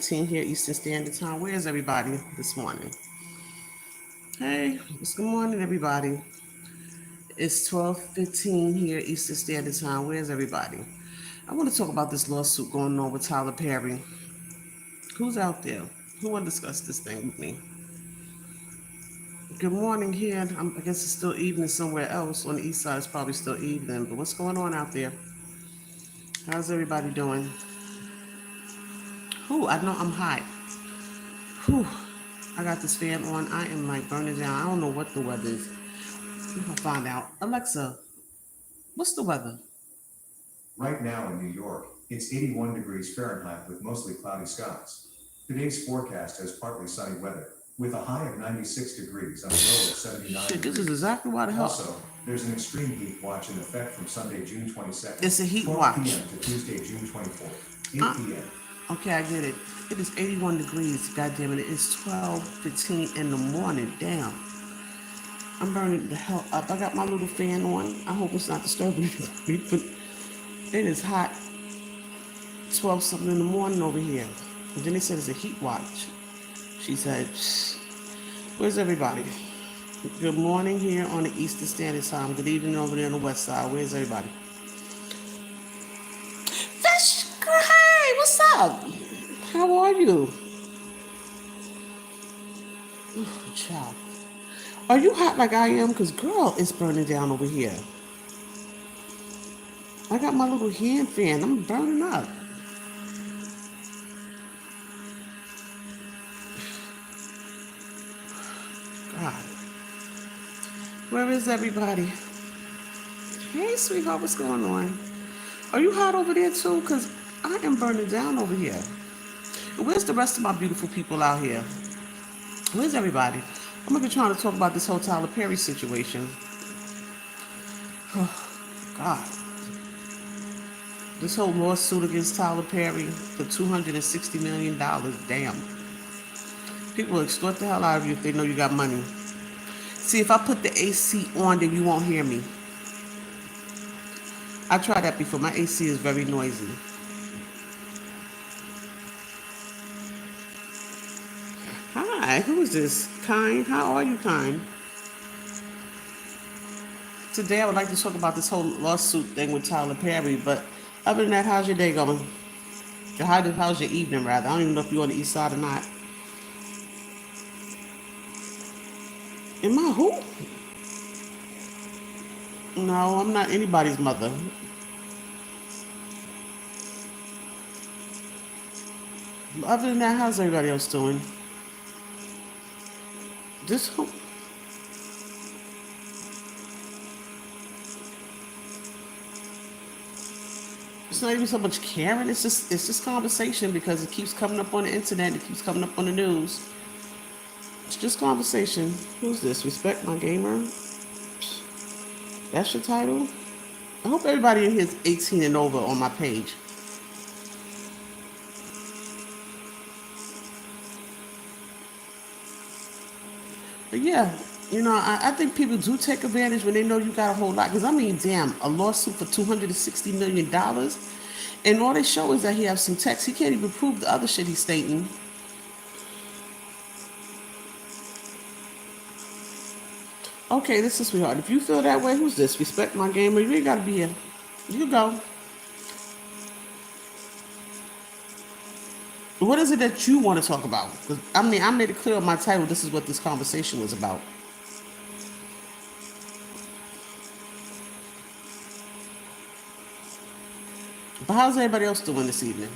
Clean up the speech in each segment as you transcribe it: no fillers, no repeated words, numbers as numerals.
10 here Eastern Standard Time. Where's everybody this morning? Hey, it's good morning, everybody. It's 12:15 here Eastern Standard Time. Where's everybody? I want to talk about this lawsuit going on with Tyler Perry. Who's out there? Who want to discuss this thing with me? Good morning here. I guess it's still evening somewhere else. On the east side, it's probably still evening. But what's going on out there? How's everybody doing? Whew, I know I'm hot. Whew, I got this fan on. I am like burning down. I don't know what the weather is. I'll find out. Alexa, what's the weather? Right now in New York, it's 81 degrees Fahrenheit with mostly cloudy skies. Today's forecast has partly sunny weather, with a high of 96 degrees and a low of 79 Shit, this is degrees. exactly why the hell. Also, there's an extreme heat watch in effect from Sunday, June 22nd, It's a heat 12 watch. p.m. to Tuesday, June 24th, 8 Uh, p.m. okay, I get it. It is 81 degrees. God damn it. It's 12:15 in the morning. Damn. I'm burning the hell up. I got my little fan on. I hope it's not disturbing me, but it is hot. 12 something in the morning over here. And then they said it's a heat watch. She said, where's everybody? Good morning here on the Eastern Standard Time. Good evening over there on the West Side. Where's everybody? Fish, girl, hey, what's up? How are you? Oh, child. Are you hot like I am? Because, girl, it's burning down over here. I got my little hand fan. I'm burning up. God. Where is everybody? Hey, sweetheart, what's going on? Are you hot over there, too? Because I am burning down over here. And where's the rest of my beautiful people out here? Where's everybody? I'm going to be trying to talk about this whole Tyler Perry situation. Oh, God. This whole lawsuit against Tyler Perry for $260 million. Damn. People will extort the hell out of you if they know you got money. See, if I put the AC on, then you won't hear me. I tried that before. My AC is very noisy. Hi, who is this? Kind? How are you, Kind? Today I would like to talk about this whole lawsuit thing with Tyler Perry, but other than that, how's your day going? Or how's your evening, rather? I don't even know if you're on the east side or not. Am I who? No, I'm not anybody's mother. Other than that, how's everybody else doing? This whole... It's not even so much caring. It's just conversation because it keeps coming up on the internet. It keeps coming up on the news. It's just conversation. Who's this? Respect my gamer. That's your title. I hope everybody in here is 18 and over on my page. But yeah, I think people do take advantage when they know you got a whole lot. Because I mean, damn, a lawsuit for $260 million, and all they show is that he has some text. He can't even prove the other shit he's stating. Okay, this is sweetheart. If you feel that way, who's this? Respect my gamer. You ain't gotta be here. You go. What is it that you want to talk about? 'Cause, I mean, I made it clear on my title. This is what this conversation was about. But how's everybody else doing this evening?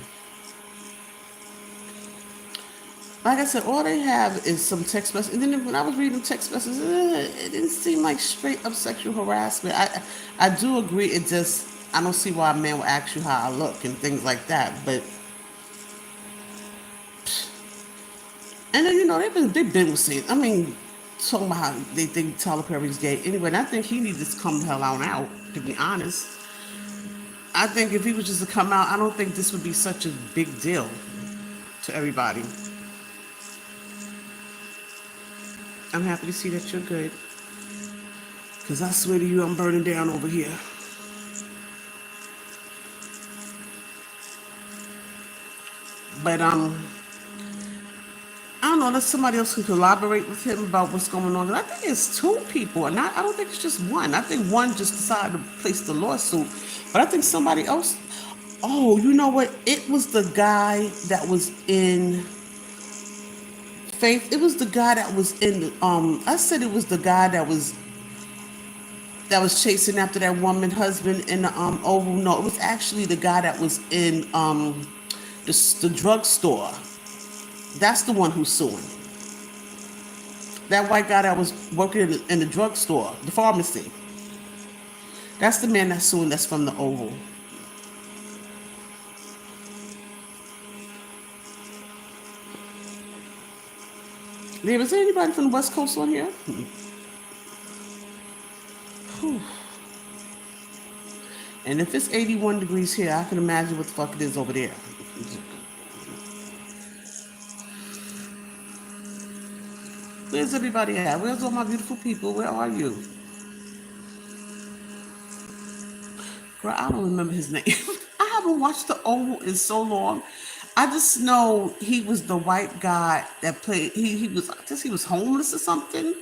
Like I said, all they have is some text messages. And then when I was reading text messages, it didn't seem like straight up sexual harassment. I do agree. It just I don't see why a man would ask you how I look and things like that. But and then they've been saying. I mean, talking about how they think Tyler Perry's gay. Anyway, and I think he needs to come the hell on out. To be honest, I think if he was just to come out, I don't think this would be such a big deal to everybody. I'm happy to see that you're good. Because I swear to you, I'm burning down over here. But I don't know, there's somebody else who can collaborate with him about what's going on. And I think it's two people, and I don't think it's just one. I think one just decided to place the lawsuit, but I think somebody else. Oh, you know what? It was the guy that was in Faith. It was the guy that was in the, I said it was the guy that was chasing after that woman husband in the Oval. No, it was actually the guy that was in the drugstore. That's the one who's suing. That white guy that was working in the drugstore, the pharmacy. That's the man that's suing. That's from the Oval. There is anybody from the West Coast on here? Whew. And if it's 81 degrees here, I can imagine what the fuck it is over there. Where's everybody at? Where's all my beautiful people? Where are you? Girl, I don't remember his name. I haven't watched the Oval in so long. I just know he was the white guy that played. He was, I guess he was homeless or something,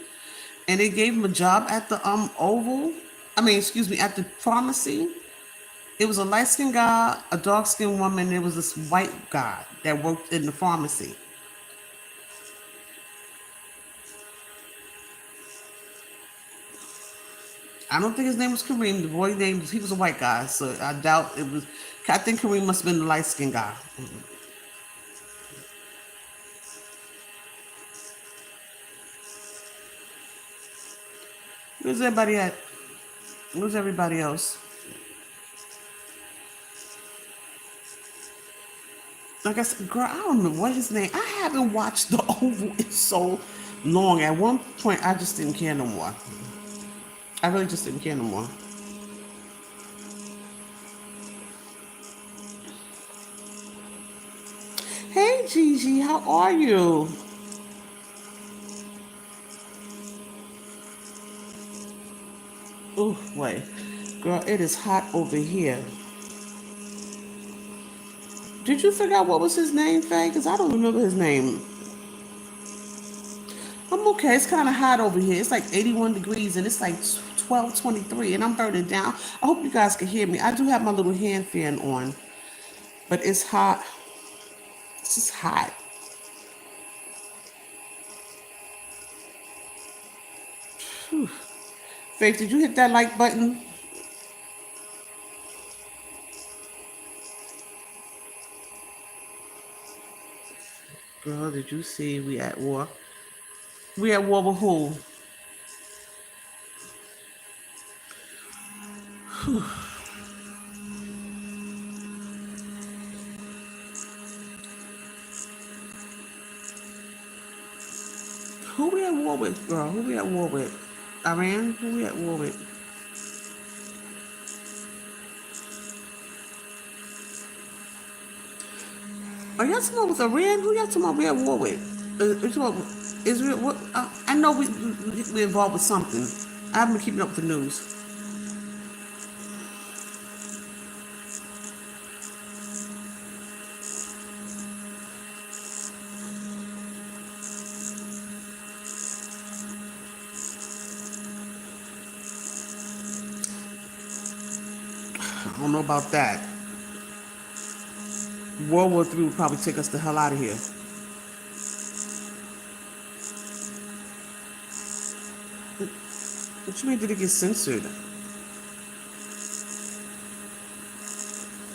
and they gave him a job at the Oval. I mean, excuse me, at the pharmacy. It was a light skinned guy, a dark skinned woman. There was this white guy that worked in the pharmacy. I don't think his name was Kareem. The boy name, he was a white guy, so I doubt it was. I think Kareem must have been the light skinned guy. Where's everybody at? Where's everybody else? Like I said, girl, I don't remember what his name. I haven't watched the Oval in so long. At one point, I just didn't care no more. I really just didn't care no more. Hey, Gigi, how are you? Oh, wait. Girl, it is hot over here. Did you figure out what was his name, Faye? Because I don't remember his name. I'm okay. It's kind of hot over here. It's like 81 degrees and it's like 12:23 and I'm burning down. I hope you guys can hear me. I do have my little hand fan on, but it's hot. It's just hot. Whew. Faith, did you hit that like button? Girl, did you see we at war? We at war with who? Who we at war with, girl? Who we at war with? Iran? Who we at war with? Are y'all talking about with Iran? Who y'all talking about we at war with? Israel? What? I know we involved with something. I haven't been keeping up with the news. I don't know about that. World War III would probably take us the hell out of here. What you mean did it get censored?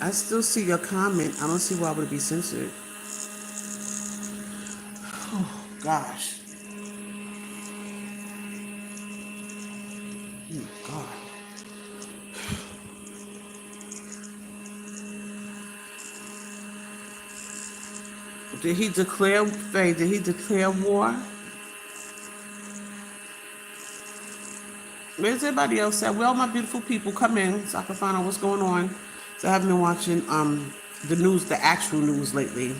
I still see your comment. I don't see why would it be censored. Oh gosh. Oh God. Did he declare? Did he declare war? Where's everybody else at? Well, my beautiful people, come in so I can find out what's going on. So I haven't been watching the news, the actual news lately.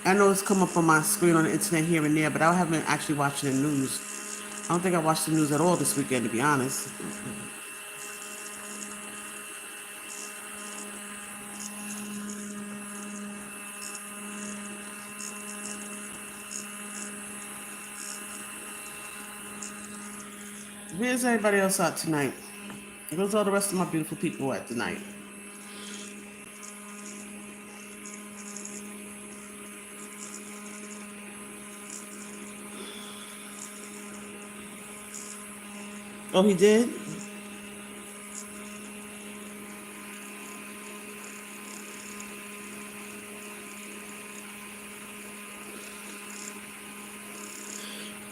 I know it's come up on my screen on the internet here and there, but I haven't been actually watching the news. I don't think I watched the news at all this weekend, to be honest. Where's everybody else at tonight? Where's all the rest of my beautiful people at tonight? Oh, he did?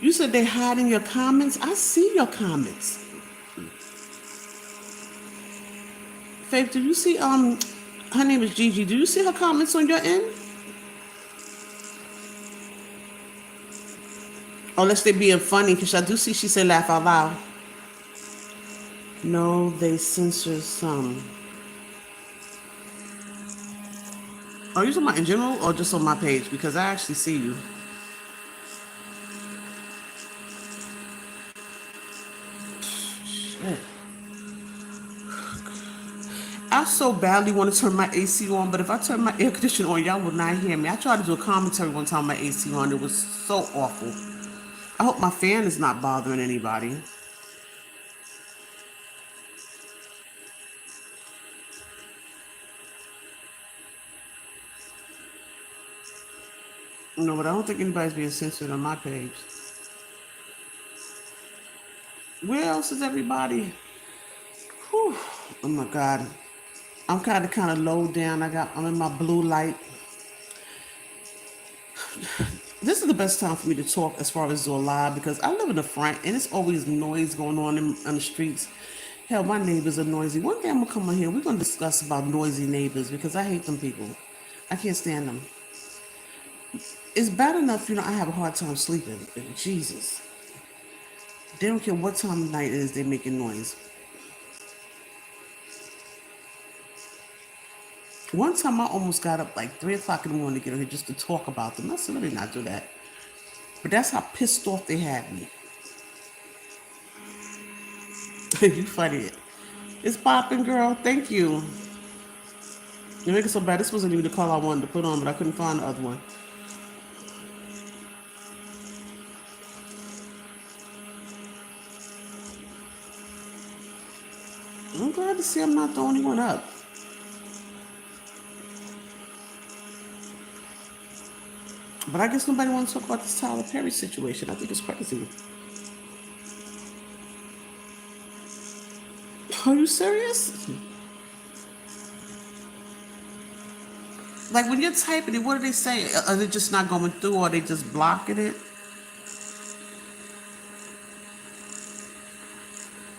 You said they hiding your comments? I see your comments. Faith, do you see her name is Gigi. Do you see her comments on your end? Unless they being funny, because I do see she said laugh out loud. No, they censor some. Are you talking about in general or just on my page? Because I actually see you. Shit. I so badly want to turn my AC on, but if I turn my air conditioner on, y'all will not hear me. I tried to do a commentary one time my AC on. It was so awful. I hope my fan is not bothering anybody. No, but I don't think anybody's being censored on my page. Where else is everybody? Whew. Oh my God. I'm kind of low down. I'm in my blue light. This is the best time for me to talk as far as do a live because I live in the front and it's always noise going on the streets. Hell, my neighbors are noisy. One day I'm gonna come on here. We're gonna discuss about noisy neighbors because I hate them people. I can't stand them. It's bad enough, I have a hard time sleeping. But Jesus, they don't care what time of night it is. They're making noise. One time I almost got up like 3 o'clock in the morning to get here just to talk about them. I said, let me not do that. But that's how pissed off they had me. You funny. It's popping, girl. Thank you. You make it so bad. This wasn't even the color I wanted to put on, but I couldn't find the other one. I'm glad to see I'm not the only one up. But I guess nobody wants to talk about this Tyler Perry situation. I think it's crazy. Are you serious? Like when you're typing it, what do they say? Are they just not going through or are they just blocking it?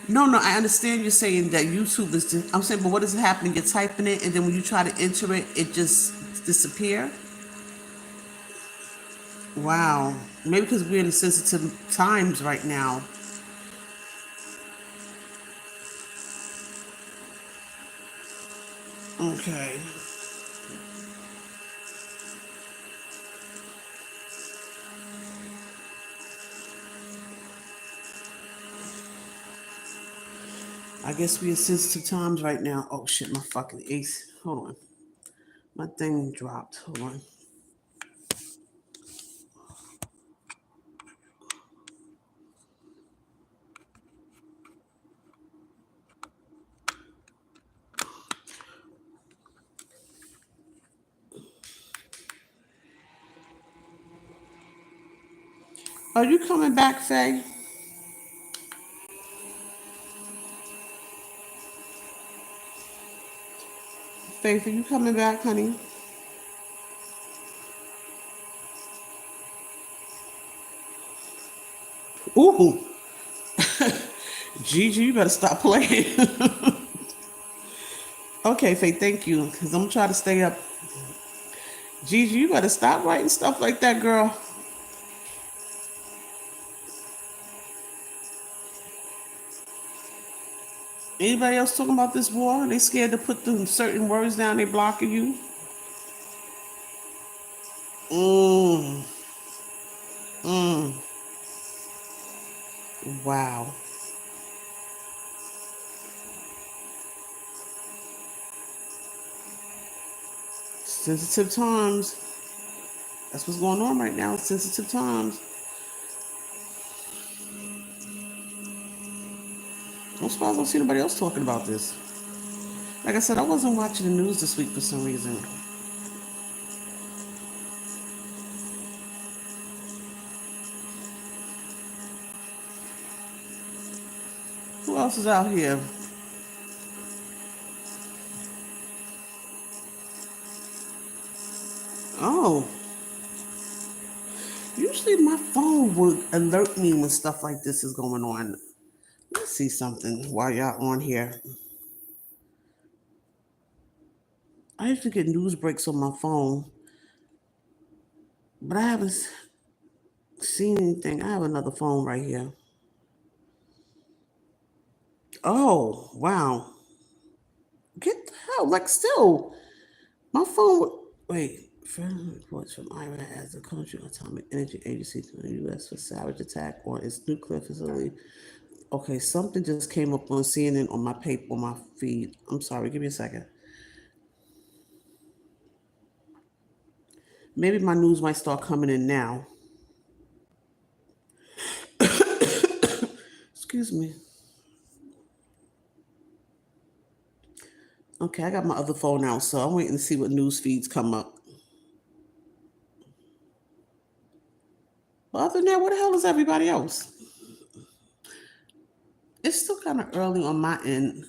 No, I understand you're saying that YouTube is. I'm saying, but what is happening? You're typing it, and then when you try to enter it, it just disappear. Wow. Maybe because we're in sensitive times right now. Okay. I guess we're in sensitive times right now. Oh shit, my fucking ace. Hold on. My thing dropped. Hold on. Are you coming back, Faye? Faith, are you coming back, honey? Ooh. Gigi, you better stop playing. Okay, Faith, thank you. Because I'm trying to stay up. Gigi, you better stop writing stuff like that, girl. Anybody else talking about this war? They scared to put them certain words down. They blocking you. Mm, mm. Wow. Sensitive times. That's what's going on right now. Sensitive times. I'm surprised I don't see nobody else talking about this. Like I said, I wasn't watching the news this week for some reason. Who else is out here? Oh, usually my phone would alert me when stuff like this is going on. Let's see something while y'all on here. I usually get news breaks on my phone, but I haven't seen anything. I have another phone right here. Oh, wow. Get the hell, like still. My phone, wait, federal reports from Iran as the country atomic energy agency to the U.S. for savage attack on its nuclear facility. Okay, something just came up on CNN on my paper, on my feed. I'm sorry, give me a second. Maybe my news might start coming in now. Excuse me. Okay, I got my other phone out, so I'm waiting to see what news feeds come up. But other than that, what the hell is everybody else? It's still kind of early on my end.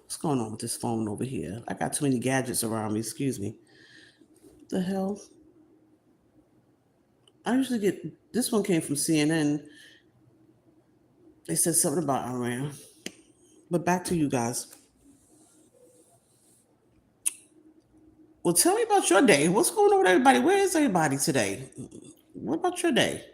What's going on with this phone over here? I got too many gadgets around me. Excuse me. What the hell? I usually get this one came from CNN. They said something about Iran. But back to you guys. Well, tell me about your day. What's going on with everybody? Where is everybody today? What about your day?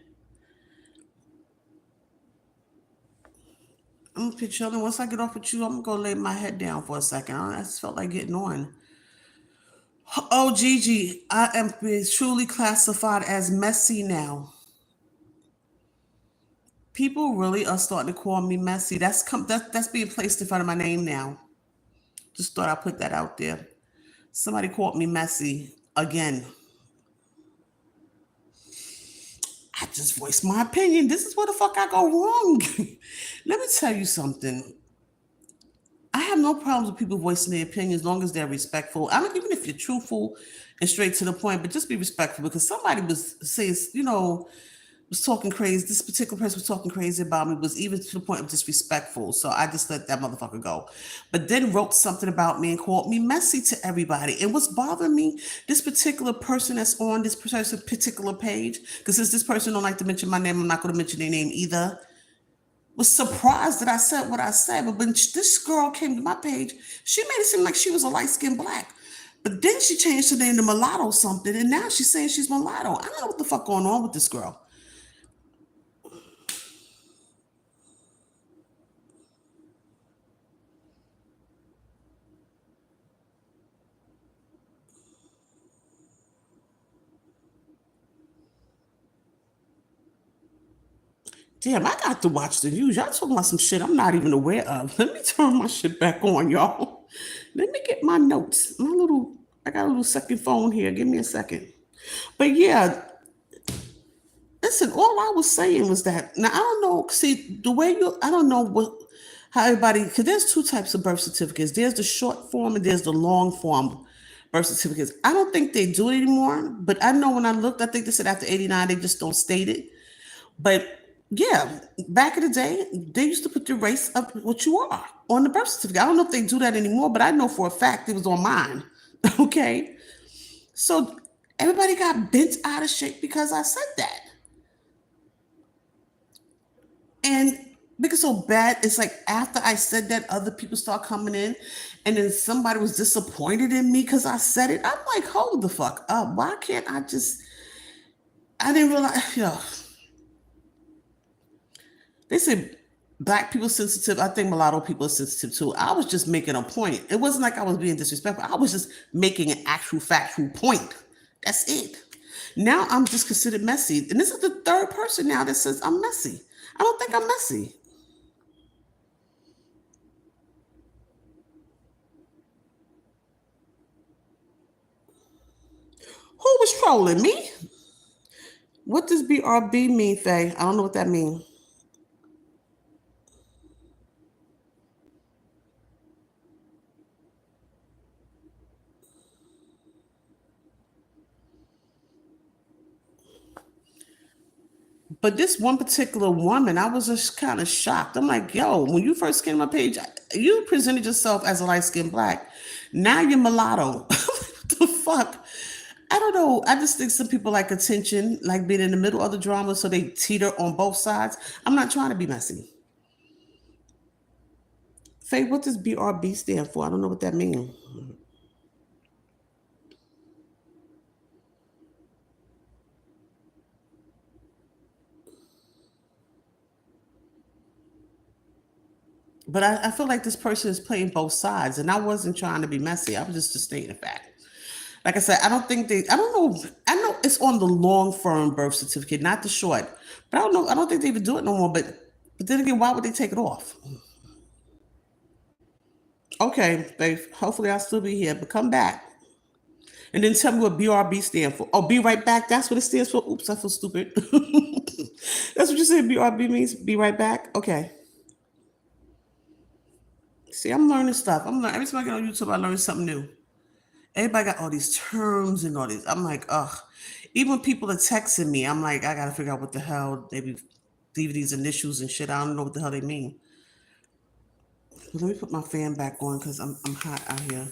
I'm gonna be chilling. Once I get off with you, I'm gonna lay my head down for a second. I just felt like getting on. Oh, Gigi, I am being truly classified as messy now. People really are starting to call me messy. That's being placed in front of my name now. Just thought I'd put that out there. Somebody called me messy again. I just voiced my opinion. This is where the fuck I go wrong. Let me tell you something. I have no problems with people voicing their opinion as long as they're respectful. I don't even if you're truthful and straight to the point, but just be respectful because somebody was saying, was talking crazy. This particular person was talking crazy about me, was even to the point of disrespectful. So I just let that motherfucker go. But then wrote something about me and called me messy to everybody. And what's bothering me, this particular person that's on this particular page, because since this person don't like to mention my name, I'm not going to mention their name either. Was surprised that I said what I said. But when this girl came to my page, she made it seem like she was a light-skinned black. But then she changed her name to mulatto something, and now she's saying she's mulatto. I don't know what the fuck going on with this girl. Damn, I got to watch the news. Y'all talking about some shit I'm not even aware of. Let me turn my shit back on, y'all. Let me get my notes. I got a little second phone here. Give me a second. But yeah, listen, all I was saying was that, now I don't know, see, I don't know how everybody, because there's two types of birth certificates. There's the short form and there's the long form birth certificates. I don't think they do it anymore, but I know when I looked, I think they said after 89, they just don't state it. But yeah, back in the day, they used to put the race of what you are on the birth certificate. I don't know if they do that anymore, but I know for a fact it was on mine. Okay. So everybody got bent out of shape because I said that. And because so bad, it's like after I said that, other people start coming in, and then somebody was disappointed in me because I said it. I'm like, hold the fuck up. Why can't I just? I didn't realize. They said black people sensitive. I think mulatto people are sensitive too. I was just making a point. It wasn't like I was being disrespectful. I was just making an actual factual point. That's it. Now I'm just considered messy. And this is the third person now that says I'm messy. I don't think I'm messy. Who was trolling me? What does BRB mean, Faye? I don't know what that means. But this one particular woman, I was just kind of shocked. I'm like, yo, when you first came on my page, you presented yourself as a light skinned black. Now you're mulatto. What the fuck? I don't know. I just think some people like attention, like being in the middle of the drama, so they teeter on both sides. I'm not trying to be messy. Faye, what does BRB stand for? I don't know what that means. But I feel like this person is playing both sides, and I wasn't trying to be messy. I was just stating a fact. Like I said, I don't think they. I don't know. I know it's on the long firm birth certificate, not the short. But I don't know. I don't think they even do it no more. But then again, why would they take it off? Okay, babe. Hopefully, I'll still be here. But come back and then tell me what BRB stand for. Oh, be right back. That's what it stands for. Oops, I feel stupid. That's what you said. BRB means be right back. Okay. See, I'm learning stuff. I'm learning every time I get on YouTube. I learn something new. Everybody got all these terms and all these. I'm like, ugh. Even when people are texting me, I'm like, I gotta figure out what the hell they be leaving these initials and shit. I don't know what the hell they mean. But let me put my fan back on because I'm hot out here.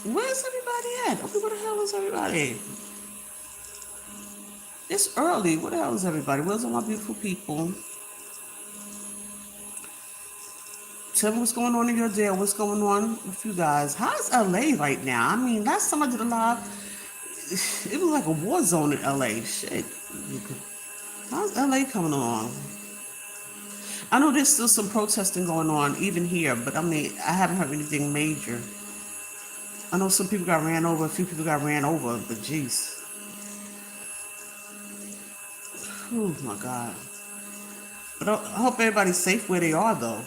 Where's everybody at? Okay, where the hell is everybody? It's early. Where the hell is everybody? Where's all my beautiful people? Tell me what's going on in your day. What's going on with you guys? How's LA right now? I mean, last time I did a live, it was like a war zone in LA. Shit. How's LA coming along? I know there's still some protesting going on even here, but I mean, I haven't heard anything major. I know some people got ran over, a few people got ran over, but jeez. Oh my God. But I hope everybody's safe where they are, though.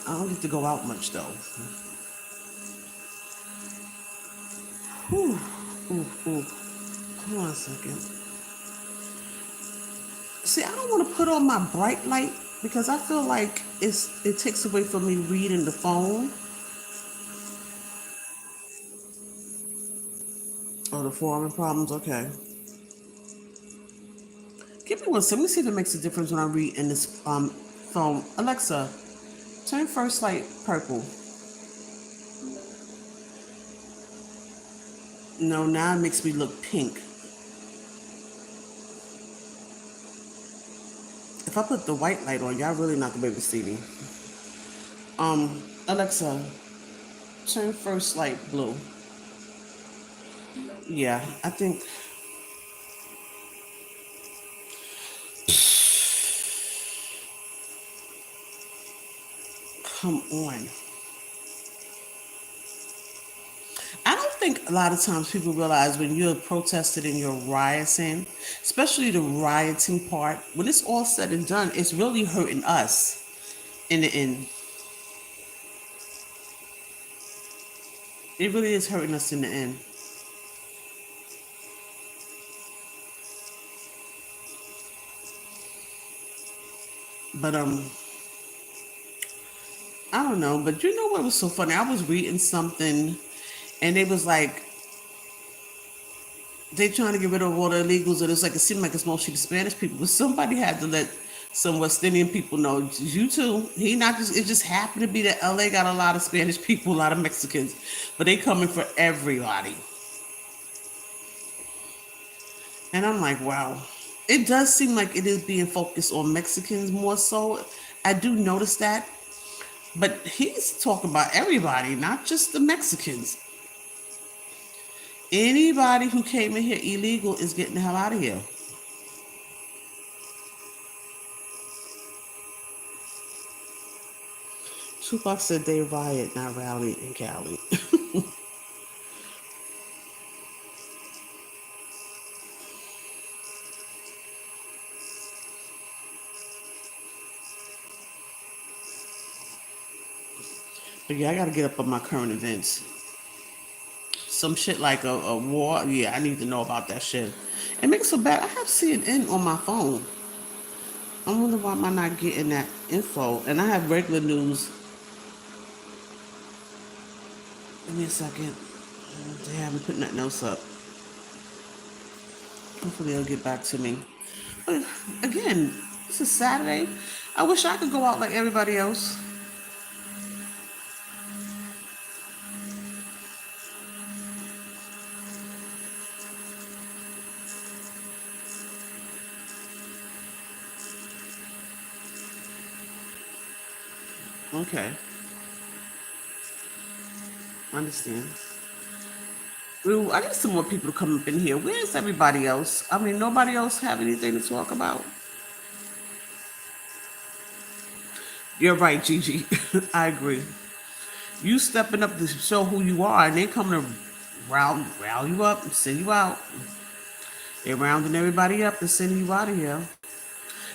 I don't get to go out much, though. Whew. Ooh, ooh. Hold on a second. See, I don't want to put on my bright light because I feel like it takes away from me reading the phone. Oh, the forming problems. Okay. Give me one second. Let me see if it makes a difference when I read in this phone. Alexa, turn first light purple. No, now it makes me look pink. If I put the white light on, y'all really not gonna be able to see me. Alexa, turn first light blue. Yeah, I think. Come on. I don't think a lot of times people realize when you're protesting and you're rioting, especially the rioting part, when it's all said and done, it's really hurting us in the end. It really is hurting us in the end. But I don't know. But you know what was so funny? I was reading something, and it was like they trying to get rid of all the illegals, and it's like it seemed like it's mostly the Spanish people. But somebody had to let some West Indian people know. You too. He not just. It just happened to be that LA got a lot of Spanish people, a lot of Mexicans, but they coming for everybody. And I'm like, wow. It does seem like it is being focused on Mexicans more so. I do notice that. But he's talking about everybody, not just the Mexicans. Anybody who came in here illegal is getting the hell out of here. Tupac said they riot, not rally in Cali. But yeah, I gotta get up on my current events. Some shit like a war. Yeah, I need to know about that shit. It makes so bad. I have CNN on my phone. I wonder why am I not getting that info? And I have regular news. Give me a second. They haven't put nothing else up. Hopefully they'll get back to me. But again, this is Saturday. I wish I could go out like everybody else. Okay, I understand. Ooh, I need some more people to come up in here. Where's everybody else? I mean, nobody else have anything to talk about. You're right, Gigi. I agree. You stepping up to show who you are, and they coming to rile you up and send you out. They're rounding everybody up and sending you out of here.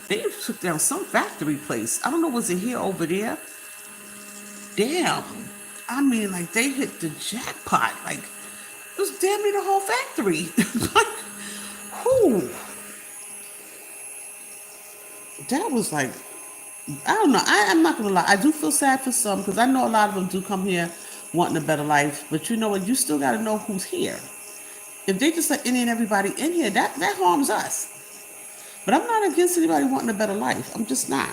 They took down some factory place. I don't know, was it here over there? Damn. I mean, like they hit the jackpot. Like it was damn near the whole factory. Like, whew. That was like, I don't know. I'm not gonna lie. I do feel sad for some because I know a lot of them do come here wanting a better life. But you know what? You still got to know who's here. If they just let any and everybody in here, that harms us. But I'm not against anybody wanting a better life. I'm just not.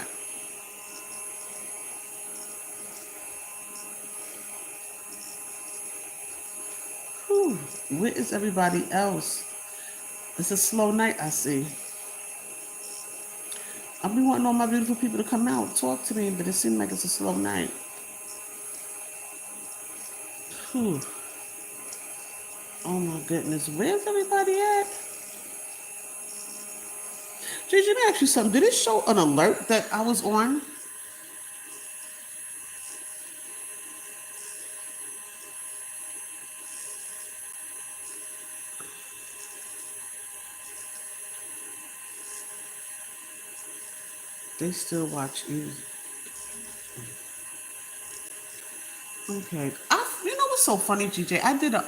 Whew. Where is everybody else? It's a slow night, I see. I've been wanting all my beautiful people to come out, talk to me, but it seems like it's a slow night. Whew. Oh my goodness, where's everybody at? Gigi, let me ask you something. Did it show an alert that I was on? They still watch you. Okay. You know what's so funny, GJ? I did a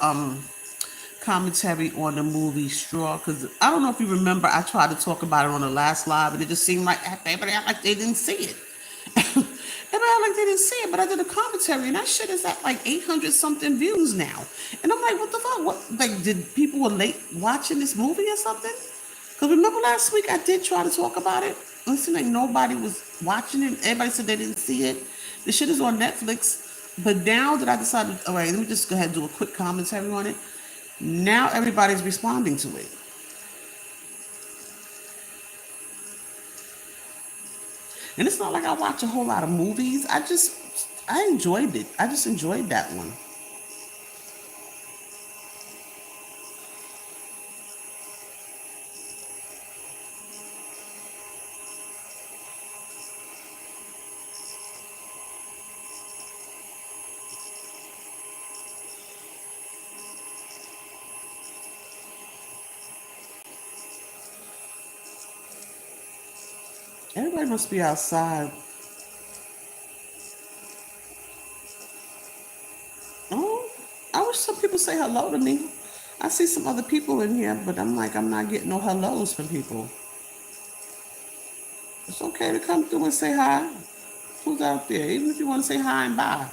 commentary on the movie Straw because I don't know if you remember. I tried to talk about it on the last live, and it just seemed like everybody act like they didn't see it. Everybody act like they didn't see it, but I did a commentary, and that shit is at like 800 something views now. And I'm like, what the fuck? What? Like, did people were late watching this movie or something? Because remember last week I did try to talk about it. It seemed like nobody was watching it. Everybody said they didn't see it. The shit is on Netflix. But now that I decided, all right, let me just go ahead and do a quick commentary on it. Now everybody's responding to it. And it's not like I watch a whole lot of movies. I enjoyed it. I just enjoyed that one. Everybody must be outside. Oh, I wish some people say hello to me. I see some other people in here, but I'm like, I'm not getting no hellos from people. It's okay to come through and say hi. Who's out there? Even if you want to say hi and bye.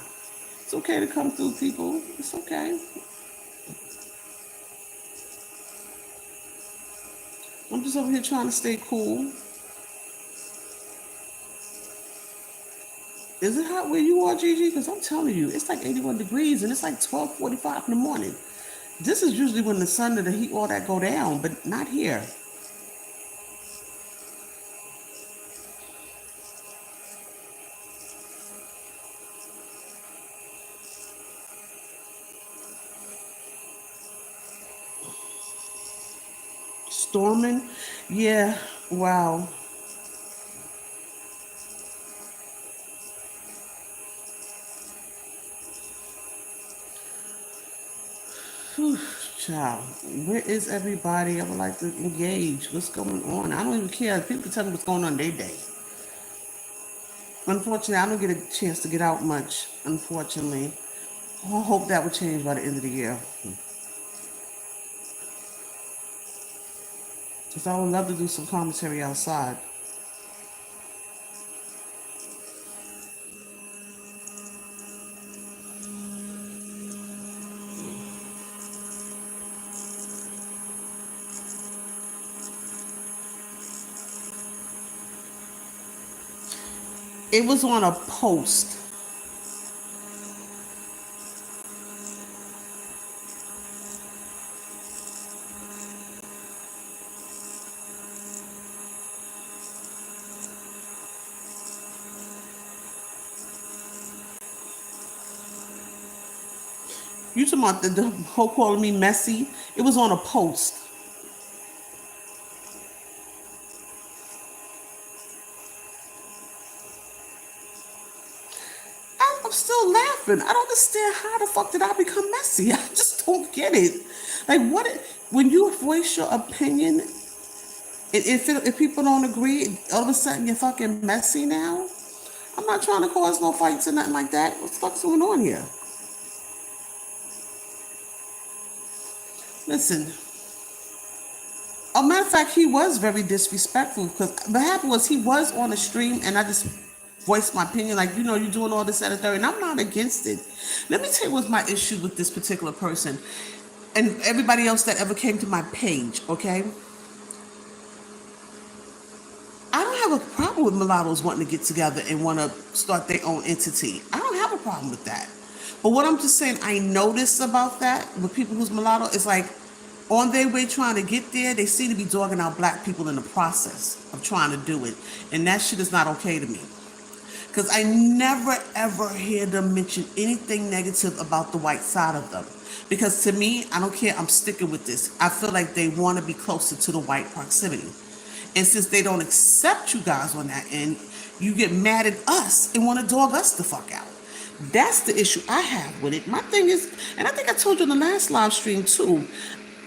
It's okay to come through, people. It's okay. I'm just over here trying to stay cool. Is it hot where you are, Gigi? Because I'm telling you, it's like 81 degrees and it's like 12:45 in the morning. This is usually when the sun and the heat, all that go down, but not here. Storming? Yeah, wow. Whew, child, where is everybody? I would like to engage. What's going on? I don't even care. People can tell me what's going on their day. Unfortunately, I don't get a chance to get out much, unfortunately. I hope that will change by the end of the year. Because I would love to do some commentary outside. It was on a post. You talking about the whole calling me messy? It was on a post. I'm still laughing. I don't understand how the fuck did I become messy. I just don't get it. Like, what? When you voice your opinion, if people don't agree, all of a sudden you're fucking messy now? I'm not trying to cause no fights or nothing like that. What the fuck's going on here? Listen. A matter of fact, he was very disrespectful because what happened was he was on a stream and I just voiced my opinion, like, you know, you're doing all this, that, and third, and I'm not against it. Let me tell you what's my issue with this particular person and everybody else that ever came to my page, okay? I don't have a problem with mulattoes wanting to get together and want to start their own entity. I don't have a problem with that. But what I'm just saying, I notice about that with people who's mulatto is like, on their way trying to get there, they seem to be dogging out black people in the process of trying to do it. And that shit is not okay to me. Because I never ever hear them mention anything negative about the white side of them. Because to me, I don't care, I'm sticking with this. I feel like they want to be closer to the white proximity. And since they don't accept you guys on that end, you get mad at us and want to dog us the fuck out. That's the issue I have with it. My thing is, and I think I told you in the last live stream too,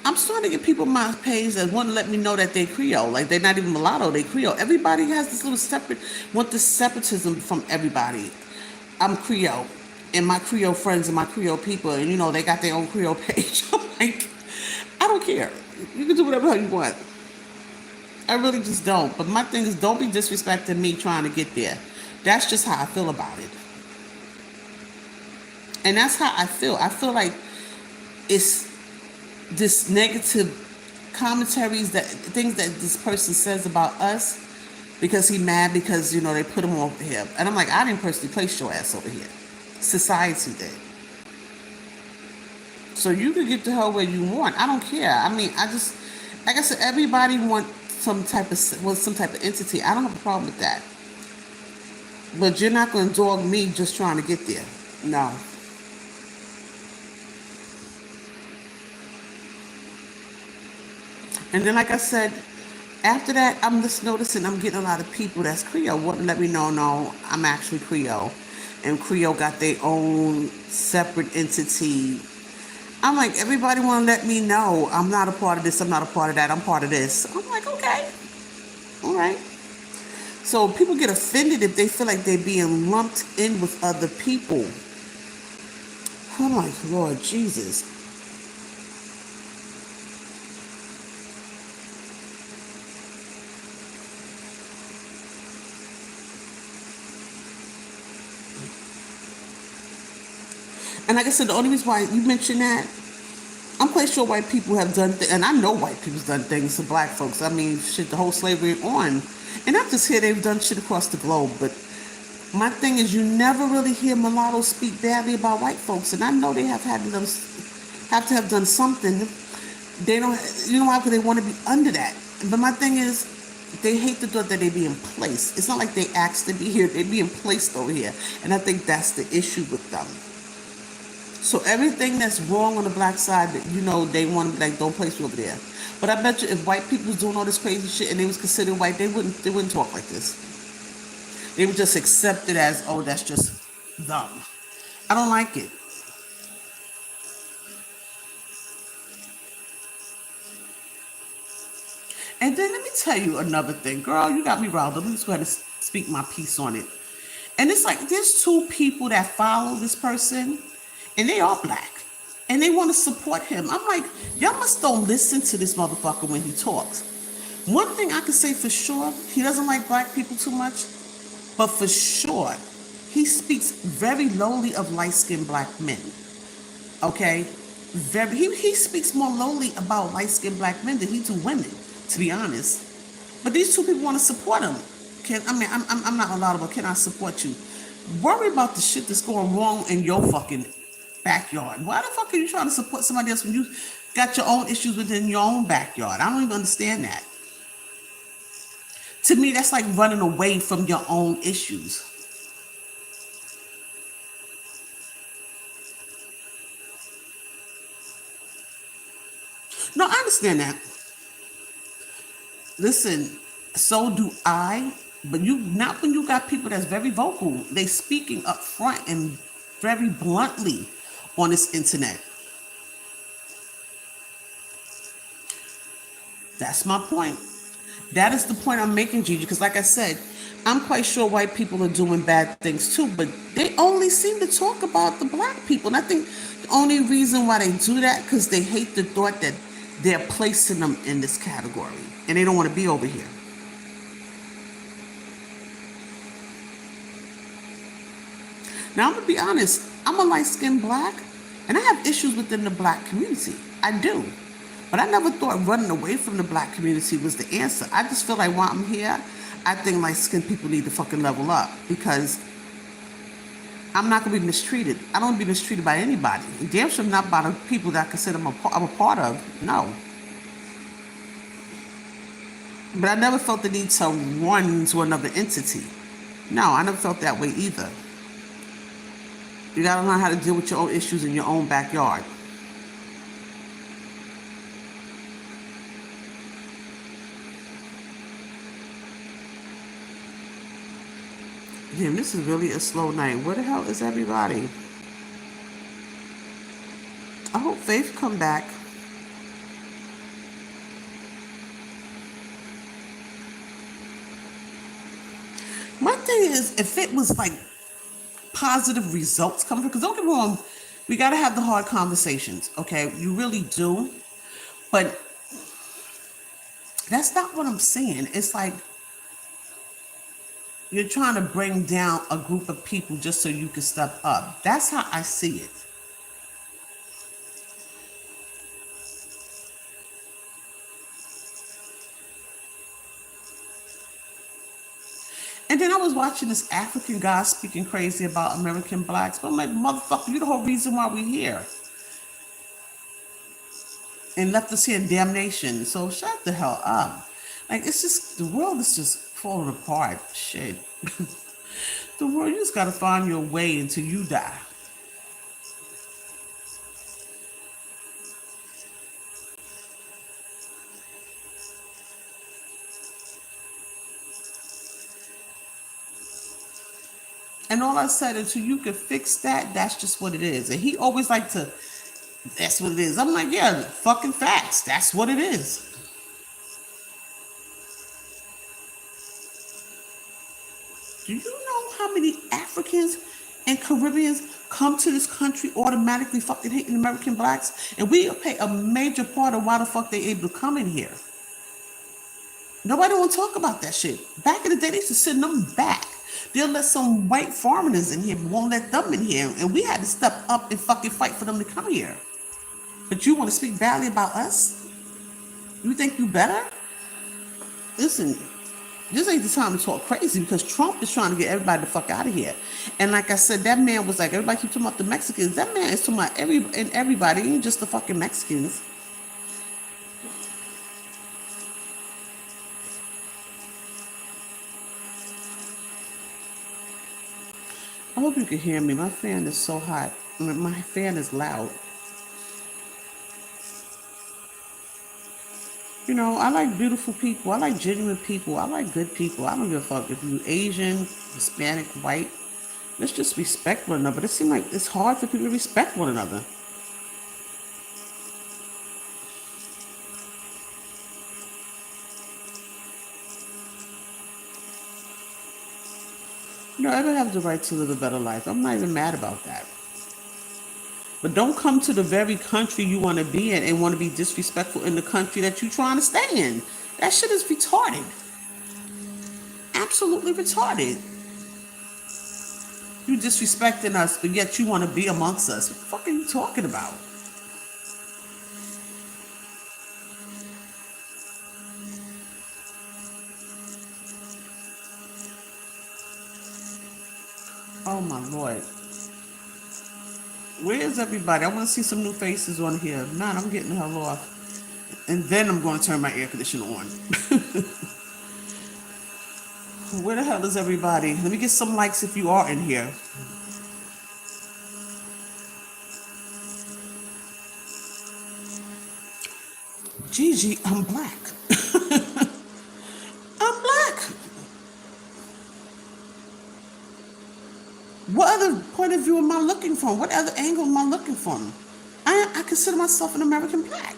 I'm starting to get people on my page that want to let me know that they Creole. Like, they're not even mulatto, they Creole. Everybody has this little separate, want this separatism from everybody. I'm Creole, and my Creole friends and my Creole people, and you know, they got their own Creole page. I'm like, I don't care. You can do whatever you want. I really just don't. But my thing is, don't be disrespecting me trying to get there. That's just how I feel about it. And that's how I feel. I feel like it's this negative commentaries, that things that this person says about us because he mad because, you know, they put him over here. And I'm like, I didn't personally place your ass over here. Society did. So you can get the hell where you want. I don't care. I mean, I just, like I said, everybody wants some type of entity. I don't have a problem with that. But you're not going to dog me just trying to get there. No. And then, like I said, after that, I'm just noticing I'm getting a lot of people that's Creole wanting to let me know, no, I'm actually Creole. And Creole got their own separate entity. I'm like, everybody want to let me know I'm not a part of this, I'm not a part of that, I'm part of this. I'm like, okay, all right. So people get offended if they feel like they're being lumped in with other people. Oh my Lord Jesus. And like I said, the only reason why you mentioned that, I'm quite sure white people have done, and I know white people's done things to black folks. I mean, shit, the whole slavery on. And not just here, they've done shit across the globe. But my thing is, you never really hear mulattoes speak badly about white folks. And I know they have to have done something. They don't, you know why? Because they want to be under that. But my thing is, they hate the thought that they be in place. It's not like they asked to be here. They being placed over here. And I think that's the issue with them. So everything that's wrong on the black side, you know, they want to be like, don't place me over there. But I bet you if white people was doing all this crazy shit and they was considered white, they wouldn't talk like this. They would just accept it as, oh, that's just them. I don't like it. And then let me tell you another thing. Girl, you got me riled up. I'm just going to speak my piece on it. And it's like, there's two people that follow this person, and they are black. And they want to support him. I'm like, y'all must don't listen to this motherfucker when he talks. One thing I can say for sure, he doesn't like black people too much, but for sure, he speaks very lowly of light-skinned black men. Okay? He speaks more lowly about light-skinned black men than he do women, to be honest. But these two people want to support him. I'm not allowed, but can I support you? Worry about the shit that's going wrong in your fucking backyard. Why the fuck are you trying to support somebody else when you got your own issues within your own backyard? I don't even understand that. To me, that's like running away from your own issues. No, I understand that. Listen, so do I. But you not when you got people that's very vocal. They speaking up front and very bluntly on this internet. That's my point. That is the point I'm making, Gigi, because like I said, I'm quite sure white people are doing bad things too, but they only seem to talk about the black people. And I think the only reason why they do that, because they hate the thought that they're placing them in this category and they don't want to be over here. Now, I'm going to be honest, I'm a light-skinned black, and I have issues within the black community. I do. But I never thought running away from the black community was the answer. I just feel like while I'm here, I think light-skinned people need to fucking level up because I'm not going to be mistreated. I don't want to be mistreated by anybody. Damn sure not by the people that I consider I'm a part of. No. But I never felt the need to run to another entity. No, I never felt that way either. You gotta learn how to deal with your own issues in your own backyard. Damn, this is really a slow night. Where the hell is everybody? I hope Faith come back. My thing is, if it was like positive results coming from, because don't get me wrong, we got to have the hard conversations, okay? You really do. But that's not what I'm saying. It's like you're trying to bring down a group of people just so you can step up. That's how I see it. And then I was watching this African guy speaking crazy about American blacks. But I'm like, motherfucker, you the whole reason why we're here. And left us here in damnation. So shut the hell up. Like, it's just, the world is just falling apart. Shit. The world, you just gotta find your way until you die. And all I said, until you can fix that, that's just what it is. And he always like to, that's what it is. I'm like, yeah, fucking facts. That's what it is. Do you know how many Africans and Caribbeans come to this country automatically fucking hating American blacks? And we pay a major part of why the fuck they able to come in here. Nobody want to talk about that shit. Back in the day, they used to send them back. They'll let some white foreigners in here, but won't let them in here. And we had to step up and fucking fight for them to come here. But you want to speak badly about us? You think you better? Listen, this ain't the time to talk crazy because Trump is trying to get everybody the fuck out of here. And like I said, that man was like, everybody keep talking about the Mexicans. That man is talking about everybody, ain't just the fucking Mexicans. I hope you can hear me. My fan is so hot. My fan is loud. You know, I like beautiful people. I like genuine people. I like good people. I don't give a fuck if you Asian, Hispanic, white. Let's just respect one another. But it seems like it's hard for people to respect one another. You know, everyone has the right to live a better life. I'm not even mad about that. But don't come to the very country you want to be in and want to be disrespectful in the country that you're trying to stay in. That shit is retarded. Absolutely retarded. You disrespecting us, but yet you want to be amongst us. What the fuck are you talking about? Oh my Lord. Where is everybody? I want to see some new faces on here. Man, I'm getting the hell off. And then I'm going to turn my air conditioner on. Where the hell is everybody? Let me get some likes if you are in here. Gigi, I'm black. I'm black. What other point of view am I looking from? What other angle am I looking from? I consider myself an American black.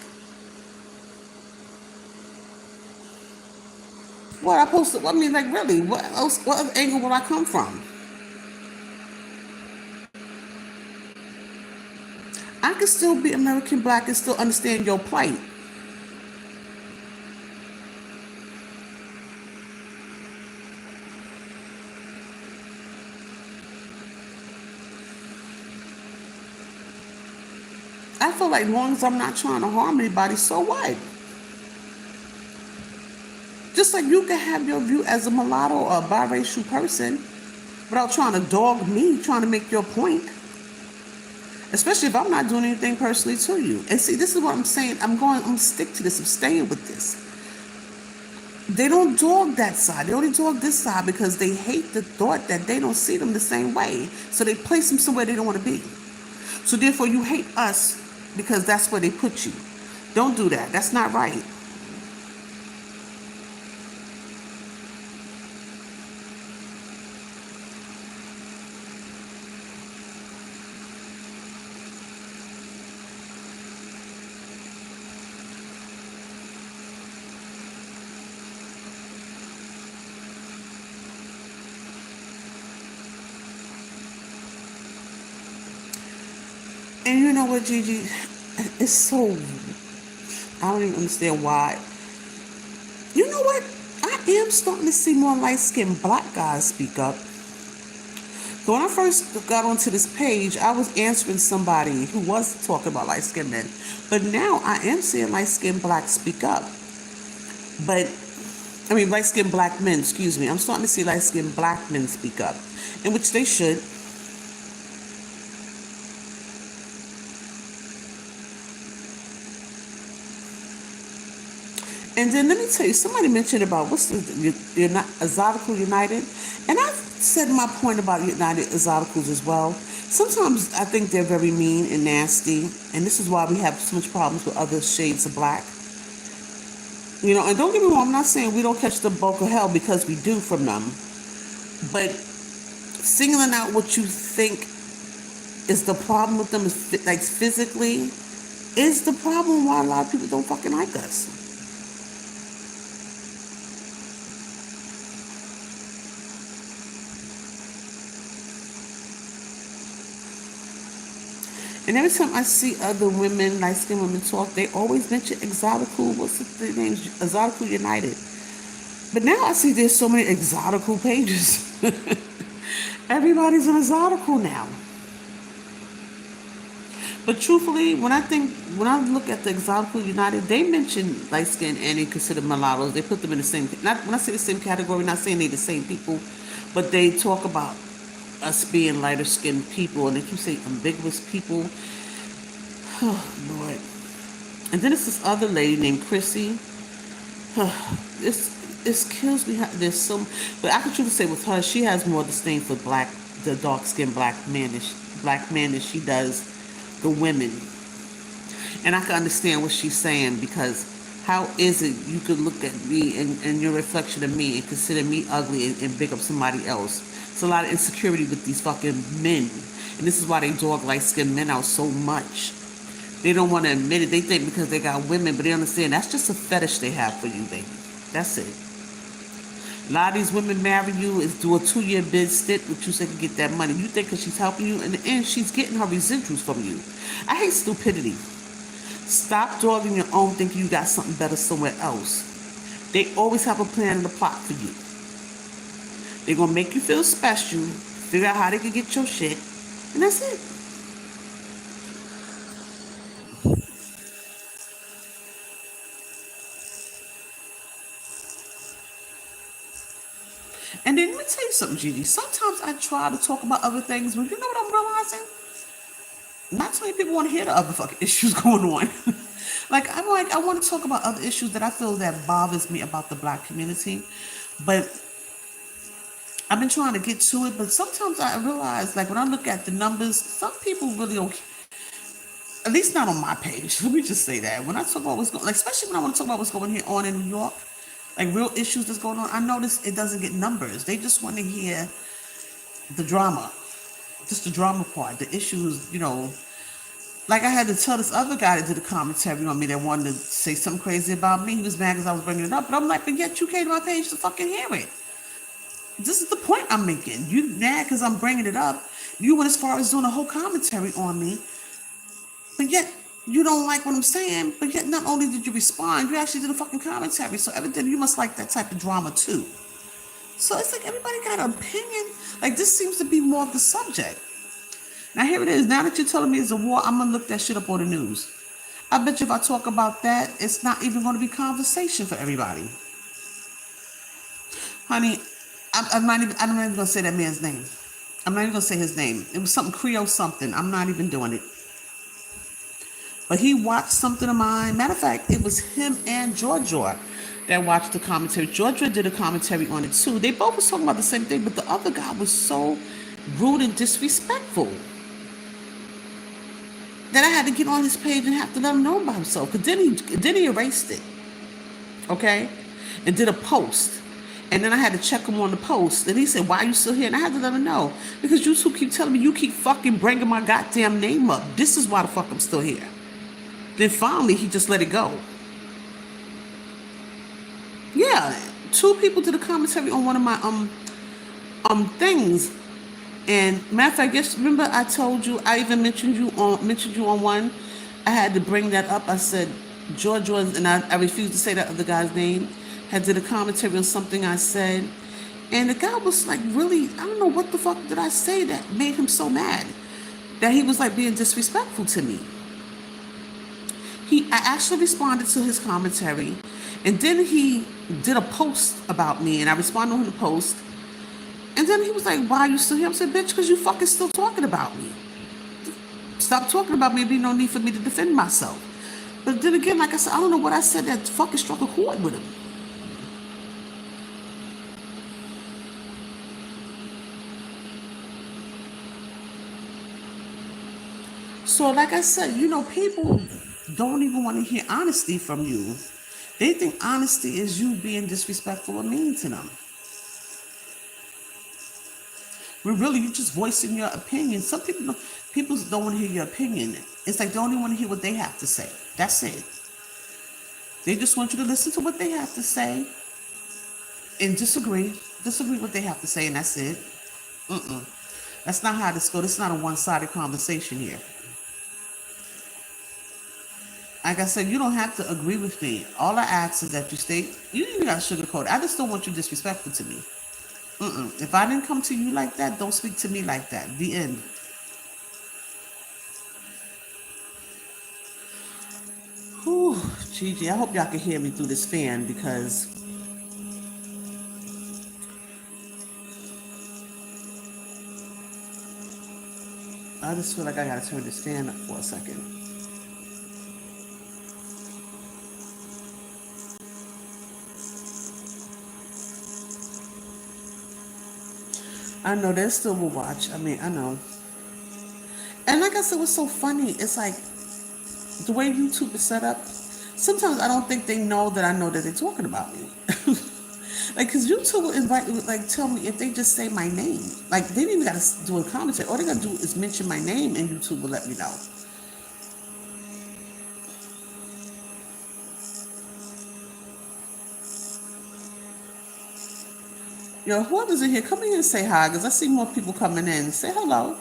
What I posted? I mean, like, really? What else? What other angle would I come from? I can still be American black and still understand your plight. I feel like as long as I'm not trying to harm anybody, so what? Just like you can have your view as a mulatto or a biracial person without trying to dog me, trying to make your point. Especially if I'm not doing anything personally to you. And see, this is what I'm saying. I'm gonna stick to this. I'm staying with this. They don't dog that side. They only dog this side because they hate the thought that they don't see them the same way. So they place them somewhere they don't want to be. So therefore you hate us because that's where they put you. Don't do that. That's not right. And you know what, Gigi? It's so, I don't even understand why. You know what? I am starting to see more light-skinned black guys speak up. So when I first got onto this page, I was answering somebody who was talking about light-skinned men. But now I am seeing light-skinned blacks speak up. Light-skinned black men, excuse me. I'm starting to see light-skinned black men speak up, in which they should. And then let me tell you, somebody mentioned about Exotical United, and I've said my point about United Exoticals as well. Sometimes I think they're very mean and nasty, and this is why we have so much problems with other shades of black. You know, and don't get me wrong, I'm not saying we don't catch the bulk of hell because we do from them, but singling out what you think is the problem with them is like physically is the problem why a lot of people don't fucking like us. And every time I see other women, light-skinned women talk, they always mention Exotical, what's the name? Exotical United. But now I see there's so many Exotical pages. Everybody's an Exotical now. But truthfully, when I look at the Exotical United, they mention light-skinned and they consider mulattoes. They put them in the same, not when I say the same category, not saying they're the same people, but they talk about us being lighter skinned people, and they keep saying ambiguous people. Oh Lord. And then it's this other lady named Chrissy. This kills me. There's some, but I can truly say with her, she has more disdain for the dark skinned black man as she does the women. And I can understand what she's saying, because how is it you could look at me and your reflection of me and consider me ugly and pick up somebody else? It's a lot of insecurity with these fucking men. And this is why they dog light-skinned men out so much. They don't want to admit it. They think because they got women, but they understand that's just a fetish they have for you, baby. That's it. A lot of these women marry you, is do a 2-year bid stint with you so they can get that money. You think because she's helping you, in the end, she's getting her residuals from you. I hate stupidity. Stop dogging your own, thinking you got something better somewhere else. They always have a plan and a plot for you. They're going to make you feel special, figure out how they can get your shit, and that's it. And then let me tell you something, Gigi. Sometimes I try to talk about other things, but you know what I'm realizing? Not too many people want to hear the other fucking issues going on. Like, I want to talk about other issues that I feel that bothers me about the black community, but I've been trying to get to it. But sometimes I realize, like, when I look at the numbers, some people really don't. At least not on my page. Let me just say that. When I talk about what's going, like, especially when I want to talk about what's going here on in New York, like real issues that's going on, I notice it doesn't get numbers. They just want to hear the drama, just the drama part, the issues, you know. Like I had to tell this other guy that did a commentary on me that wanted to say something crazy about me. He was mad because I was bringing it up. But I'm like, but yet you came to my page to fucking hear it. This is the point I'm making. You mad because I'm bringing it up. You went as far as doing a whole commentary on me. But yet you don't like what I'm saying. But yet not only did you respond, you actually did a fucking commentary. So evidently you must like that type of drama too. So it's like everybody got an opinion. Like this seems to be more of the subject. Now here it is. Now that you're telling me it's a war, I'm gonna look that shit up on the news. I bet you if I talk about that, it's not even gonna be conversation for everybody. Honey, I'm not even gonna say that man's name. I'm not even gonna say his name. It was something Creole something. I'm not even doing it. But he watched something of mine. Matter of fact, it was him and Georgia that watched the commentary. Georgia did a commentary on it too. They both was talking about the same thing, but the other guy was so rude and disrespectful that I had to get on his page and have to let him know about himself. Because then he erased it, okay, and did a post. And then I had to check him on the post. And he said, why are you still here? And I had to let him know. Because you two keep telling me you keep fucking bringing my goddamn name up. This is why the fuck I'm still here. Then finally, he just let it go. Yeah, 2 people did a commentary on one of my things. And matter of fact, yes, remember I told you, I even mentioned you on one. I had to bring that up. I said George was, and I refused to say that other guy's name, had did a commentary on something I said. And the guy was like really, I don't know what the fuck did I say that made him so mad. That he was like being disrespectful to me. I actually responded to his commentary. And then he did a post about me, and I responded to him the post. And then he was like, why are you still here? I said, bitch, because you fucking still talking about me. Stop talking about me. There'd be no need for me to defend myself. But then again, like I said, I don't know what I said that fucking struck a chord with him. So like I said, you know, people don't even want to hear honesty from you. They think honesty is you being disrespectful or mean to them. When really you're just voicing your opinion. Some people don't want to hear your opinion. It's like they only want to hear what they have to say. That's it. They just want you to listen to what they have to say and disagree what they have to say, and that's it. That's not how this goes. This is not a one-sided conversation here. Like I said, you don't have to agree with me. All I ask is that you stay. You even got to sugarcoat it. I just don't want you disrespectful to me. If I didn't come to you like that, don't speak to me like that. The end. Whew, Gigi, I hope y'all can hear me through this fan because I just feel like I gotta turn this fan up for a second. I know they still will watch. I mean, I know. And like I said, what's so funny, it's like the way YouTube is set up, sometimes I don't think they know that I know that they're talking about me. Like, because YouTube will invite, like, tell me if they just say my name. Like, they didn't even got to do a commentary. All they got to do is mention my name and YouTube will let me know. Yo, whoever's in here, come in here and say hi, because I see more people coming in. Say hello.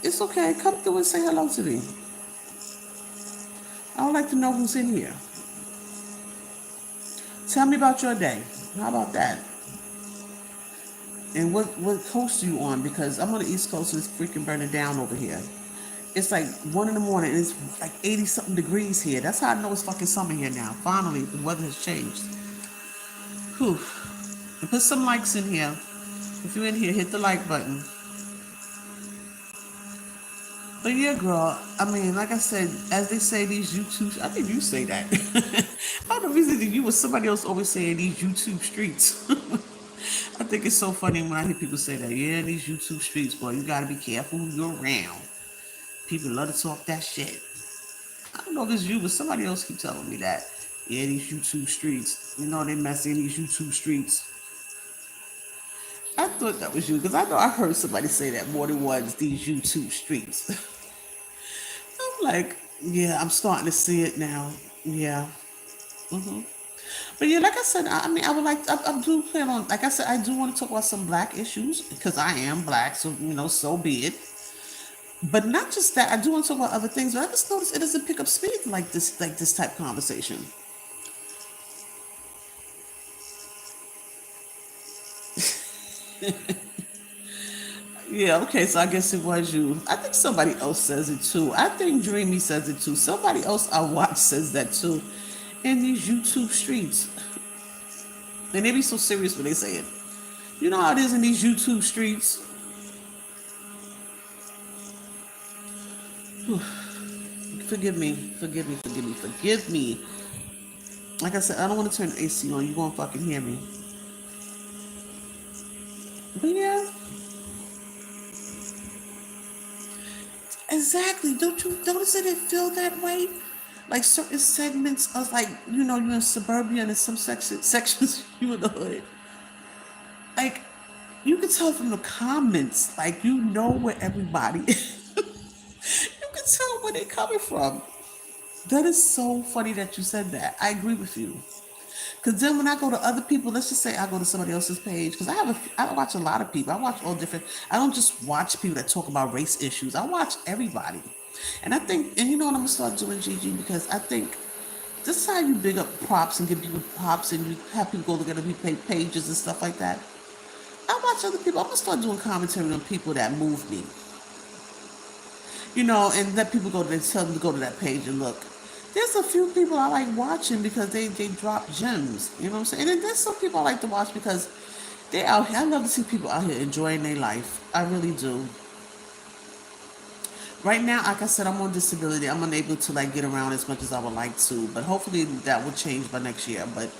It's okay. Come through and say hello to me. I would like to know who's in here. Tell me about your day. How about that? And what coast are you on? Because I'm on the East Coast and it's freaking burning down over here. It's like 1 in the morning and it's like 80 something degrees here. That's how I know it's fucking summer here now. Finally, the weather has changed. Whew. And put some likes in here. If you're in here, hit the like button. But yeah, girl, I mean, like I said, as they say, these YouTube, I think you say that. I don't know if it's either you or somebody else always saying these YouTube streets. I think it's so funny when I hear people say that. Yeah, these YouTube streets, boy, you gotta be careful who you're around. People love to talk that shit. I don't know if it's you, but somebody else keep telling me that. Yeah, these YouTube streets. You know, they messy in these YouTube streets. I thought that was you because I know I heard somebody say that more than once. These YouTube streets. I'm like, yeah, I'm starting to see it now. Yeah. hmm But yeah, like I said, I mean, I would like, I do plan on, like I said, I do want to talk about some black issues because I am black, so so be it. But not just that, I do want to talk about other things. But I just noticed it doesn't pick up speed like this type of conversation. Yeah, okay, so I guess it was you. I think somebody else says it too. I think Dreamy says it too. Somebody else I watch says that too. In these YouTube streets. And they be so serious when they say it. You know how it is in these YouTube streets? Forgive me, forgive me, forgive me, forgive me. Like I said, I don't want to turn the AC on. You won't fucking hear me. But yeah, exactly. Don't you notice that it feel that way? Like certain segments of like, you're in suburbia and in some sections you in the hood. Like you can tell from the comments, like you know where everybody is. You can tell where they're coming from. That is so funny that you said that. I agree with you. Because then when I go to other people, let's just say I go to somebody else's page, because I watch a lot of people. I watch all different. I don't just watch people that talk about race issues. I watch everybody, and I think, and you know what I'm gonna start doing, Gigi, because I think this is how you big up props and give people props, and you have people go look at the pages and stuff like that. I watch other people. I'm gonna start doing commentary on people that move me, and let people go to tell them to go to that page and look. There's a few people I like watching because they drop gems. You know what I'm saying? And then there's some people I like to watch because they out here. I love to see people out here enjoying their life. I really do. Right now, like I said, I'm on disability. I'm unable to like get around as much as I would like to, but hopefully that will change by next year. But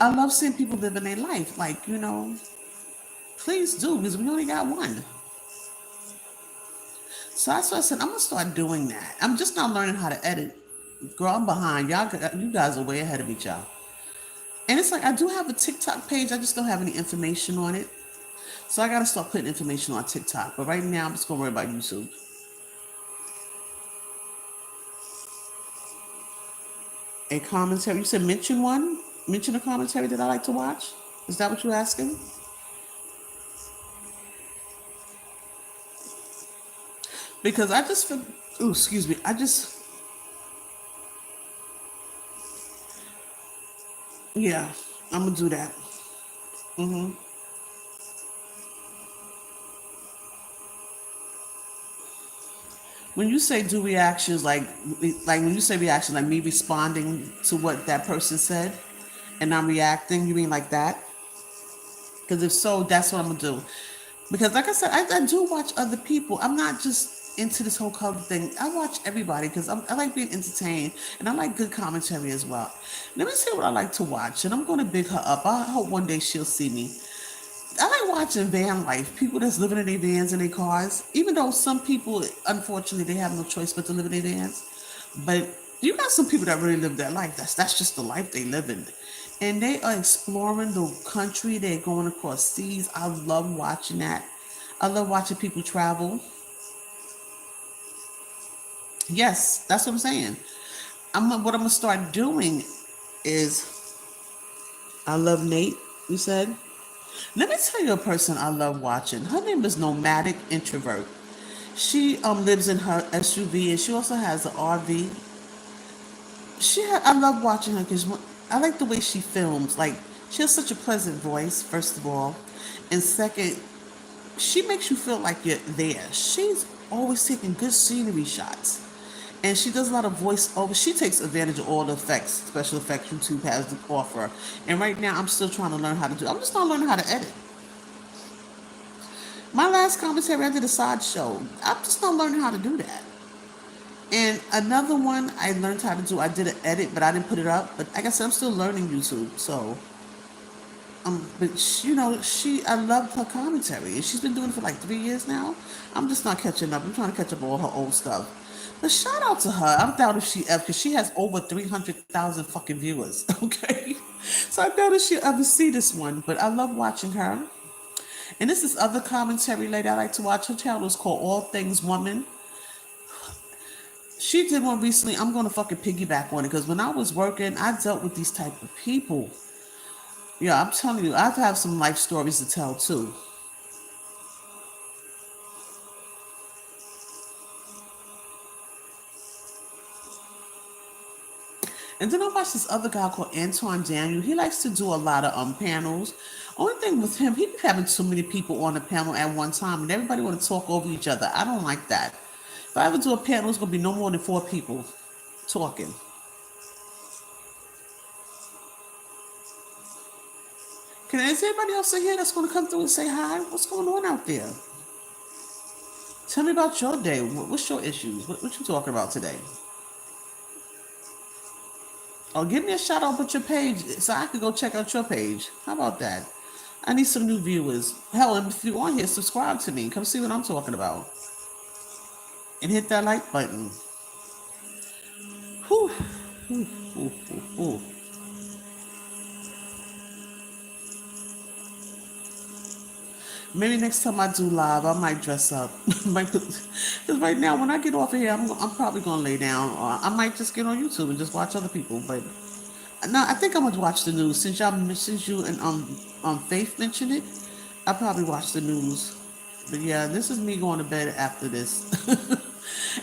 I love seeing people living their life. Like, please do because we only got one. So that's why I said I'm gonna start doing that. I'm just not learning how to edit. Girl, I'm behind. You guys are way ahead of each y'all. And it's like I do have a TikTok page. I just don't have any information on it. So I gotta start putting information on TikTok. But right now I'm just gonna worry about YouTube. A commentary. You said mention one? Mention a commentary that I like to watch? Is that what you're asking? Because I just feel, oh, excuse me. Yeah, I'm gonna do that. hmm When you say do reactions, like when you say reaction, like me responding to what that person said, and I'm reacting, you mean like that? Because if so, that's what I'm gonna do. Because like I said, I do watch other people. I'm not just into this whole color thing. I watch everybody because I like being entertained and I like good commentary as well. Let me say what I like to watch, and I'm gonna big her up. I hope one day she'll see me. I like watching van life. People that's living in their vans and their cars. Even though some people, unfortunately, they have no choice but to live in their vans. But you got some people that really live that life. That's just the life they live in. And they are exploring the country. They're going across seas. I love watching that. I love watching people travel. Yes, that's what I'm saying. What I'm gonna start doing is I love Nate. You said. Let me tell you a person I love watching. Her name is Nomadic Introvert. She lives in her SUV and she also has an RV. I love watching her because I like the way she films. Like she has such a pleasant voice, first of all, and second, she makes you feel like you're there. She's always taking good scenery shots. And she does a lot of voiceover. She takes advantage of all the effects, special effects YouTube has to offer. And right now, I'm still trying to learn how to do. I'm just not learning how to edit. My last commentary, I did a sideshow. I'm just not learning how to do that. And another one I learned how to do, I did an edit, but I didn't put it up. But like I said, I'm still learning YouTube. So, but I loved her commentary. And she's been doing it for like 3 years now. I'm just not catching up. I'm trying to catch up on all her old stuff. But shout out to her. I doubt if she ever, because she has over 300,000 fucking viewers. Okay. So I doubt if she'll ever see this one. But I love watching her. And this is other commentary lady I like to watch. Her channel is called All Things Woman. She did one recently. I'm gonna fucking piggyback on it because when I was working, I dealt with these type of people. Yeah, I'm telling you, I have some life stories to tell too. And then I watched this other guy called Antoine Daniel. He likes to do a lot of panels. Only thing with him, he be having too many people on the panel at one time, and everybody want to talk over each other. I don't like that. If I ever do a panel, it's gonna be no more than 4 people talking. Is anybody else in here that's gonna come through and say hi? What's going on out there? Tell me about your day. What's your issues? What you talking about today? Oh, give me a shout out with your page so I could go check out your page. How about that? I need some new viewers. Hell, if you're on here, subscribe to me. Come see what I'm talking about. And hit that like button. Whew. Whew, whew, whew, whew. Maybe next time I do live, I might dress up. Because right now, when I get off of here, I'm probably going to lay down. Or I might just get on YouTube and just watch other people. But no, I think I'm going to watch the news. Since you and Faith mentioned it, I'll probably watch the news. But yeah, this is me going to bed after this.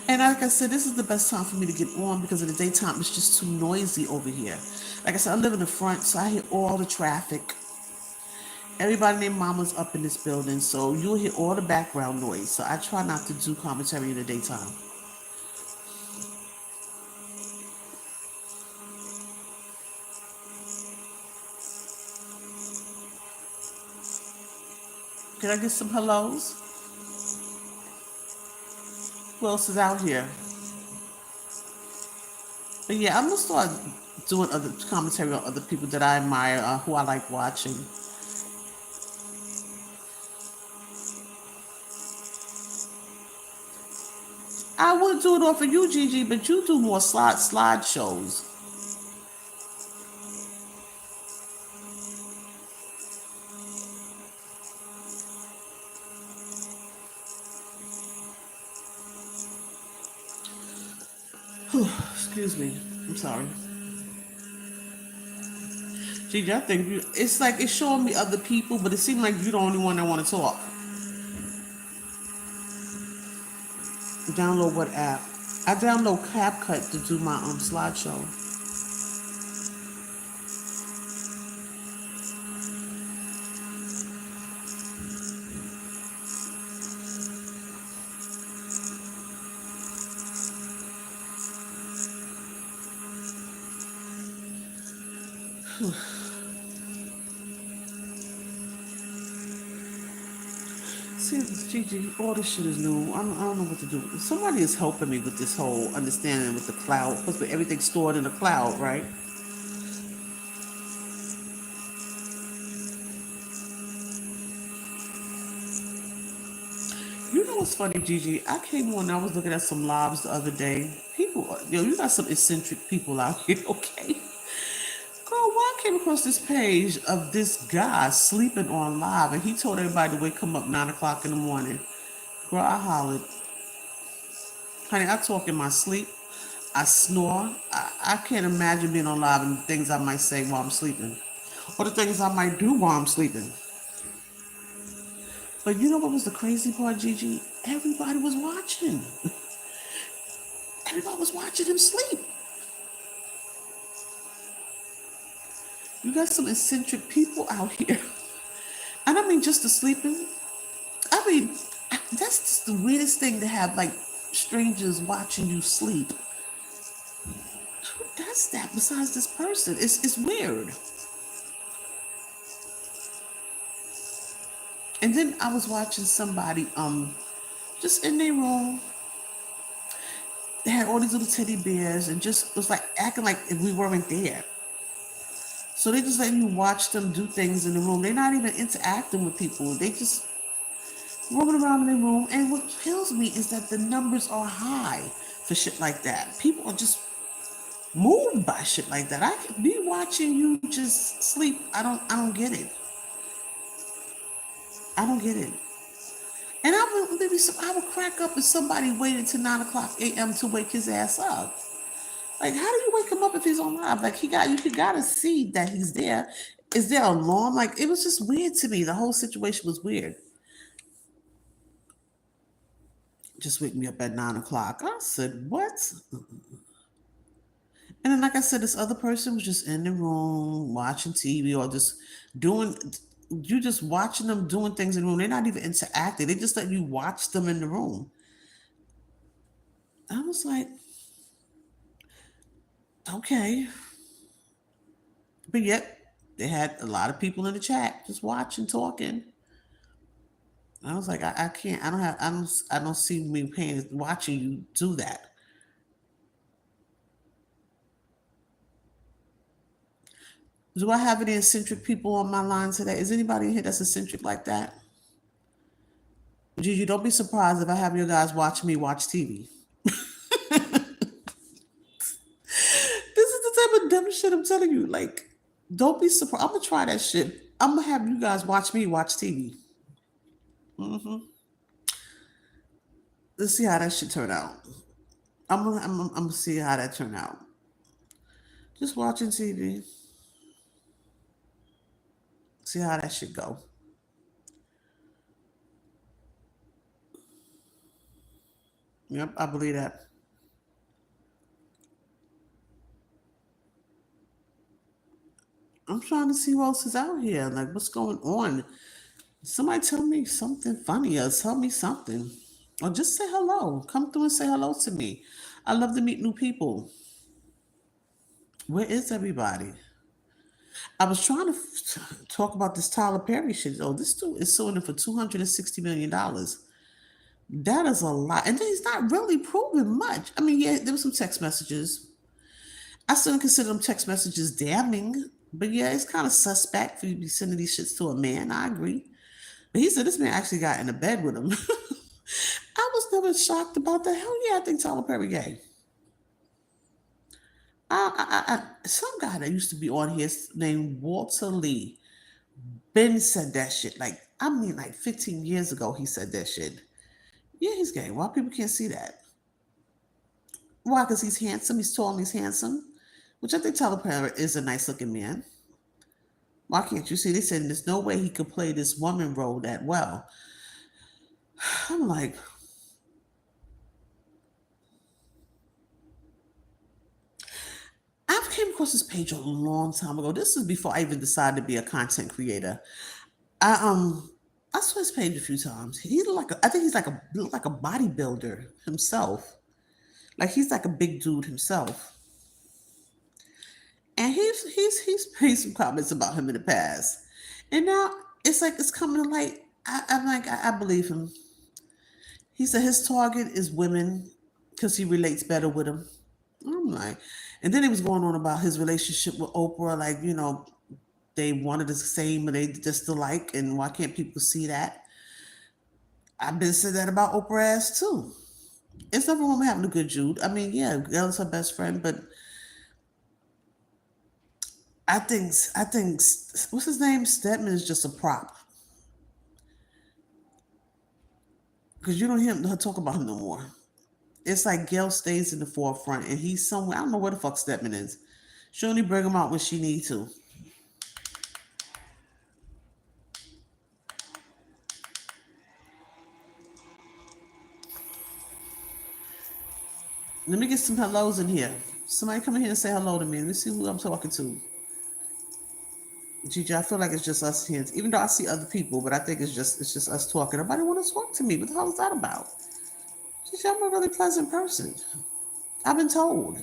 And like I said, this is the best time for me to get on because in the daytime it's just too noisy over here. Like I said, I live in the front, so I hear all the traffic. Everybody named Mama's up in this building, so you'll hear all the background noise. So I try not to do commentary in the daytime. Can I get some hellos? Who else is out here? But yeah, I'm gonna start doing other commentary on other people that I admire, who I like watching. I would do it off of you, Gigi, but you do more slide shows. Excuse me. I'm sorry. Gigi, I think it's like it's showing me other people, but it seems like you're the only one that want to talk. Download what app? I download CapCut to do my slideshow. See, Gigi, all this shit is new. I don't know what to do. Somebody is helping me with this whole understanding with the cloud, because everything's stored in the cloud, right? You know what's funny, Gigi? I came on, I was looking at some lives the other day. People, you got some eccentric people out here, okay? Girl, why I came across this page of this guy sleeping on live, and he told everybody to wake him up 9 o'clock in the morning. Girl, I hollered, honey, I talk in my sleep. I snore. I can't imagine being on live and the things I might say while I'm sleeping, or the things I might do while I'm sleeping. But you know what was the crazy part, Gigi? Everybody was watching. Everybody was watching him sleep. You got some eccentric people out here. And I mean, just the sleeping. I mean, that's just the weirdest thing to have, like, strangers watching you sleep. Who does that besides this person? It's weird. And then I was watching somebody just in their room. They had all these little teddy bears and just was like acting like if we weren't there. So they just letting you watch them do things in the room. They're not even interacting with people. They just roaming around in their room. And what kills me is that the numbers are high for shit like that. People are just moved by shit like that. I could be watching you just sleep. I don't get it. I don't get it. And I would crack up if somebody waited till 9 o'clock a.m. to wake his ass up. Like, how do you wake him up if he's on live? Like, you gotta see that he's there. Is there an alarm? Like, it was just weird to me. The whole situation was weird. Just wake me up at 9 o'clock. I said, what? And then, like I said, this other person was just in the room watching TV or just doing. You just watching them doing things in the room. They're not even interacting. They just let you watch them in the room. I was like, okay, but yet they had a lot of people in the chat just watching, talking. I was like, I can't. I don't have. I don't see me paying watching you do that. Do I have any eccentric people on my line today? Is anybody in here that's eccentric like that? Gigi, don't be surprised if I have your guys watch me watch TV. This is the type of dumb shit I'm telling you. Like, don't be surprised. I'm gonna try that shit. I'm gonna have you guys watch me watch TV. Let's see how that shit turn out. I'm gonna see how that turn out. Just watching TV. See how that shit go. Yep, I believe that. I'm trying to see who else is out here. Like, what's going on? Somebody tell me something funny or tell me something. Or just say hello. Come through and say hello to me. I love to meet new people. Where is everybody? I was trying to talk about this Tyler Perry shit. Oh, this dude is suing him for $260 million. That is a lot. And then he's not really proving much. I mean, yeah, there were some text messages. I still don't consider them text messages damning. But yeah, it's kind of suspect for you to be sending these shits to a man. I agree. But he said this man actually got in a bed with him. I was never shocked about that. Hell yeah, I think Tyler Perry gay. Some guy that used to be on here named Walter Lee. Ben said that shit. Like, I mean, like 15 years ago, he said that shit. Yeah, he's gay. Why people can't see that? Why? Because he's handsome. He's tall and he's handsome. Which I think Tyler Perry is a nice looking man. Why can't you see? They said there's no way he could play this woman role that well. I'm like, I've came across this page a long time ago. This is before I even decided to be a content creator. I I saw his page a few times. He's like I think he's like a bodybuilder himself. Like he's like a big dude himself. And he's made some comments about him in the past. And now it's like it's coming to light. I'm like, I believe him. He said his target is women because he relates better with them. I'm like, and then he was going on about his relationship with Oprah, like, they wanted the same and they just alike, and why can't people see that? I've been saying that about Oprah ass too. It's nothing wrong with having a good Jude. I mean, yeah, Gail's her best friend, but I think what's his name? Stedman is just a prop because you don't hear her talk about him no more. It's like Gail stays in the forefront and he's somewhere. I don't know where the fuck Stedman is. She only bring him out when she need to. Let me get some hellos in here. Somebody come in here and say hello to me. Let me see who I'm talking to. Gigi, I feel like it's just us here. Even though I see other people, but I think it's just us talking. Nobody want to talk to me. What the hell is that about? Gigi, I'm a really pleasant person. I've been told.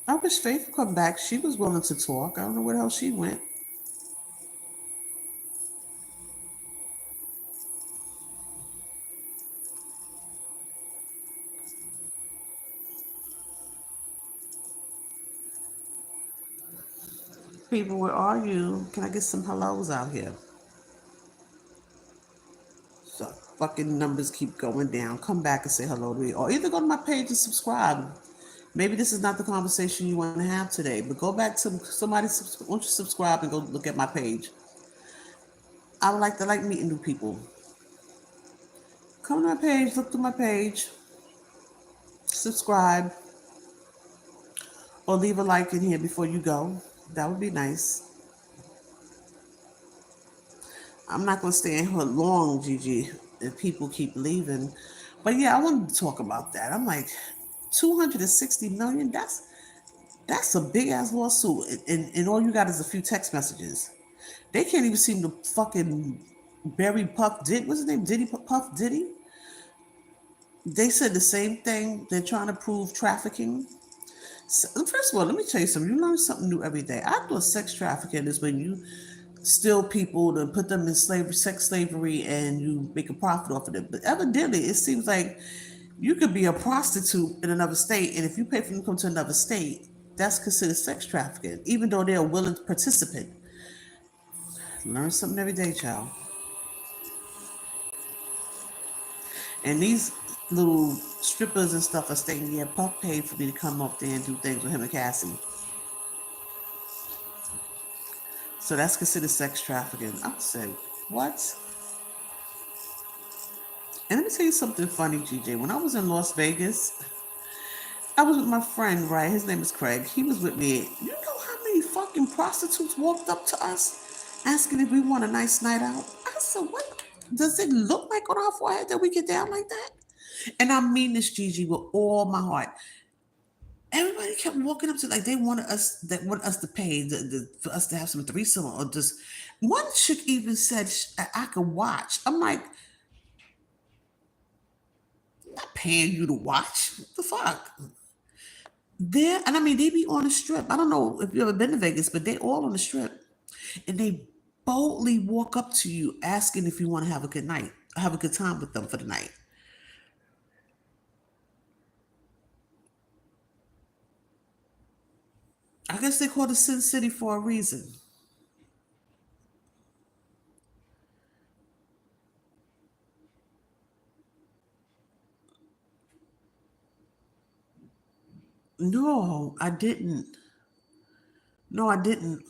Okay. wish Faith would come back. She was willing to talk. I don't know where the hell she went. People, where are you? Can I get some hellos out here? So fucking numbers keep going down. Come back and say hello to me. Or either go to my page and subscribe. Maybe this is not the conversation you want to have today, but go back to somebody, won't you subscribe and go look at my page? I would like to like meeting new people. Come to my page, look through my page, subscribe, or leave a like in here before you go. That would be nice. I'm not gonna stay in here long, Gigi, if people keep leaving. But yeah, I wanted to talk about that. I'm like, 260 million. That's a big ass lawsuit, and all you got is a few text messages. They can't even seem to fucking bury Puff Diddy. What's his name? Diddy Puff Diddy. They said the same thing. They're trying to prove trafficking. So, first of all, let me tell you something. You learn something new every day. I thought sex trafficking is when you steal people to put them in slavery, sex slavery, and you make a profit off of them. But evidently, it seems like you could be a prostitute in another state, and if you pay for them to come to another state, that's considered sex trafficking, even though they're a willing participant. Learn something every day, child. And these little strippers and stuff are stating, yeah, Puff paid for me to come up there and do things with him and Cassie. So that's considered sex trafficking. I said, what? And let me tell you something funny, GJ. When I was in Las Vegas, I was with my friend, right? His name is Craig. He was with me. You know how many fucking prostitutes walked up to us asking if we want a nice night out? I said, what does it look like on our forehead that we get down like that? And I mean this, Gigi, with all my heart. Everybody kept walking up to like they wanted us to pay for us to have some threesome or just one chick even said I could watch. I'm like, I'm not paying you to watch. What the fuck? There and I mean they be on the strip. I don't know if you've ever been to Vegas, but they all on the strip. And they boldly walk up to you asking if you want to have a good night, have a good time with them for the night. I guess they call it Sin City for a reason. No, I didn't. No, I didn't.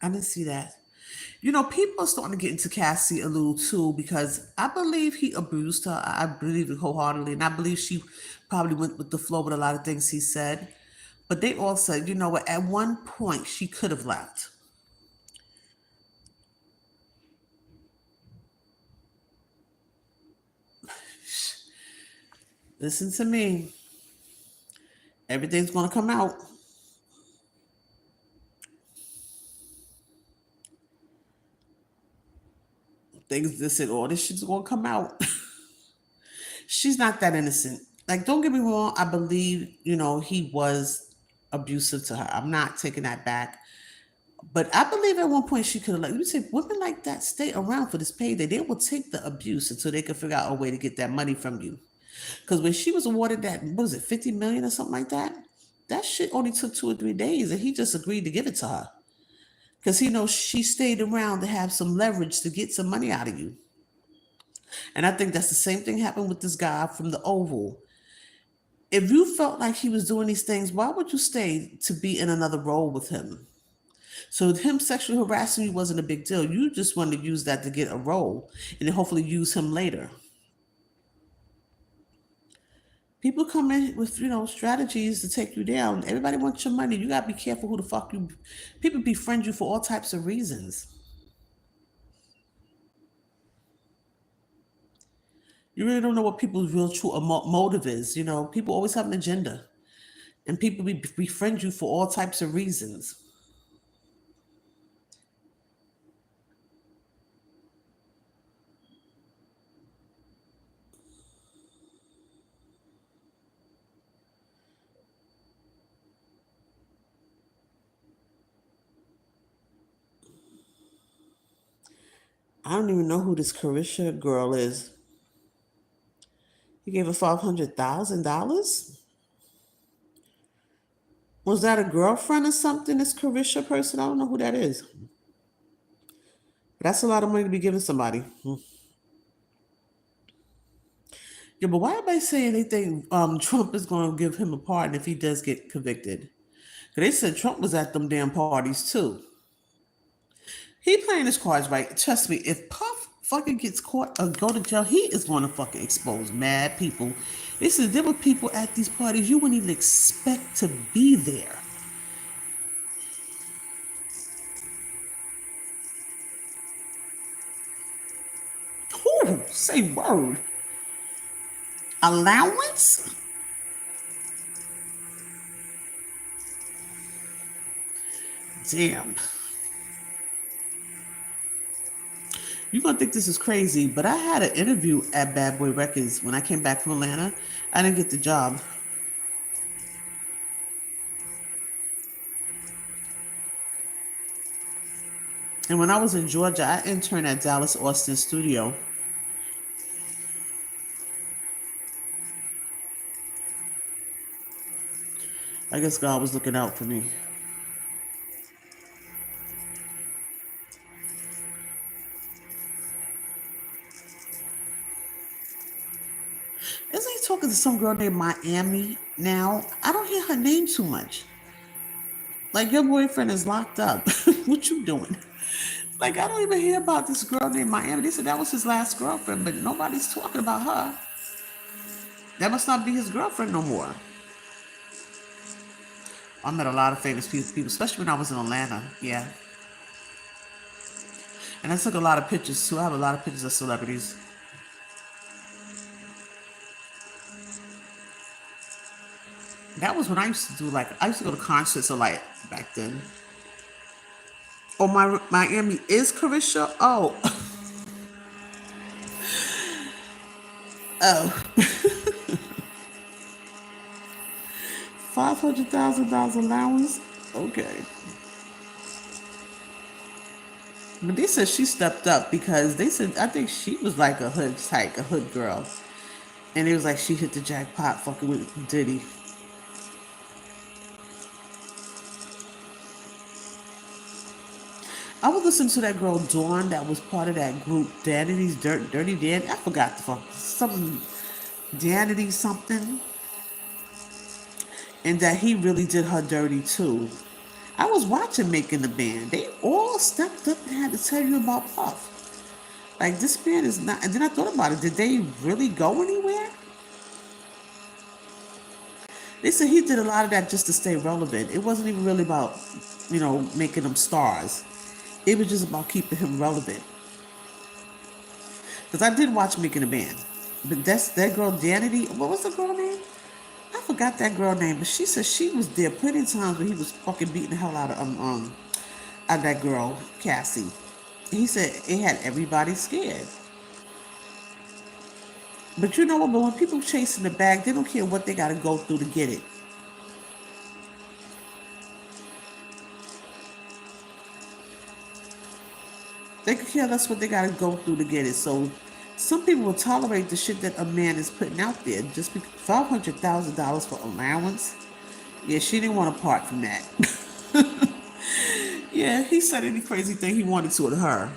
I didn't see that. You know, people are starting to get into Cassie a little too because I believe he abused her. I believe it wholeheartedly. And I believe she probably went with the flow with a lot of things he said. But they all said, you know what, at one point she could have left. Listen to me. Everything's going to come out. Things this and all this shit's going to come out. She's not that innocent. Like, don't get me wrong. I believe, he was abusive to her. I'm not taking that back. But I believe at one point she could have like you say women like that stay around for this payday. They will take the abuse until they can figure out a way to get that money from you. Because when she was awarded that, what was it, 50 million or something like that? That shit only took 2 or 3 days, and he just agreed to give it to her because he knows she stayed around to have some leverage to get some money out of you. And I think that's the same thing happened with this guy from the Oval. If you felt like he was doing these things, why would you stay to be in another role with him? So him sexually harassing you wasn't a big deal. You just wanted to use that to get a role and then hopefully use him later. People come in with, strategies to take you down. Everybody wants your money. You gotta be careful who the fuck you people befriend you for all types of reasons. You really don't know what people's real true motive is. People always have an agenda. And people befriend you for all types of reasons. I don't even know who this Carisha girl is. He gave her $500,000. Was that a girlfriend or something? This Carisha person, I don't know who that is. But that's a lot of money to be giving somebody. Yeah, but why everybody saying they think Trump is going to give him a pardon if he does get convicted? 'Cause they said Trump was at them damn parties too. He playing his cards right. Trust me, if Puff fucking gets caught or go to jail, he is going to fucking expose mad people. They said there were people at these parties you wouldn't even expect to be there. Ooh, say word. Allowance? Damn. You're gonna think this is crazy, but I had an interview at Bad Boy Records when I came back from Atlanta. I didn't get the job. And when I was in Georgia, I interned at Dallas Austin Studio. I guess God was looking out for me. Isn't he talking to some girl named Miami now? I don't hear her name too much. Like, your boyfriend is locked up. What you doing? Like, I don't even hear about this girl named Miami. They said that was his last girlfriend, but nobody's talking about her. That must not be his girlfriend no more. I met a lot of famous people, especially when I was in Atlanta. Yeah. And I took a lot of pictures too. I have a lot of pictures of celebrities. That was when I used to do I used to go to concerts a lot back then. Oh, my Miami is Carisha. Oh, oh, $500,000 allowance. Okay, but they said she stepped up because they said I think she was like a hood type, a hood girl, and it was like she hit the jackpot fucking with Diddy. I was listening to that girl Dawn that was part of that group Danity's Dirty Dan. I forgot the fuck something Danity something, and that he really did her dirty too. I was watching Making the Band. They all stepped up and had to tell you about Puff. Like, this band is not. And then I thought about it. Did they really go anywhere? They said he did a lot of that just to stay relevant. It wasn't even really about, making them stars. It was just about keeping him relevant. Because I did watch Making the Band. But that's that girl Danity. What was the girl name? I forgot that girl name, but she said she was there plenty of times when he was fucking beating the hell out of that girl, Cassie. He said it had everybody scared. But you know what? But when people chasing the bag, they don't care what they gotta go through to get it. They could care less what they gotta go through to get it. So some people will tolerate the shit that a man is putting out there. Just because $500,000 for allowance. Yeah, she didn't want to part from that. Yeah, he said any crazy thing he wanted to her.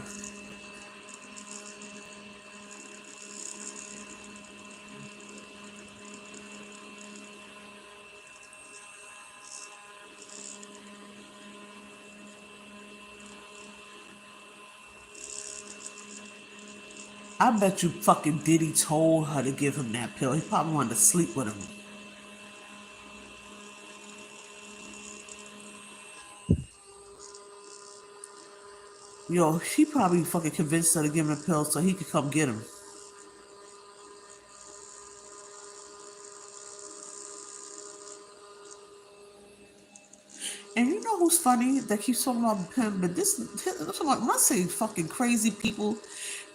I bet you fucking Diddy told her to give him that pill. He probably wanted to sleep with him. Yo, he probably fucking convinced her to give him a pill so he could come get him. And you know who's funny that keeps talking about him? But when I say fucking crazy people,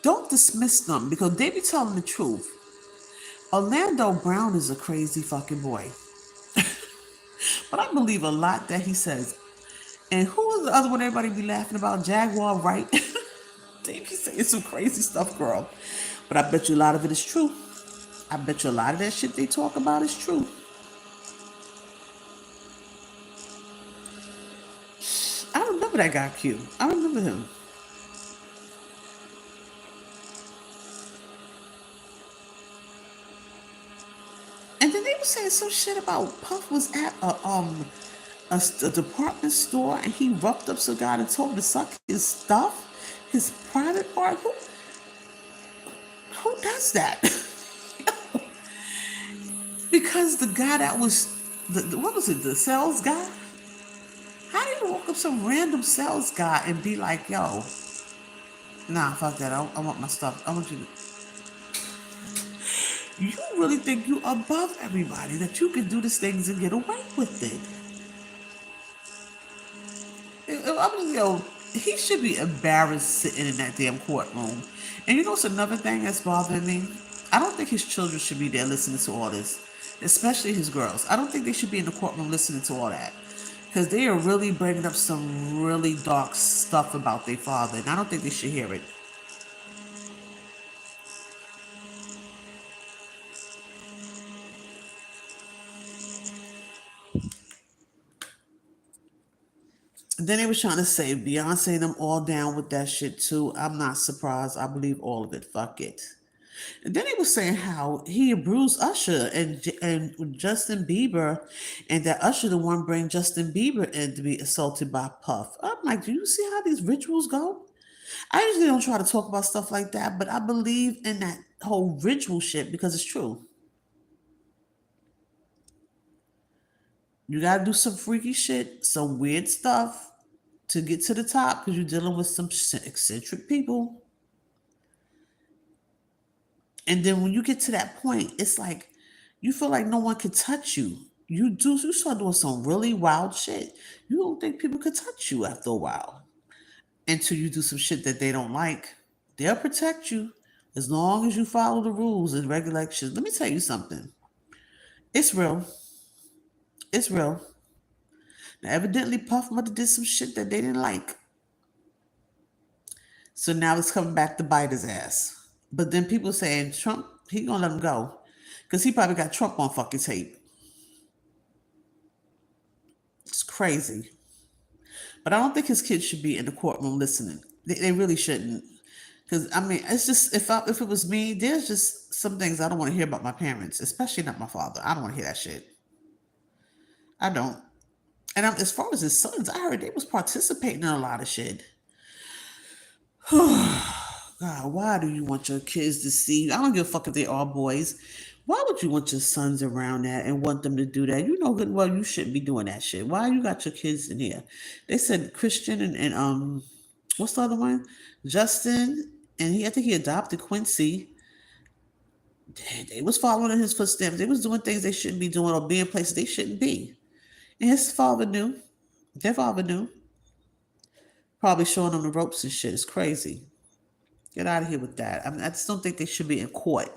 don't dismiss them because they be telling the truth. Orlando Brown is a crazy fucking boy. But I believe a lot that he says. And who was the other one everybody be laughing about? Jaguar, right? They be saying some crazy stuff, girl. But I bet you a lot of it is true. I bet you a lot of that shit they talk about is true. I remember that guy Q. I remember him. And then they were saying some shit about Puff was at a department store and he roughed up some guy and told him to suck his stuff, his private part. Who does that? Because the guy that was what was it, the sales guy? How do you walk up some random sales guy and be like, yo, nah, fuck that. I want my stuff. I want you to. You really think you above everybody, that you can do these things and get away with it? I'm just, yo, he should be embarrassed sitting in that damn courtroom. And you know what's another thing that's bothering me? I don't think his children should be there listening to all this, especially his girls. I don't think they should be in the courtroom listening to all that. Because they are really bringing up some really dark stuff about their father, and I don't think they should hear it. And then they was trying to say Beyonce and them all down with that shit too. I'm not surprised. I believe all of it. Fuck it. And then he was saying how he abused Usher and Justin Bieber, and that Usher the one bring Justin Bieber in to be assaulted by Puff. I'm like, do you see how these rituals go? I usually don't try to talk about stuff like that, but I believe in that whole ritual shit because it's true. You gotta do some freaky shit, some weird stuff to get to the top because you're dealing with some eccentric people. And then when you get to that point, it's like you feel like no one can touch you. You start doing some really wild shit. You don't think people could touch you after a while until you do some shit that they don't like. They'll protect you as long as you follow the rules and regulations. Let me tell you something. It's real. It's real. Now, evidently, Puff mother did some shit that they didn't like. So now it's coming back to bite his ass. But then people saying Trump, he gonna let him go. Because he probably got Trump on fucking tape. It's crazy. But I don't think his kids should be in the courtroom listening. They really shouldn't. Because I mean, it's just if it was me, there's just some things I don't want to hear about my parents, especially not my father. I don't want to hear that shit. I don't. And as far as his sons, I heard they was participating in a lot of shit. God, why do you want your kids to see? I don't give a fuck if they are boys. Why would you want your sons around that and want them to do that? You know good well you shouldn't be doing that shit. Why you got your kids in here? They said Christian and what's the other one? Justin, and I think he adopted Quincy. They was following in his footsteps. They was doing things they shouldn't be doing or being places they shouldn't be. And his father knew. Their father knew. Probably showing them the ropes and shit. It's crazy. Get out of here with that. I mean, I just don't think they should be in court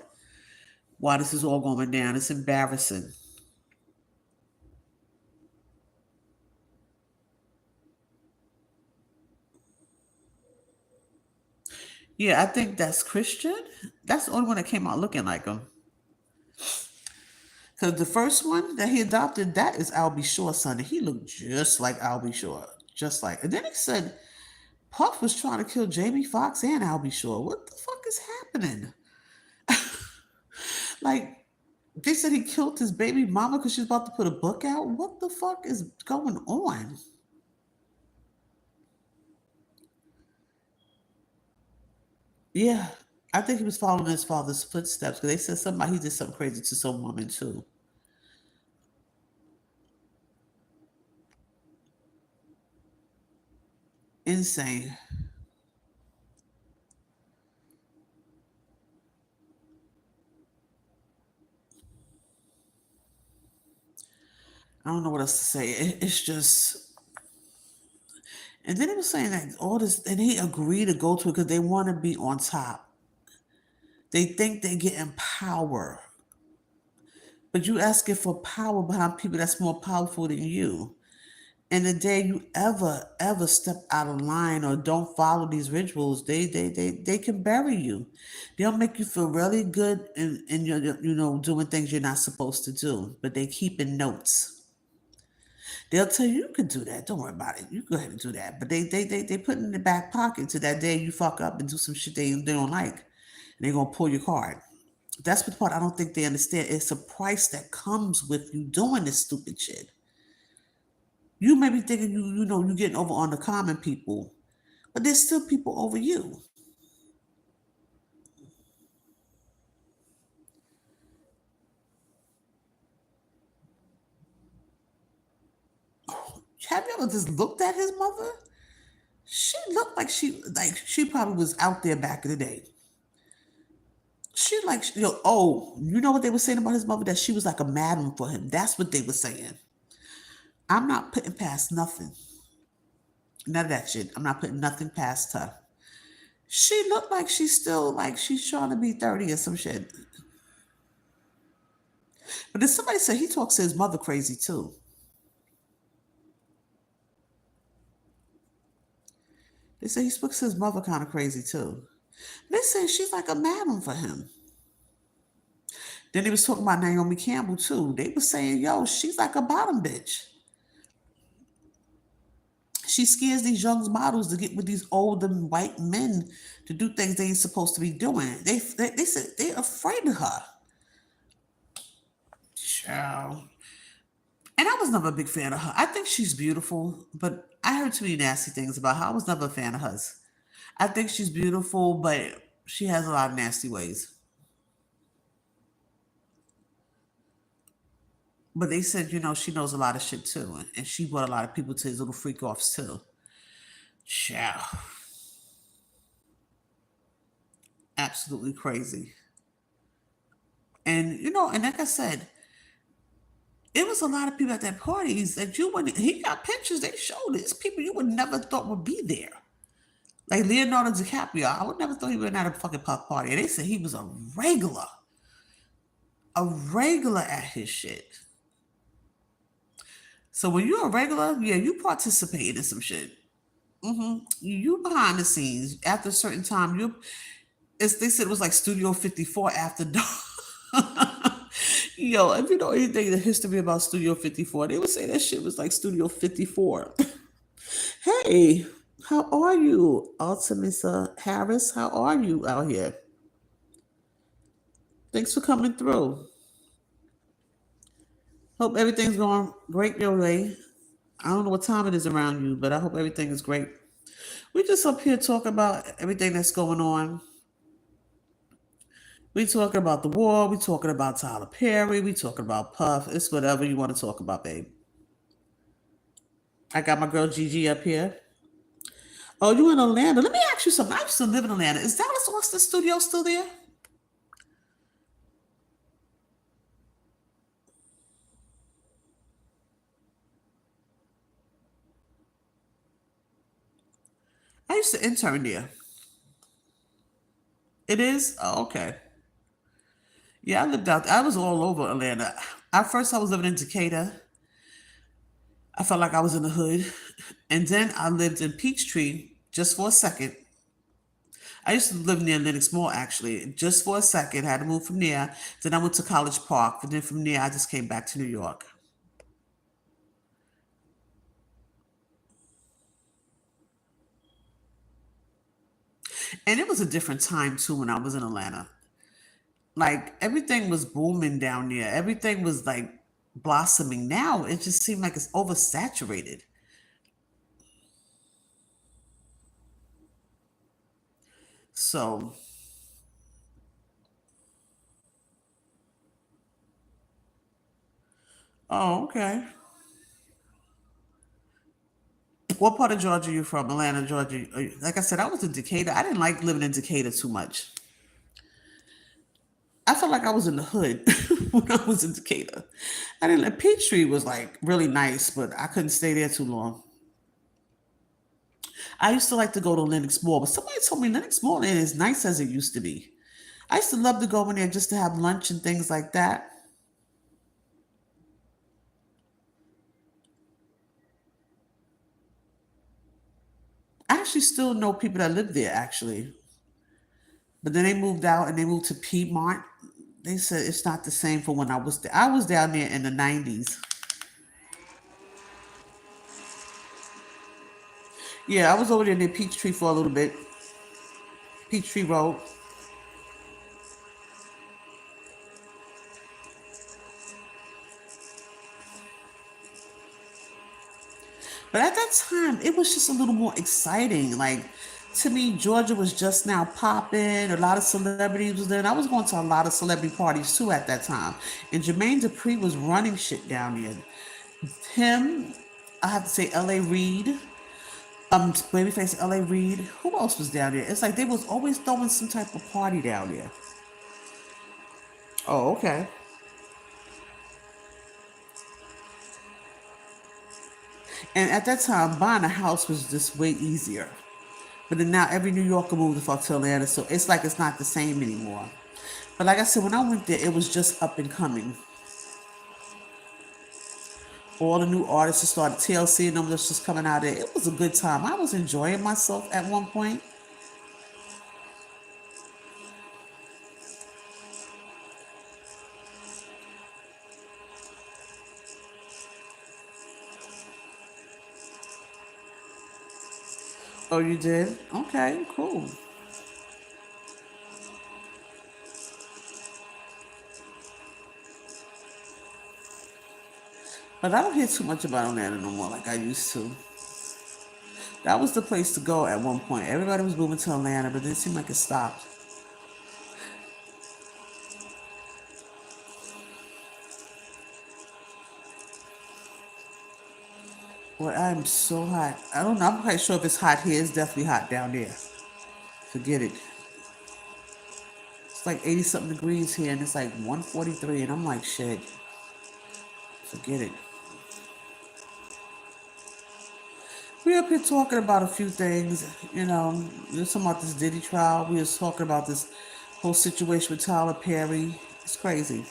while this is all going down. It's embarrassing. Yeah, I think that's Christian. That's the only one that came out looking like him. Because the first one that he adopted, that is Albie Shore's son. And he looked just like Albie Shore. Just like. And then he said Puff was trying to kill Jamie Foxx and Albie Shore. What the fuck is happening? Like, they said he killed his baby mama because she's about to put a book out. What the fuck is going on? Yeah, I think he was following his father's footsteps because they said somebody he did something crazy to some woman too. Insane. I don't know what else to say. It's just, and then he was saying that all this, and he agreed to go to it because they want to be on top. They think they're getting power, but you asking for power behind people that's more powerful than you. And the day you ever step out of line or don't follow these rituals, they can bury you. They'll make you feel really good and you're doing things you're not supposed to do, but they keep in notes. They'll tell you you can do that. Don't worry about it. You go ahead and do that. But they put it in the back pocket to that day you fuck up and do some shit they don't like. And they're gonna pull your card. That's the part I don't think they understand. It's a price that comes with you doing this stupid shit. You may be thinking you're getting over on the common people, but there's still people over you. Have you ever just looked at his mother? She looked like she probably was out there back in the day. She like you know what they were saying about his mother, that she was like a madam for him. That's what they were saying. I'm not putting past nothing. None of that shit. I'm not putting nothing past her. She looked like she's still like she's trying to be 30 or some shit. But then somebody said he talks to his mother crazy too. They say he speaks to his mother kind of crazy too. They say she's like a madam for him. Then they was talking about Naomi Campbell too. They was saying, yo, she's like a bottom bitch. She scares these young models to get with these older white men to do things they ain't supposed to be doing. They said they're afraid of her. Child. And I was never a big fan of her. I think she's beautiful, but I heard too many nasty things about her. I was never a fan of hers. I think she's beautiful, but she has a lot of nasty ways. But they said, she knows a lot of shit too. And she brought a lot of people to his little freak offs too. Ciao. Absolutely crazy. And like I said, it was a lot of people at that parties that you wouldn't, he got pictures they showed. It's people you would never thought would be there. Like Leonardo DiCaprio, I would never thought he would at a fucking pop party. And they said he was a regular at his shit. So when you're a regular, yeah, you participate in some shit. You behind the scenes. After a certain time, they said it was like Studio 54 after dark. Yo, if you know anything the history about Studio 54, they would say that shit was like Studio 54. Hey, how are you, Artemisa Harris? How are you out here? Thanks for coming through. Hope everything's going great your way. I don't know what time it is around you, but I hope everything is great. We just up here talking about everything that's going on. We talking about the war. We talking about Tyler Perry. We talking about Puff. It's whatever you want to talk about, babe. I got my girl Gigi up here. Oh, you in Atlanta? Let me ask you something. I used to live in Atlanta. Is Dallas Austin Studio still there? I used to intern there. It is? Oh, okay. Yeah, I lived out. I was all over Atlanta. At first, I was living in Decatur. I felt like I was in the hood, and then I lived in Peachtree just for a second. I used to live near Lenox Mall actually, just for a second. Had to move from there. Then I went to College Park, and then from there I just came back to New York. And it was a different time too when I was in Atlanta. Like everything was booming down there. Everything was like blossoming. Now it just seemed like it's oversaturated. So, oh, okay. What part of Georgia are you from? Atlanta, Georgia. Like I said, I was in Decatur. I didn't like living in Decatur too much. I felt like I was in the hood when I was in Decatur. I didn't. Peachtree was like really nice, but I couldn't stay there too long. I used to like to go to Lenox Mall, but somebody told me Lenox Mall ain't as nice as it used to be. I used to love to go in there just to have lunch and things like that. actually still know people that live there, actually. But then they moved out and they moved to Piedmont. They said it's not the same for when I was there. I was down there in the 90s. Yeah, I was over there near Peachtree for a little bit. Peachtree Road. But at that time, it was just a little more exciting. Like, to me, Georgia was just now popping. A lot of celebrities was there. And I was going to a lot of celebrity parties too at that time. And Jermaine Dupri was running shit down there. Him, I have to say L.A. Reid, Babyface L.A. Reid. Who else was down there? It's like they was always throwing some type of party down there. Oh, okay. And at that time, buying a house was just way easier. But then now every New Yorker moved to Atlanta, so it's like it's not the same anymore. But like I said, when I went there, it was just up and coming. All the new artists started, TLC and them was just coming out there. It was a good time. I was enjoying myself at one point. Oh, you did? Okay, cool. But I don't hear too much about Atlanta no more like I used to. That was the place to go at one point. Everybody was moving to Atlanta, but it seemed like it stopped. Well, I'm so hot. I don't know. I'm quite sure if it's hot here. It's definitely hot down there. Forget it. It's like 80 something degrees here, and it's like 143, and I'm like, shit, forget it. We up here talking about a few things, we were talking about this Diddy trial. We was talking about this whole situation with Tyler Perry. It's crazy.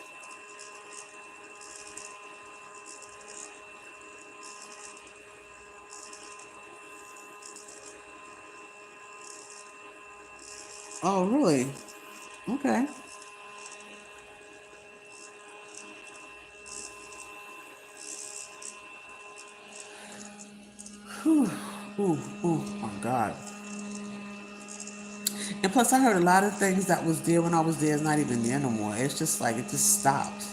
Oh, really? Okay. Whew. Ooh, ooh, my God. And plus, I heard a lot of things that was there when I was there is not even there no more. It's just like it just stopped.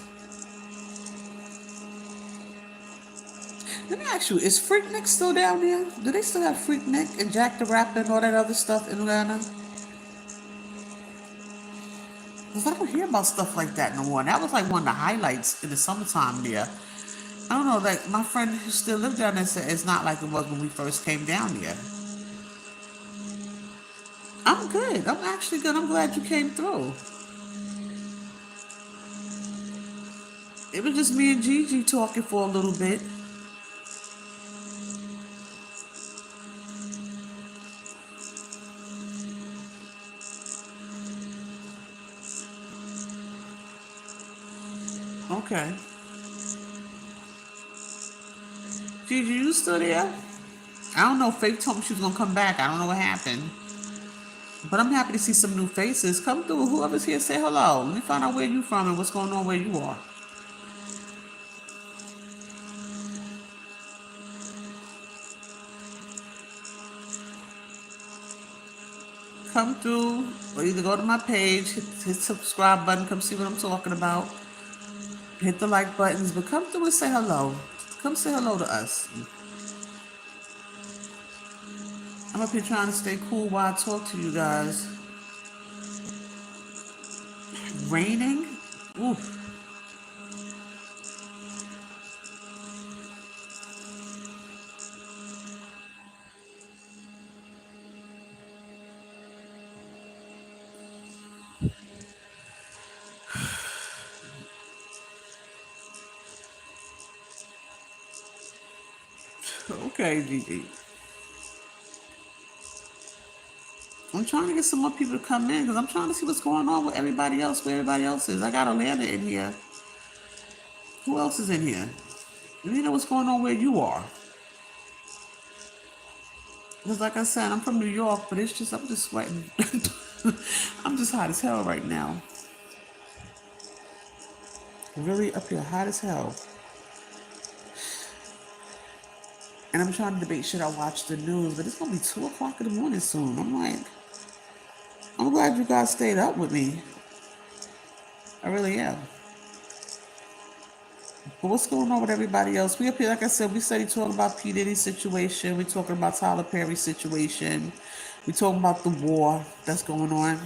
Let me ask you, is Freaknik still down there? Do they still have Freaknik and Jack the Rapper and all that other stuff in Atlanta? Because I don't hear about stuff like that no more. That was like one of the highlights in the summertime there. I don't know, like my friend who still lived down there said it's not like it was when we first came down there. I'm good. I'm actually good. I'm glad you came through. It was just me and Gigi talking for a little bit. Okay. Gigi, you still there? I don't know. Faith told me she was gonna come back. I don't know what happened. But I'm happy to see some new faces. Come through. Whoever's here, say hello. Let me find out where you from and what's going on where you are. Come through, or either go to my page, hit subscribe button, come see what I'm talking about. Hit the like buttons, but come through and say hello. Come say hello to us. I'm up here trying to stay cool while I talk to you guys. Raining? Oof. Okay, Gigi. I'm trying to get some more people to come in because I'm trying to see what's going on with everybody else, where everybody else is. I got Atlanta in here. Who else is in here? Let me know what's going on where you are. Because like I said, I'm from New York, but I'm just sweating. I'm just hot as hell right now. Really up here, hot as hell. And I'm trying to debate should I watch the news, but it's gonna be 2 o'clock in the morning soon. I'm like, I'm glad you guys stayed up with me. I really am. But what's going on with everybody else? We up here, like I said, we steady talking about P. Diddy's situation. We talking about Tyler Perry's situation. We talking about the war that's going on.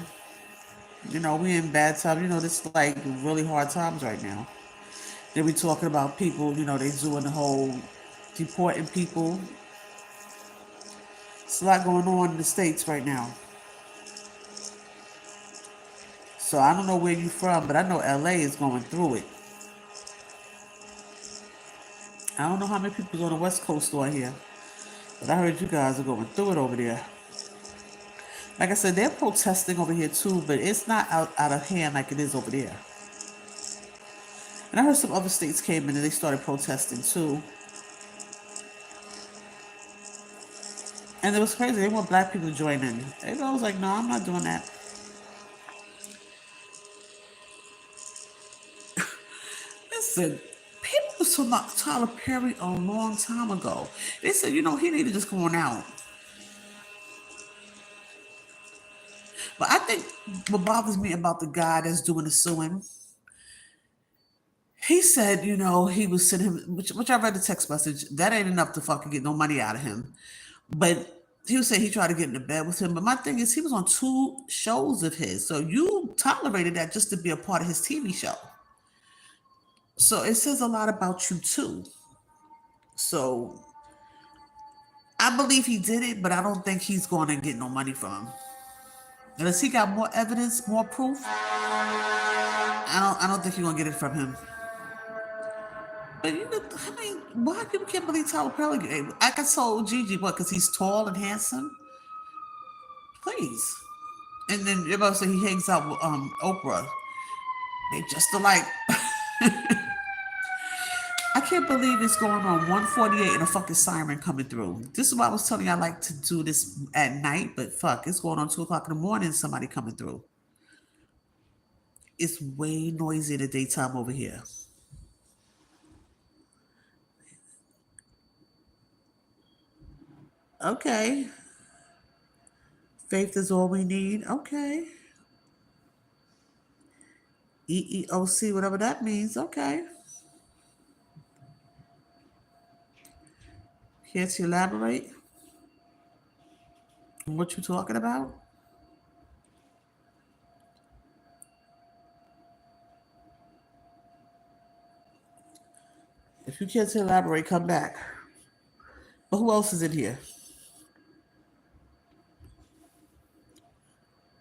We in bad times. This like really hard times right now. Then we talking about people, they doing the whole deporting people. It's a lot going on in the States right now. So I don't know where you from, but I know LA is going through it. I don't know how many people's on the West Coast are here, but I heard you guys are going through it over there. Like I said, they're protesting over here too, but it's not out of hand like it is over there. And I heard some other states came in and they started protesting too. And it was crazy. They want black people to join in. I was like, no, I'm not doing that. Listen, people was talking about Tyler Perry a long time ago. They said, he need to just go on out. But I think what bothers me about the guy that's doing the suing, he said, he was sending him, which I read the text message, that ain't enough to fucking get no money out of him. But he was saying he tried to get into bed with him. But my thing is, he was on 2 shows of his. So you tolerated that just to be a part of his TV show. So it says a lot about you too. So I believe he did it, but I don't think he's going to get no money from him. Unless he got more evidence, more proof, I don't think you're gonna get it from him. But why people can't believe Tyler Perry? Like I told Gigi, what? Because he's tall and handsome. Please. And then everybody say he hangs out with Oprah. They just alike. I can't believe it's going on 148 and a fucking siren coming through. This is why I was telling you I like to do this at night, but fuck, it's going on 2 o'clock in the morning. Somebody coming through. It's way noisy in the daytime over here. Okay. Faith is all we need. Okay. EEOC, whatever that means. Okay. Care to elaborate on what you're talking about? If you care to elaborate, come back. But who else is in here?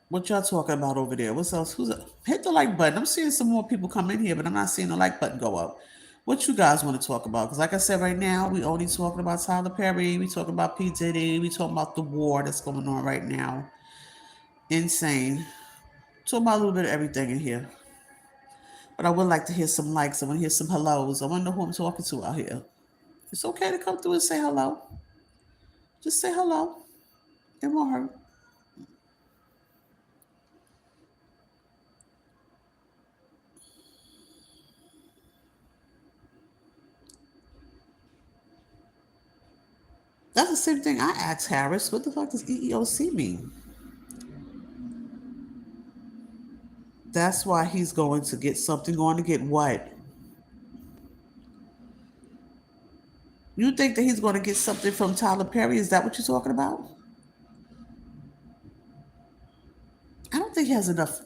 What y'all talking about over there? What's else? Hit the like button? I'm seeing some more people come in here, but I'm not seeing the like button go up. What you guys want to talk about? Because like I said, right now we only talking about Tyler Perry. We talking about P Diddy. We talking about the war that's going on right now. Insane. Talking about a little bit of everything in here. But I would like to hear some likes. I want to hear some hellos. I want to know who I'm talking to out here. It's okay to come through and say hello. Just say hello. It won't hurt. That's the same thing I asked Harris. What the fuck does EEOC mean? That's why he's going to get something. Going to get what? You think that he's going to get something from Tyler Perry? Is that what you're talking about? I don't think he has enough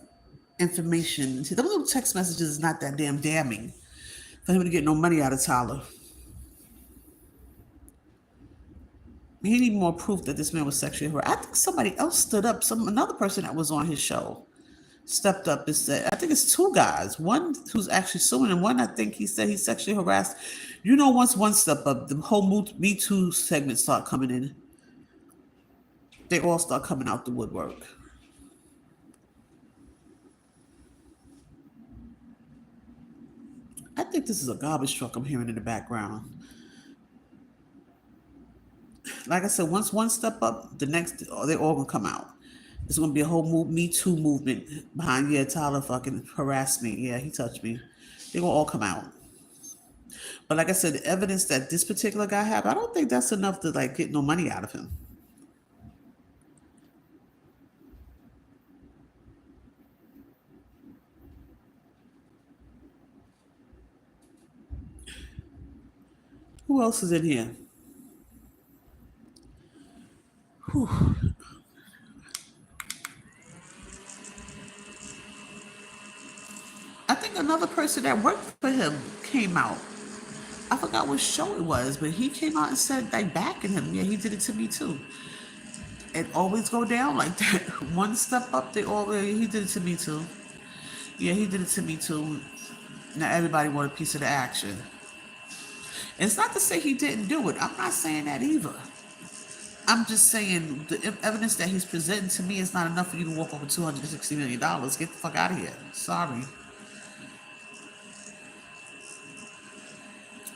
information. See, those little text messages is not that damn damning for him to get no money out of Tyler. He need more proof that this man was sexually harassed. I think somebody else stood up. Another person that was on his show stepped up and said, I think it's 2 guys. One who's actually suing, and one I think he said he's sexually harassed. Once one step up, the whole Me Too segment start coming in. They all start coming out the woodwork. I think this is a garbage truck I'm hearing in the background. Like I said, once one step up, the next they're all gonna come out. It's gonna be a whole Me Too movement behind. Yeah, Tyler fucking harassed me. Yeah, he touched me. They're gonna all come out. But like I said, the evidence that this particular guy have, I don't think that's enough to like get no money out of him. Who else is in here? I think another person that worked for him came out. I forgot what show it was, but he came out and said like backing him. Yeah, he did it to me too. It always go down like that. One step up, they always he did it to me too. Yeah, he did it to me too. Now everybody want a piece of the action. And it's not to say he didn't do it. I'm not saying that either. I'm just saying the evidence that he's presenting to me is not enough for you to walk over $260 million. Get the fuck out of here. Sorry.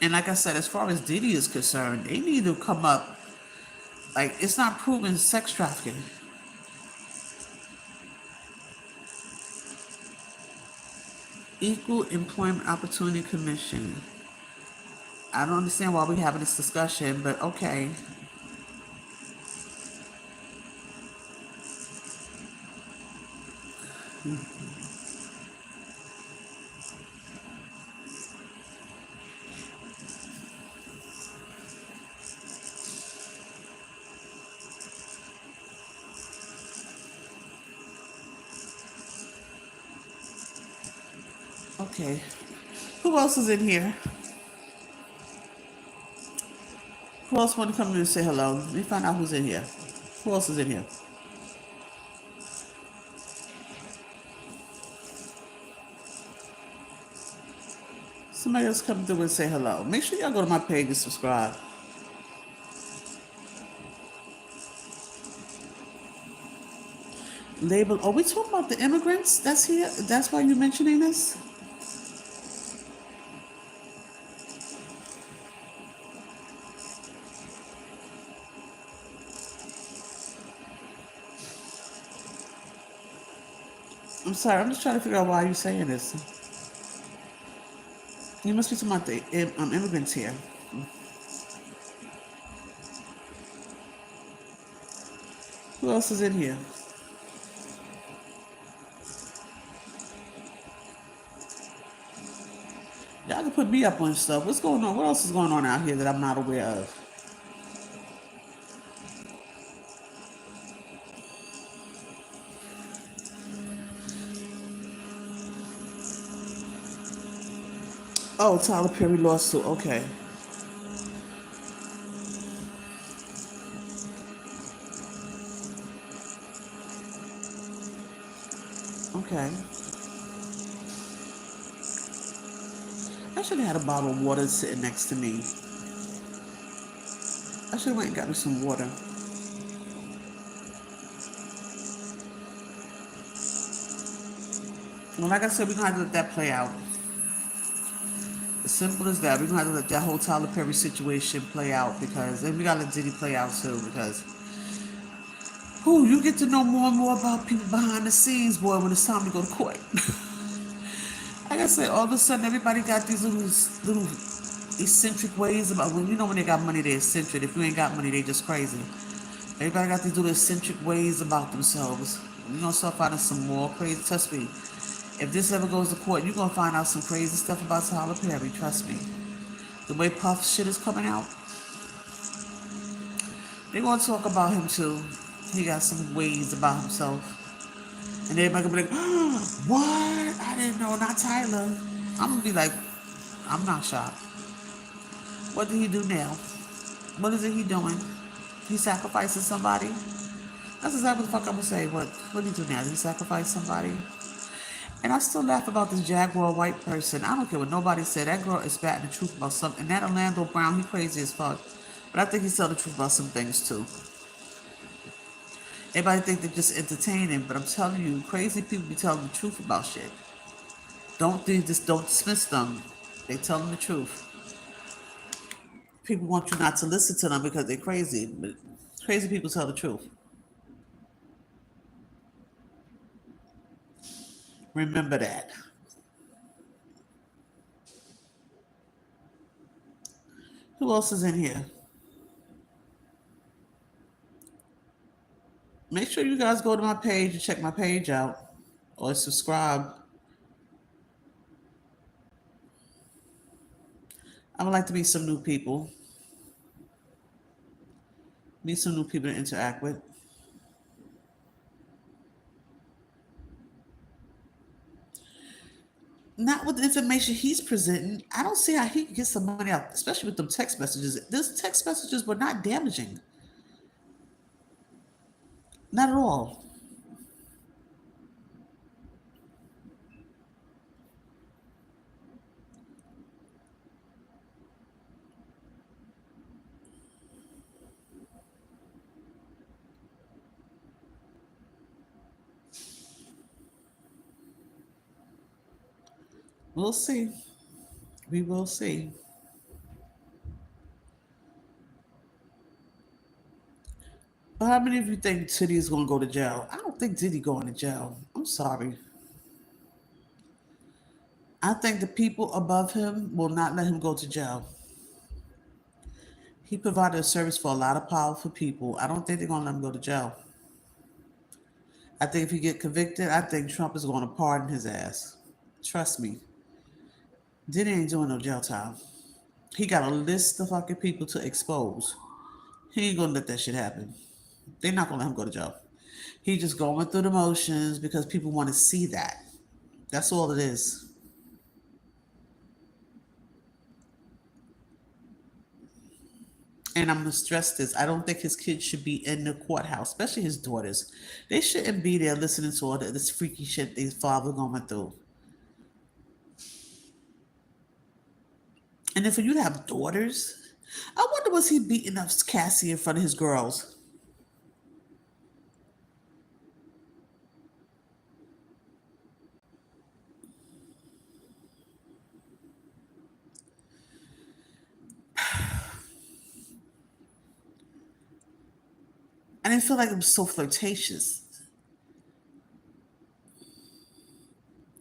And like I said, as far as Diddy is concerned, they need to come up. Like, it's not proven sex trafficking. Equal Employment Opportunity Commission. I don't understand why we're having this discussion, but okay. Okay. Who else is in here? Who else want to come in and say hello? Let me find out who's in here. Who else is in here? Somebody else come through and say hello. Make sure y'all go to my page and subscribe. Label. Are we talking about the immigrants that's here? That's why you're mentioning this? I'm sorry. I'm just trying to figure out why you're saying this. You must be talking about the immigrants here. Who else is in here? Y'all can put me up on stuff. What's going on? What else is going on out here that I'm not aware of? Oh, Tyler Perry lawsuit. Okay. Okay. I should have had a bottle of water sitting next to me. I should have went and got me some water. Well, like I said, we're going to have to let that play out. As simple as that. We're going to have to let that whole Tyler Perry situation play out because, and we got to let Diddy play out too because, you get to know more and more about people behind the scenes, boy, when it's time to go to court. Like I said, all of a sudden everybody got these little eccentric ways about when they got money they're eccentric. If you ain't got money, they just crazy. Everybody got these little eccentric ways about themselves. You're gonna start finding some more crazy. Trust me. If this ever goes to court, you're gonna find out some crazy stuff about Tyler Perry. Trust me. The way Puff shit is coming out, they're gonna talk about him too. He got some ways about himself. And everybody gonna be like, what? I didn't know, not Tyler. I'm gonna be like, I'm not shocked. What did he do now? What is it he doing? He sacrificing somebody? That's exactly what the fuck I'm gonna say. What did he do now? Did he sacrifice somebody? And I still laugh about this Jaguar white person. I don't care what nobody said. That girl is spatting the truth about something. And that Orlando Brown, he crazy as fuck. But I think he's telling the truth about some things too. Everybody think they're just entertaining, but I'm telling you, crazy people be telling the truth about shit. Don't dismiss them. They telling the truth. People want you not to listen to them because they're crazy, but crazy people tell the truth. Remember that. Who else is in here? Make sure you guys go to my page and check my page out or subscribe. I would like to meet some new people. Meet some new people to interact with. Not with the information he's presenting. I don't see how he can get some money out, especially with them text messages. Those text messages were not damaging. Not at all. We'll see. We will see. But how many of you think Diddy is going to go to jail? I don't think Diddy going to jail. I'm sorry. I think the people above him will not let him go to jail. He provided a service for a lot of powerful people. I don't think they're going to let him go to jail. I think if he get convicted, I think Trump is going to pardon his ass. Trust me. Diddy ain't doing no jail time. He got a list of fucking people to expose. He ain't gonna let that shit happen. They're not gonna let him go to jail. He just going through the motions because people want to see that. That's all it is. And I'm gonna stress this. I don't think his kids should be in the courthouse, especially his daughters. They shouldn't be there listening to all this freaky shit their father going through. And then for you to have daughters, I wonder was he beating up Cassie in front of his girls? I didn't feel like it was so flirtatious.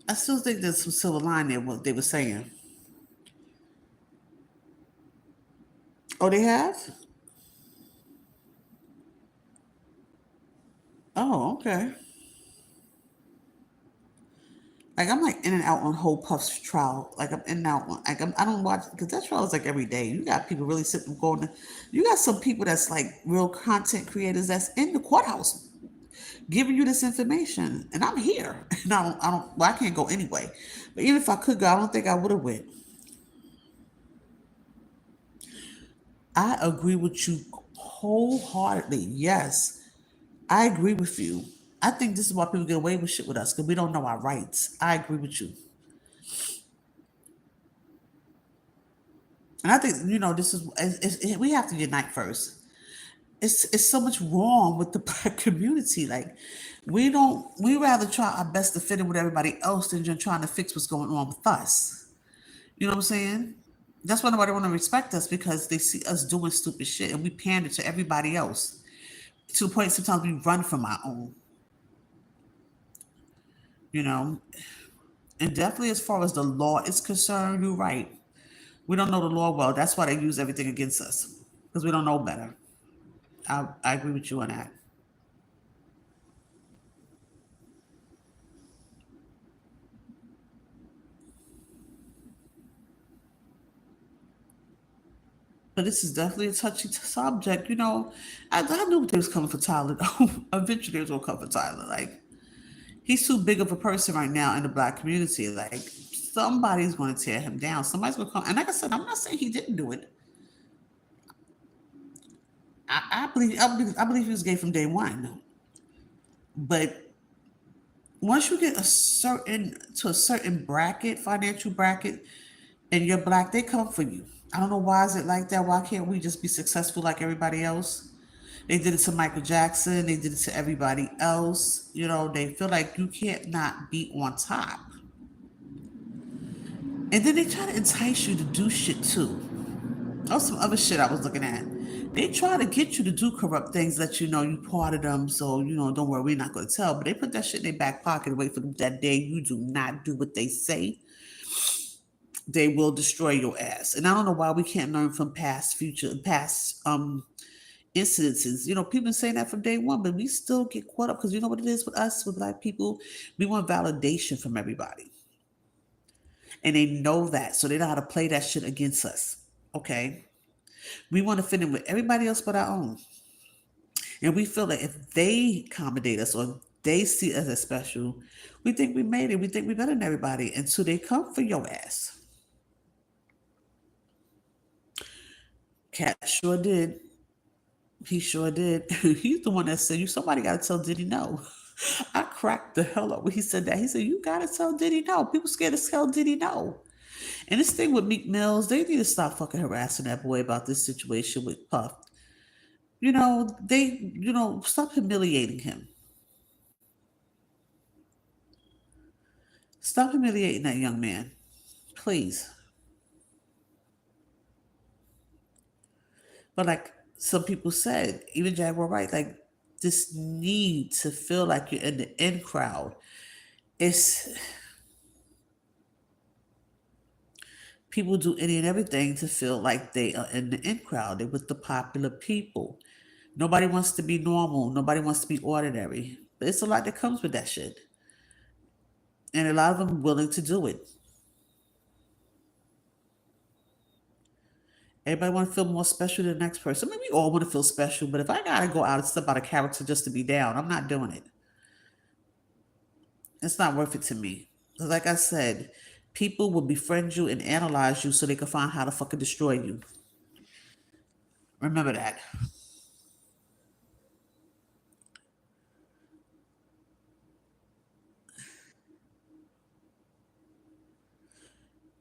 I still think there's some silver line there, what they were saying. Oh, they have? Oh, okay. Like I'm like in and out on whole Puff's trial. Like I'm in and out. I don't watch because that trial is like every day. You got people really sitting going. You got some people that's like real content creators that's in the courthouse giving you this information, and I'm here. And I don't. Well, I can't go anyway. But even if I could go, I don't think I would have went. I agree with you wholeheartedly. Yes, I agree with you. I think this is why people get away with shit with us because we don't know our rights. I agree with you. And I think this is we have to unite first. It's so much wrong with the black community. Like we rather try our best to fit in with everybody else than just trying to fix what's going on with us. You know what I'm saying? That's why nobody want to respect us because they see us doing stupid shit and we pander to everybody else to the point sometimes we run from our own. You know, and definitely as far as the law is concerned, you're right. We don't know the law well. That's why they use everything against us because we don't know better. I agree with you on that. But this is definitely a touchy subject. I knew they was coming for Tyler. Eventually, they was gonna come for Tyler. Like he's too big of a person right now in the black community. Like somebody's going to tear him down. Somebody's going to come. And like I said, I'm not saying he didn't do it. I believe he was gay from day one. But once you get a certain bracket, financial bracket, and you're black, they come for you. I don't know why is it like that. Why can't we just be successful like everybody else? They did it to Michael Jackson. They did it to everybody else. They feel like you can't not be on top. And then they try to entice you to do shit too. Oh, some other shit I was looking at. They try to get you to do corrupt things that you know you part of them, so you know, don't worry, we're not gonna tell. But they put that shit in their back pocket and wait for that day you do not do what they say, they will destroy your ass. And I don't know why we can't learn from past incidences. You know, people been saying that from day one, but we still get caught up because you know what it is with us, with black people, we want validation from everybody. And they know that, so they know how to play that shit against us. Okay. We want to fit in with everybody else but our own. And we feel like if they accommodate us or they see us as special, we think we made it. We think we're better than everybody until they come for your ass. Cat sure did. He sure did. He's the one that said, "You somebody got to tell Diddy no." I cracked the hell up when he said that. He said, "You got to tell Diddy no." People scared to tell Diddy no. And this thing with Meek Mills, they need to stop fucking harassing that boy about this situation with Puff. Stop humiliating him. Stop humiliating that young man, please. But like some people said, even Jaguar Wright, like this need to feel like you're in the in crowd. It's people do any and everything to feel like they are in the in crowd. They're with the popular people. Nobody wants to be normal. Nobody wants to be ordinary. But it's a lot that comes with that shit. And a lot of them willing to do it. Everybody want to feel more special than the next person. I mean, we all want to feel special, but if I gotta go out and step out of character just to be down, I'm not doing it. It's not worth it to me. 'Cause like I said, people will befriend you and analyze you so they can find how to fucking destroy you. Remember that.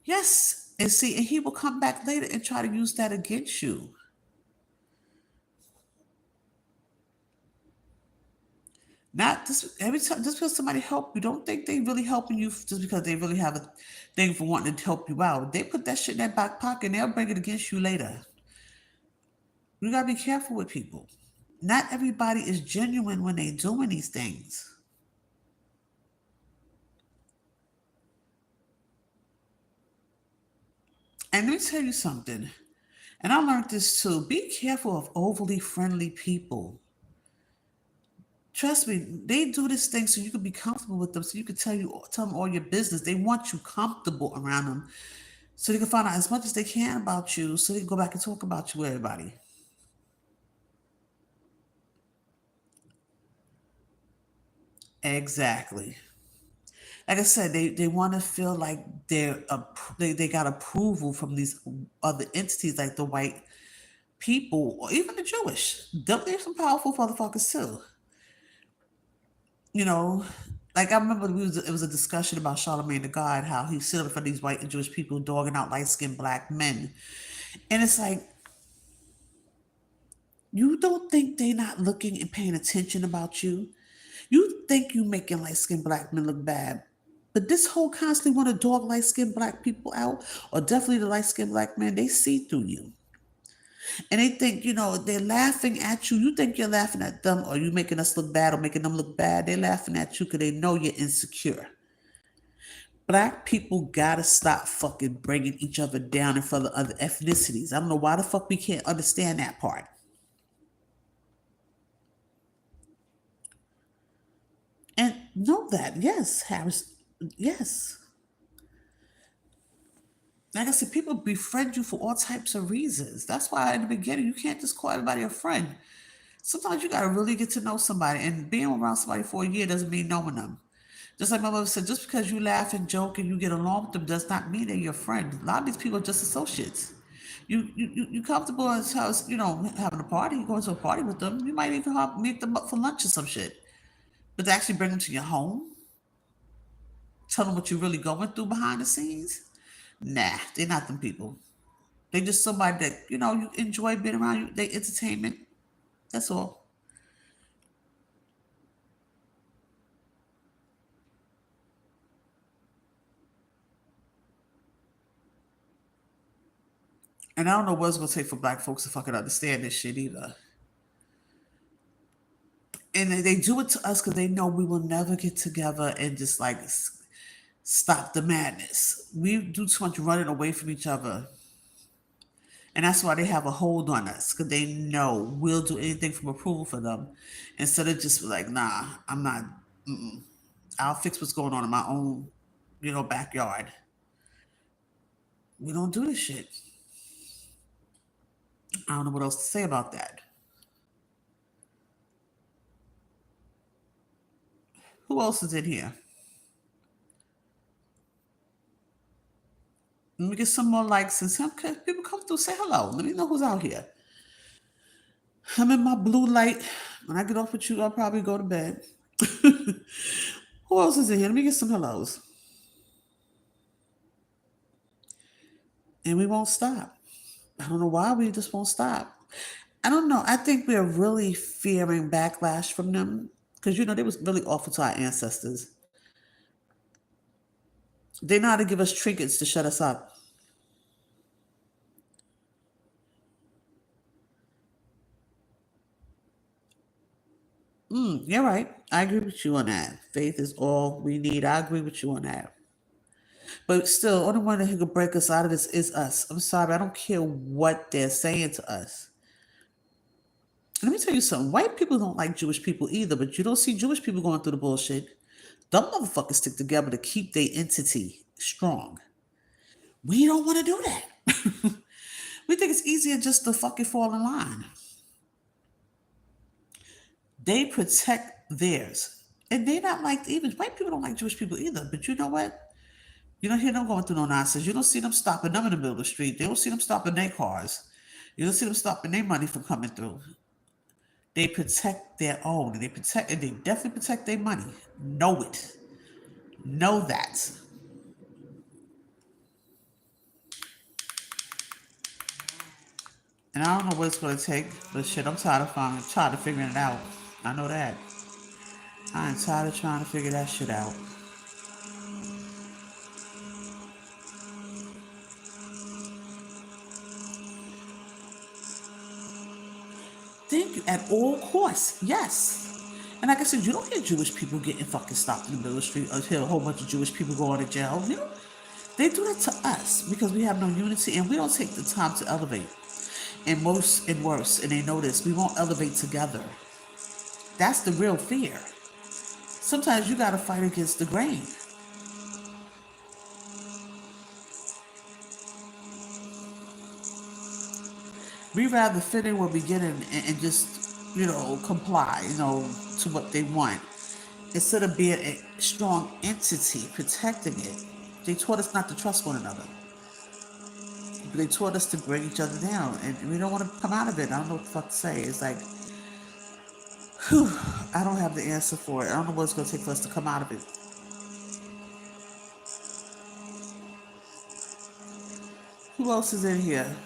Yes. And see, and he will come back later and try to use that against you. Not just every time, just because somebody help you, don't think they really helping you just because they really have a thing for wanting to help you out. They put that shit in their back pocket and they'll bring it against you later. You gotta be careful with people. Not everybody is genuine when they doing these things. And let me tell you something. And I learned this too. Be careful of overly friendly people. Trust me, they do this thing so you can be comfortable with them, so you can tell them all your business. They want you comfortable around them, so they can find out as much as they can about you, so they can go back and talk about you with everybody. Exactly. Like I said, they want to feel like they got approval from these other entities like the white people or even the Jewish. They're some powerful motherfuckers too. You know, like I remember it was a discussion about Charlemagne the God, how he's sitting for these white and Jewish people dogging out light skinned black men. And it's like, you don't think they not looking and paying attention about you? You think you making light skinned black men look bad. But this whole constantly want to dog light skinned black people out, or definitely the light skinned black men, they see through you. And they think, they're laughing at you. You think you're laughing at them, or you making us look bad or making them look bad. They're laughing at you because they know you're insecure. Black people gotta stop fucking bringing each other down in front of other ethnicities. I don't know why the fuck we can't understand that part. And know that, yes, Harris, yes. Like I said, people befriend you for all types of reasons. That's why in the beginning you can't just call everybody a friend. Sometimes you gotta really get to know somebody, and being around somebody for a year doesn't mean knowing them. Just like my mother said, just because you laugh and joke and you get along with them does not mean they're your friend. A lot of these people are just associates. You comfortable as house, having a party, going to a party with them. You might even meet them up for lunch or some shit. But to actually bring them to your home, tell them what you're really going through behind the scenes, nah, they're not them people. They just somebody that you enjoy being around. You, they entertainment. That's all. And I don't know what it's gonna take for black folks to fucking understand this shit either. And they do it to us because they know we will never get together and just like stop the madness. We do too much running away from each other. And that's why they have a hold on us because they know we'll do anything from approval for them instead of just like, nah, I'm not, I'll fix what's going on in my own, backyard. We don't do this shit. I don't know what else to say about that. Who else is in here? Let me get some more likes and some people come through. Say hello. Let me know who's out here. I'm in my blue light. When I get off with you, I'll probably go to bed. Who else is in here? Let me get some hellos. And we won't stop. I don't know why we just won't stop. I don't know. I think we're really fearing backlash from them because they was really awful to our ancestors. They know how to give us trinkets to shut us up. You're right. I agree with you on that. Faith is all we need. I agree with you on that. But still, only one who can break us out of this is us. I'm sorry. I don't care what they're saying to us. Let me tell you something. White people don't like Jewish people either, but you don't see Jewish people going through the bullshit. Them motherfuckers stick together to keep their entity strong. We don't want to do that. We think it's easier just to fucking fall in line. They protect theirs. And they not like, even white people don't like Jewish people either. But you know what? You don't hear them going through no nonsense. You don't see them stopping them in the middle of the street. They don't see them stopping their cars. You don't see them stopping their money from coming through. They protect their own. And they definitely protect their money. Know it. Know that. And I don't know what it's gonna take, but shit, I'm tired of figuring it out. I know that. I am tired of trying to figure that shit out. Think at all costs, yes. And like I said, you don't hear Jewish people getting fucking stopped in the middle of the street or hear a whole bunch of Jewish people going to jail. They do that to us because we have no unity and we don't take the time to elevate. And worse, and they know this, we won't elevate together. That's the real fear. Sometimes you gotta fight against the grain. We rather fit in where we get in and just, comply, to what they want. Instead of being a strong entity protecting it. They taught us not to trust one another. They taught us to bring each other down. And we don't want to come out of it. I don't know what the fuck to say. It's like, whew, I don't have the answer for it. I don't know what it's going to take for us to come out of it. Who else is in here?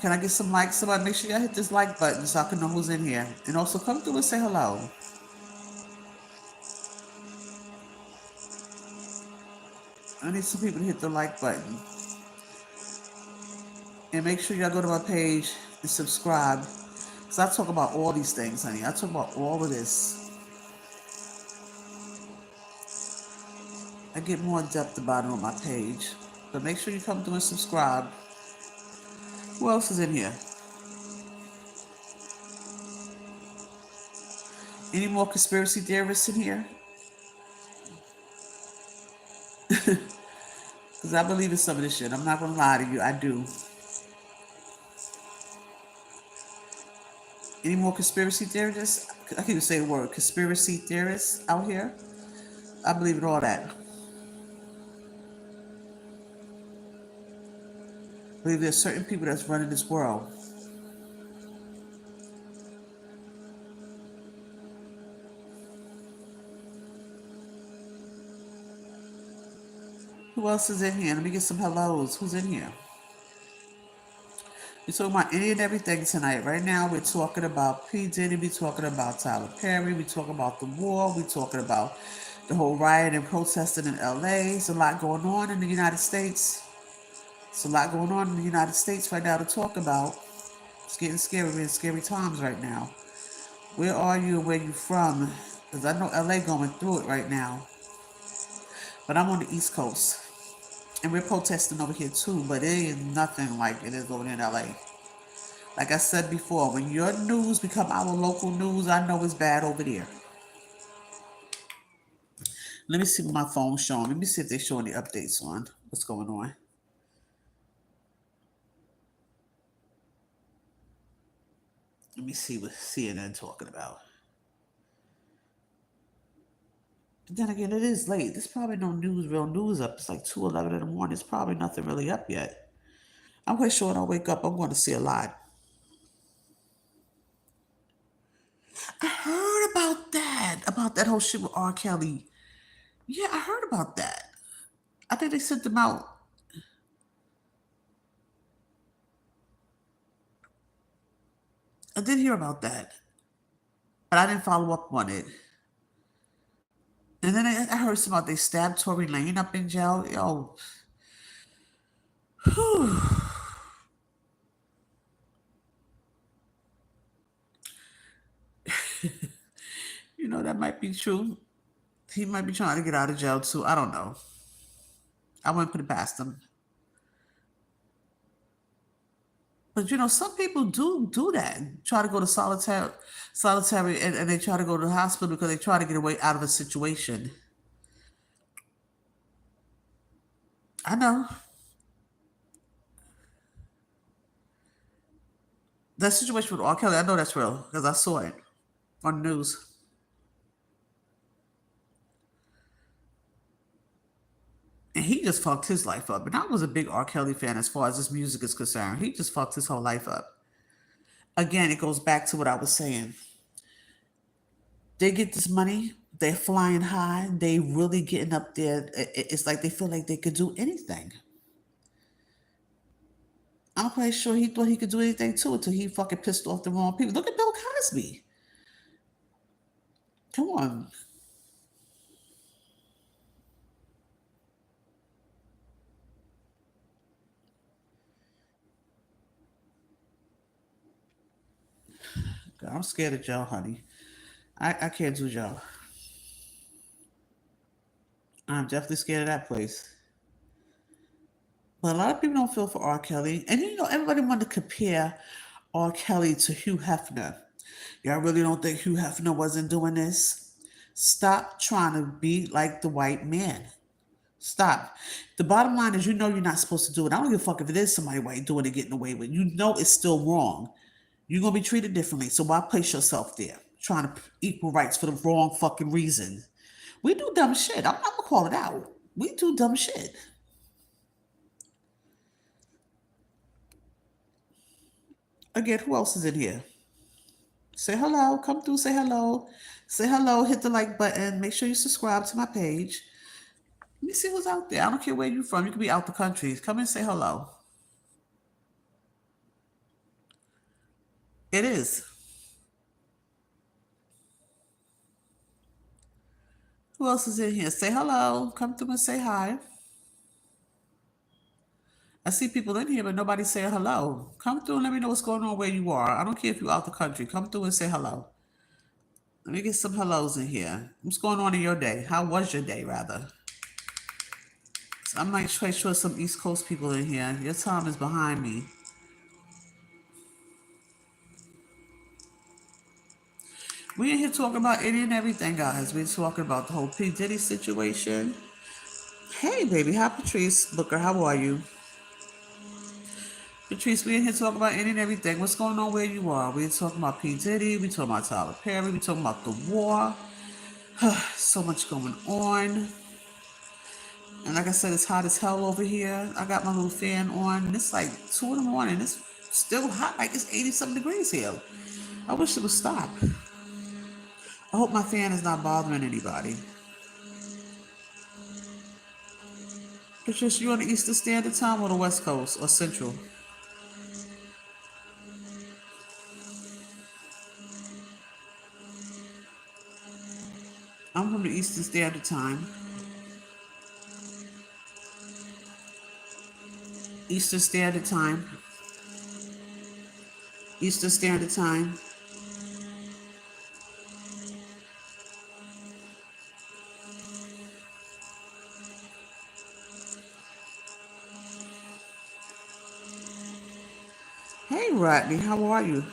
Can I get some likes? Somebody make sure y'all hit this like button so I can know who's in here. And also come through and say hello. I need some people to hit the like button. And make sure y'all go to my page and subscribe. Because I talk about all these things, honey. I talk about all of this. I get more depth about it on my page. But make sure you come through and subscribe. Who else is in here? Any more conspiracy theorists in here? Because I believe in some of this shit. I'm not going to lie to you. I do. Any more conspiracy theorists? I can't even say the word. Conspiracy theorists out here? I believe in all that. I believe there's certain people that's running this world. Who else is in here? Let me get some hellos. Who's in here? We're talking about any and everything tonight. Right now, we're talking about P. Diddy. We're talking about Tyler Perry. We're talking about the war. We're talking about The whole riot and protesting in LA. It's a lot going on in the United States. It's a lot going on in the United States right now to talk about. It's getting scary. We're in scary times right now. Where are you and where you from? Because I know LA going through it right now. But I'm on the East Coast. And we're protesting over here too, but it ain't nothing like it is over there in LA. Like I said before, when your news become our local news, I know it's bad over there. Let me see what my phone's showing. Let me see if they're showing the updates on what's going on. Let me see what CNN talking about. But then again, it is late. There's probably no news, real news up. It's like 2:11 in the morning. There's probably nothing really up yet. I'm quite sure when I wake up, I'm going to see a lot. I heard about that whole shit with R. Kelly. Yeah, I heard about that. I think they sent them out. I did hear about that, but I didn't follow up on it. And then I heard some about they stabbed Tory Lane up in jail. Yo, whew. You know, that might be true. He might be trying to get out of jail too. I don't know. I wouldn't put it past him. But you know, some people do that. Try to go to solitary, and they try to go to the hospital because they try to get away out of a situation. I know that situation with R. Kelly. I know that's real because I saw it on the news. And he just fucked his life up. And I was a big R. Kelly fan as far as his music is concerned. He just fucked his whole life up. Again, it goes back to what I was saying. They get this money, they're flying high, they really getting up there. It's like they feel like they could do anything. I'm quite sure he thought he could do anything too until he fucking pissed off the wrong people. Look at Bill Cosby. Come on. God, I'm scared of jail, honey. I can't do jail. I'm definitely scared of that place. But a lot of people don't feel for R. Kelly. And you know, everybody wanted to compare R. Kelly to Hugh Hefner. Y'all really don't think Hugh Hefner wasn't doing this? Stop trying to be like the white man. Stop. The bottom line is you know you're not supposed to do it. I don't give a fuck if it is somebody white doing it, getting away with it. You know it's still wrong. You're gonna be treated differently. So why place yourself there? Trying to equal rights for the wrong fucking reason. We do dumb shit. I'm gonna call it out. We do dumb shit. Again, who else is in here? Say hello. Come through, say hello. Say hello, hit the like button. Make sure you subscribe to my page. Let me see who's out there. I don't care where you're from. You could be out the country. Come and say hello. It is. Who else is in here? Say hello. Come through and say hi. I see people in here, but nobody's saying hello. Come through and let me know what's going on where you are. I don't care if you're out the country. Come through and say hello. Let me get some hellos in here. What's going on in your day? How was your day, rather? So I might try to show some East Coast people in here. Your time is behind me. We ain't here talking about any and everything, guys. We're talking about the whole P. Diddy situation. Hey, baby. Hi, Patrice Booker. How are you? Patrice, we in here talking about any and everything. What's going on where you are? We're talking about P. Diddy. We talking about Tyler Perry. We talking about the war. So much going on. And like I said, it's hot as hell over here. I got my little fan on. And it's like 2 in the morning. It's still hot. Like it's 80-something degrees here. I wish it would stop. I hope my fan is not bothering anybody. Patricia, you on the Eastern Standard Time or the West Coast or Central? I'm from the Eastern Standard Time. Eastern Standard Time. Eastern Standard Time. Hey, Rodney, how are you?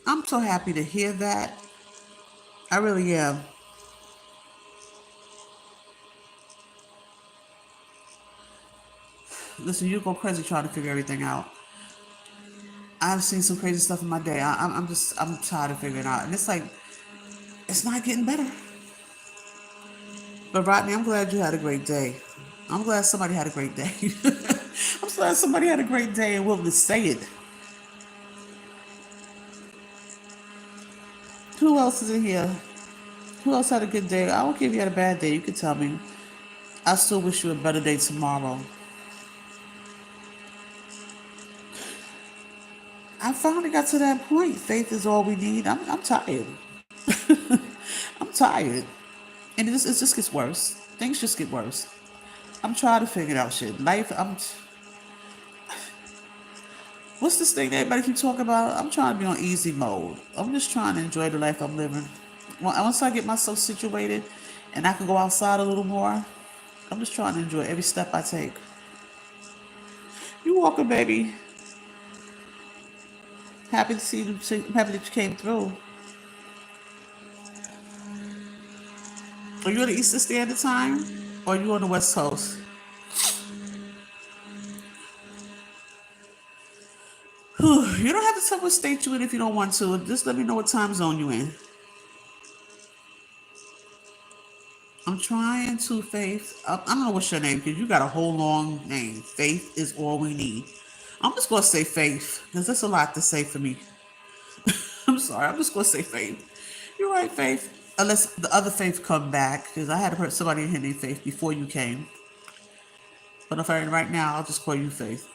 I'm so happy to hear that. I really am. Listen, you go crazy trying to figure everything out. I've seen some crazy stuff in my day. I'm tired of figuring it out. And it's like, it's not getting better. But Rodney, I'm glad you had a great day. I'm glad somebody had a great day. I'm glad somebody had a great day and willing to say it. Who else is in here? Who else had a good day? I don't care if you had a bad day. You can tell me. I still wish you a better day tomorrow. I finally got to that point. Faith is all we need. I'm tired. I'm tired. And it just gets worse. Things just get worse. I'm trying to figure out shit. Life, what's this thing that everybody keep talking about? I'm trying to be on easy mode. I'm just trying to enjoy the life I'm living. Once I get myself situated and I can go outside a little more, I'm just trying to enjoy every step I take. You welcome, baby. Happy to see you. Happy that you came through. Are you on the Eastern Standard Time? Or are you on the West Coast? You don't have to tell what state you in if you don't want to. Just let me know what time zone you in. I'm trying to, Faith. I don't know what's your name because you got a whole long name. Faith is all we need. I'm just going to say Faith because that's a lot to say for me. I'm sorry. I'm just going to say Faith. You're right, Faith. Unless the other Faith come back because I had heard somebody in here named Faith before you came. But if I right now, I'll just call you Faith.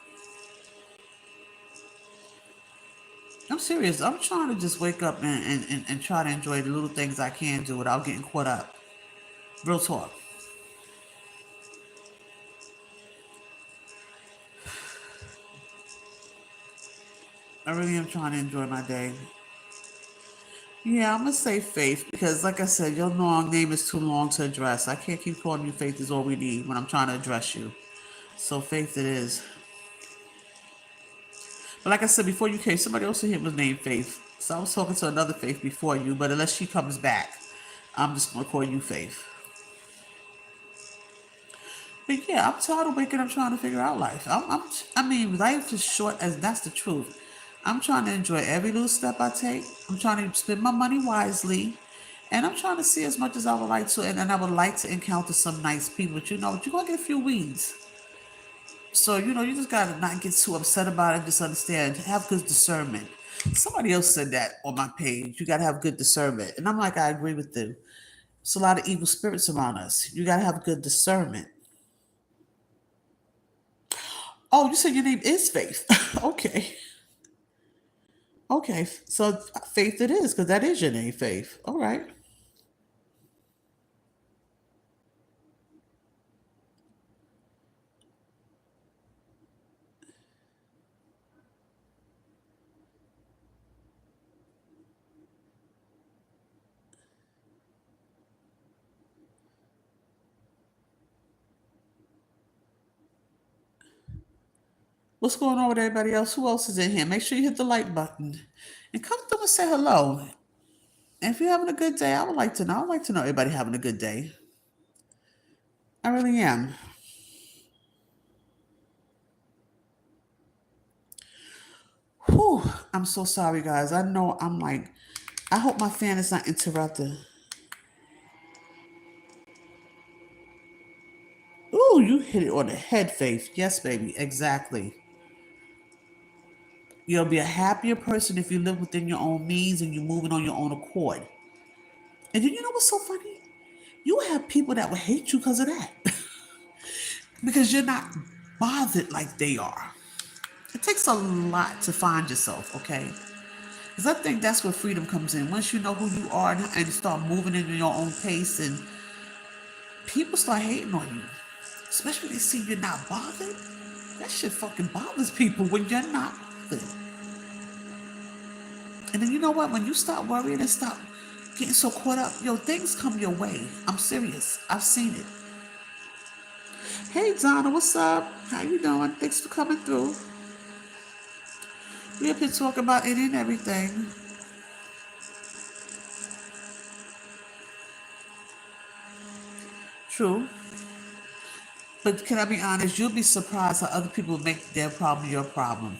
I'm serious. I'm trying to just wake up and try to enjoy the little things I can do without getting caught up. Real talk. I really am trying to enjoy my day. Yeah, I'm gonna say Faith because, like I said, your long name is too long to address. I can't keep calling you Faith is all we need when I'm trying to address you. So Faith it is. But like I said before you came, somebody else in here was named Faith. So I was talking to another Faith before you, but unless she comes back, I'm just gonna call you Faith. But yeah, I'm tired of waking up trying to figure out life. I mean, life is short as that's the truth. I'm trying to enjoy every little step I take. I'm trying to spend my money wisely. And I'm trying to see as much as I would like to. And I would like to encounter some nice people. But you're going to get a few weeds. So, you just got to not get too upset about it. Just understand. Have good discernment. Somebody else said that on my page. You got to have good discernment. And I'm like, I agree with them. It's a lot of evil spirits around us. You got to have good discernment. Oh, you said your name is Faith. Okay. Okay. So Faith it is, because that is your name, Faith. All right. What's going on with everybody else? Who else is in here? Make sure you hit the like button. And come through and say hello. And if you're having a good day, I would like to know. I'd like to know everybody having a good day. I really am. Whew. I'm so sorry, guys. I know I'm like, I hope my fan is not interrupted. Ooh, you hit it on the head, Faith. Yes, baby. Exactly. You'll be a happier person if you live within your own means and you're moving on your own accord. And then you know what's so funny? You have people that will hate you because of that. Because you're not bothered like they are. It takes a lot to find yourself, okay? Because I think that's where freedom comes in. Once you know who you are and you start moving in your own pace, and people start hating on you, especially when they see you're not bothered. That shit fucking bothers people when you're not bothered. And then you know what? When you stop worrying and stop getting so caught up, yo, things come your way. I'm serious. I've seen it. Hey Donna, what's up? How you doing? Thanks for coming through. We have been talking about it and everything. True. But can I be honest? You'll be surprised how other people make their problem your problem.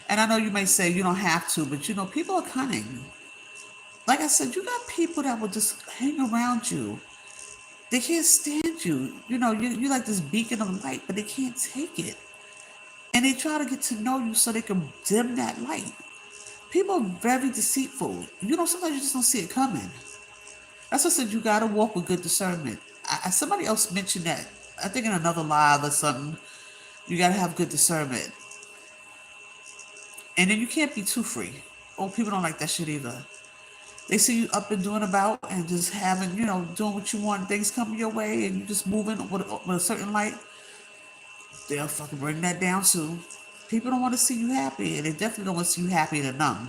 And I know you may say you don't have to, but you know, people are cunning. Like I said, you got people that will just hang around you. They can't stand you. You know, you're like this beacon of light, but they can't take it. And they try to get to know you so they can dim that light. People are very deceitful. You know, sometimes you just don't see it coming. That's what I said, you gotta walk with good discernment. Somebody else mentioned that, I think in another live or something, you gotta have good discernment. And then you can't be too free. Oh, people don't like that shit either. They see you up and doing about and just having, you know, doing what you want, things coming your way, and you just moving with a certain light. They'll fucking bring that down soon. People don't want to see you happy, and they definitely don't want to see you happy and numb.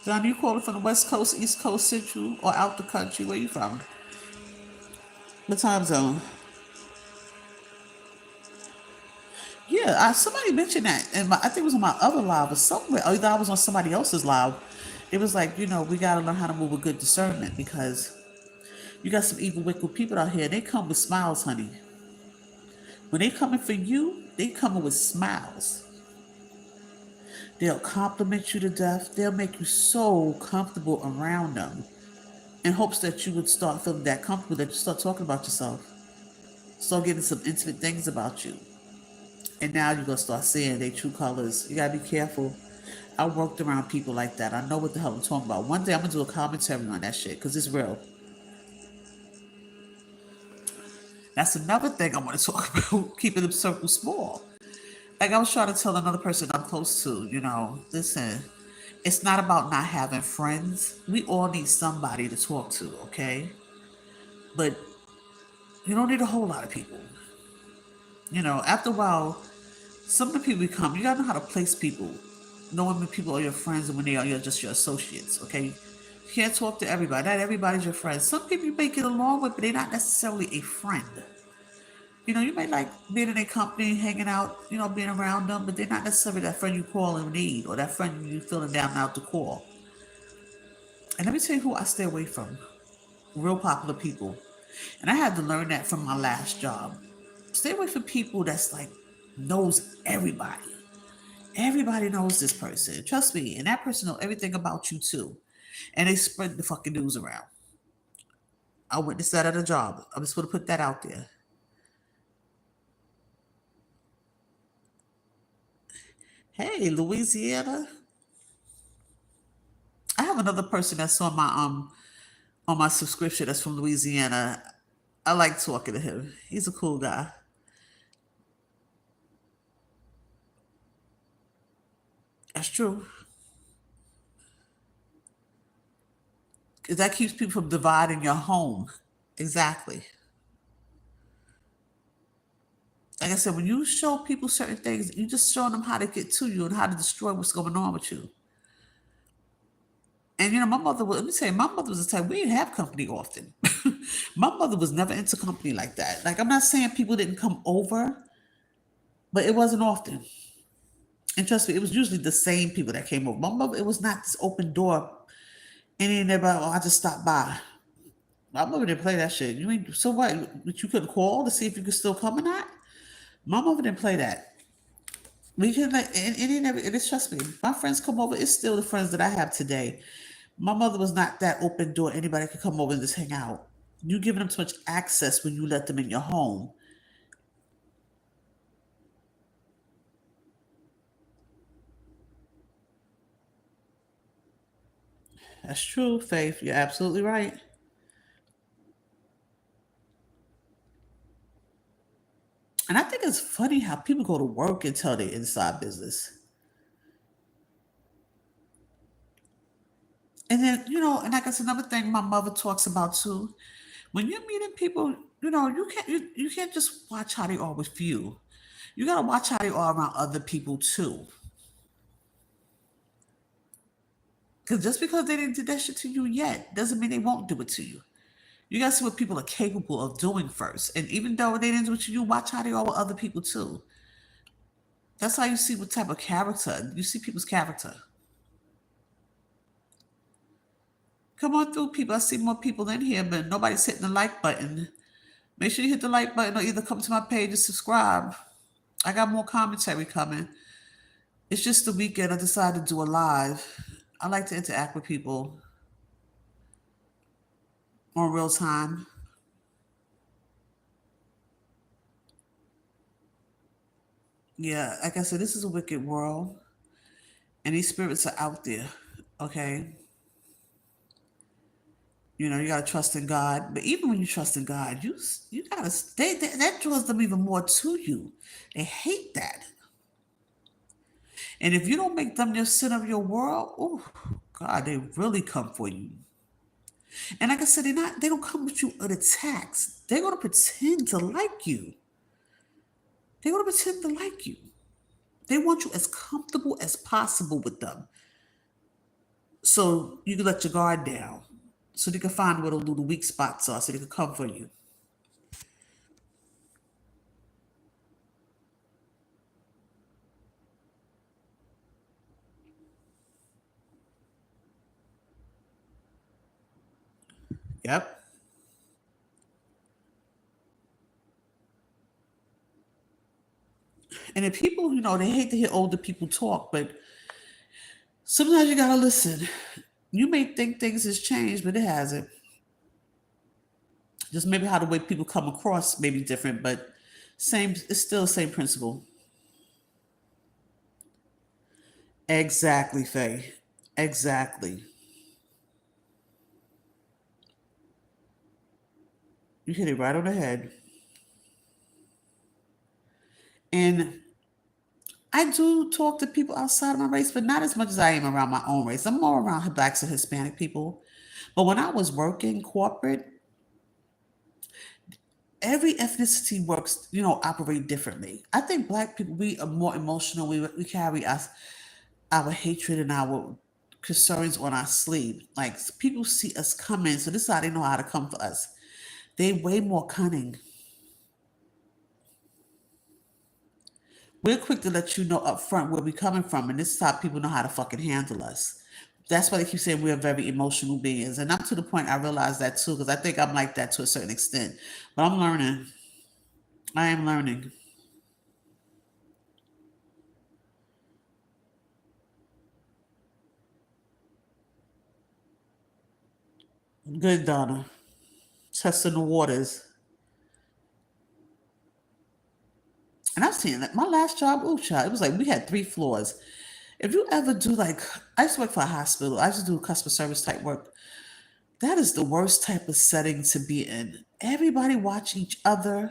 John, you calling from the West Coast, East Coast, Central, or out the country? Where you from? The time zone. Yeah, somebody mentioned that, and I think it was on my other live or somewhere. Either I was on somebody else's live. It was like, you know, we gotta learn how to move with good discernment because you got some evil, wicked people out here. They come with smiles, honey. When they coming for you, they coming with smiles. They'll compliment you to death. They'll make you so comfortable around them in hopes that you would start feeling that comfortable that you start talking about yourself. Start getting some intimate things about you. And now you're gonna start seeing their true colors. You gotta be careful. I worked around people like that. I know what the hell I'm talking about. One day I'm gonna do a commentary on that shit because it's real. That's another thing I want to talk about, keeping the circle small. Like I was trying to tell another person I'm close to, you know, listen, it's not about not having friends. We all need somebody to talk to, okay? But you don't need a whole lot of people. You know, after a while, some of the people become, you gotta know how to place people. Knowing when people are your friends and when they are just your associates, okay? You can't talk to everybody. Not everybody's your friend. Some people you may get along with, but they're not necessarily a friend. You know, you may like being in a company, hanging out, you know, being around them, but they're not necessarily that friend you call and need or that friend you feeling down and out to call. And let me tell you who I stay away from. Real popular people. And I had to learn that from my last job. Stay away from people that's like knows everybody. Everybody knows this person. Trust me. And that person knows everything about you too. And they spread the fucking news around. I witnessed that at a job. I'm just gonna put that out there. Hey, Louisiana. I have another person that's on my subscription that's from Louisiana. I like talking to him. He's a cool guy. That's true. 'Cause that keeps people from dividing your home. Exactly. Like I said, when you show people certain things, you just showing them how to get to you and how to destroy what's going on with you. And you know, my mother was, let me tell you, my mother was the type, we didn't have company often. My mother was never into company like that. Like, I'm not saying people didn't come over, but it wasn't often. And trust me, it was usually the same people that came over. My mother, it was not this open door. And then everybody, oh, I just stopped by. My mother didn't play that shit. You mean, so what? But you couldn't call to see if you could still come or not? My mother didn't play that. We can like, and it never, and it's trust me, my friends come over, it's still the friends that I have today. My mother was not that open door. Anybody could come over and just hang out. You giving them too much access when you let them in your home. That's true, Faith. You're absolutely right. And I think it's funny how people go to work and tell their inside business. And then, and like that's another thing my mother talks about too. When you're meeting people, you can't just watch how they are with you. You gotta watch how they are around other people too. Because just because they didn't do that shit to you yet doesn't mean they won't do it to you. You gotta see what people are capable of doing first. And even though they didn't do it to you, watch how they are with other people too. That's how you see what type of character. You see people's character. Come on through, people. I see more people in here, but nobody's hitting the like button. Make sure you hit the like button or either come to my page and subscribe. I got more commentary coming. It's just the weekend. I decided to do a live. I like to interact with people on real time. Yeah, like I said, this is a wicked world, and these spirits are out there. Okay, you gotta trust in God. But even when you trust in God, you gotta stay. That draws them even more to you. They hate that. And if you don't make them your center of your world, oh God, they really come for you. And like I said, they don't come with you with attacks. They're gonna pretend to like you. They're gonna pretend to like you. They want you as comfortable as possible with them. So you can let your guard down. So they can find where the little weak spots are so they can come for you. Yep. And if people, they hate to hear older people talk, but sometimes you gotta listen. You may think things has changed, but it hasn't. Just maybe how the way people come across may be different, but same. It's still the same principle. Exactly, Faye. Exactly. You hit it right on the head. And I do talk to people outside of my race, but not as much as I am around my own race. I'm more around blacks and Hispanic people. But when I was working corporate, every ethnicity works, operate differently. I think black people, we are more emotional. We carry our hatred and our concerns on our sleeve. Like people see us coming, so this is how they know how to come for us. They way more cunning. We're quick to let you know up front where we're coming from, and this is how people know how to fucking handle us. That's why they keep saying we're very emotional beings. And I'm to the point I realize that too, because I think I'm like that to a certain extent. But I'm learning. I am learning. Good, Donna. Testing the waters. And I've seen that. My last job, ooh, child, it was like we had 3 floors. If you ever do like, I used to work for a hospital. I used to do customer service type work. That is the worst type of setting to be in. Everybody watch each other.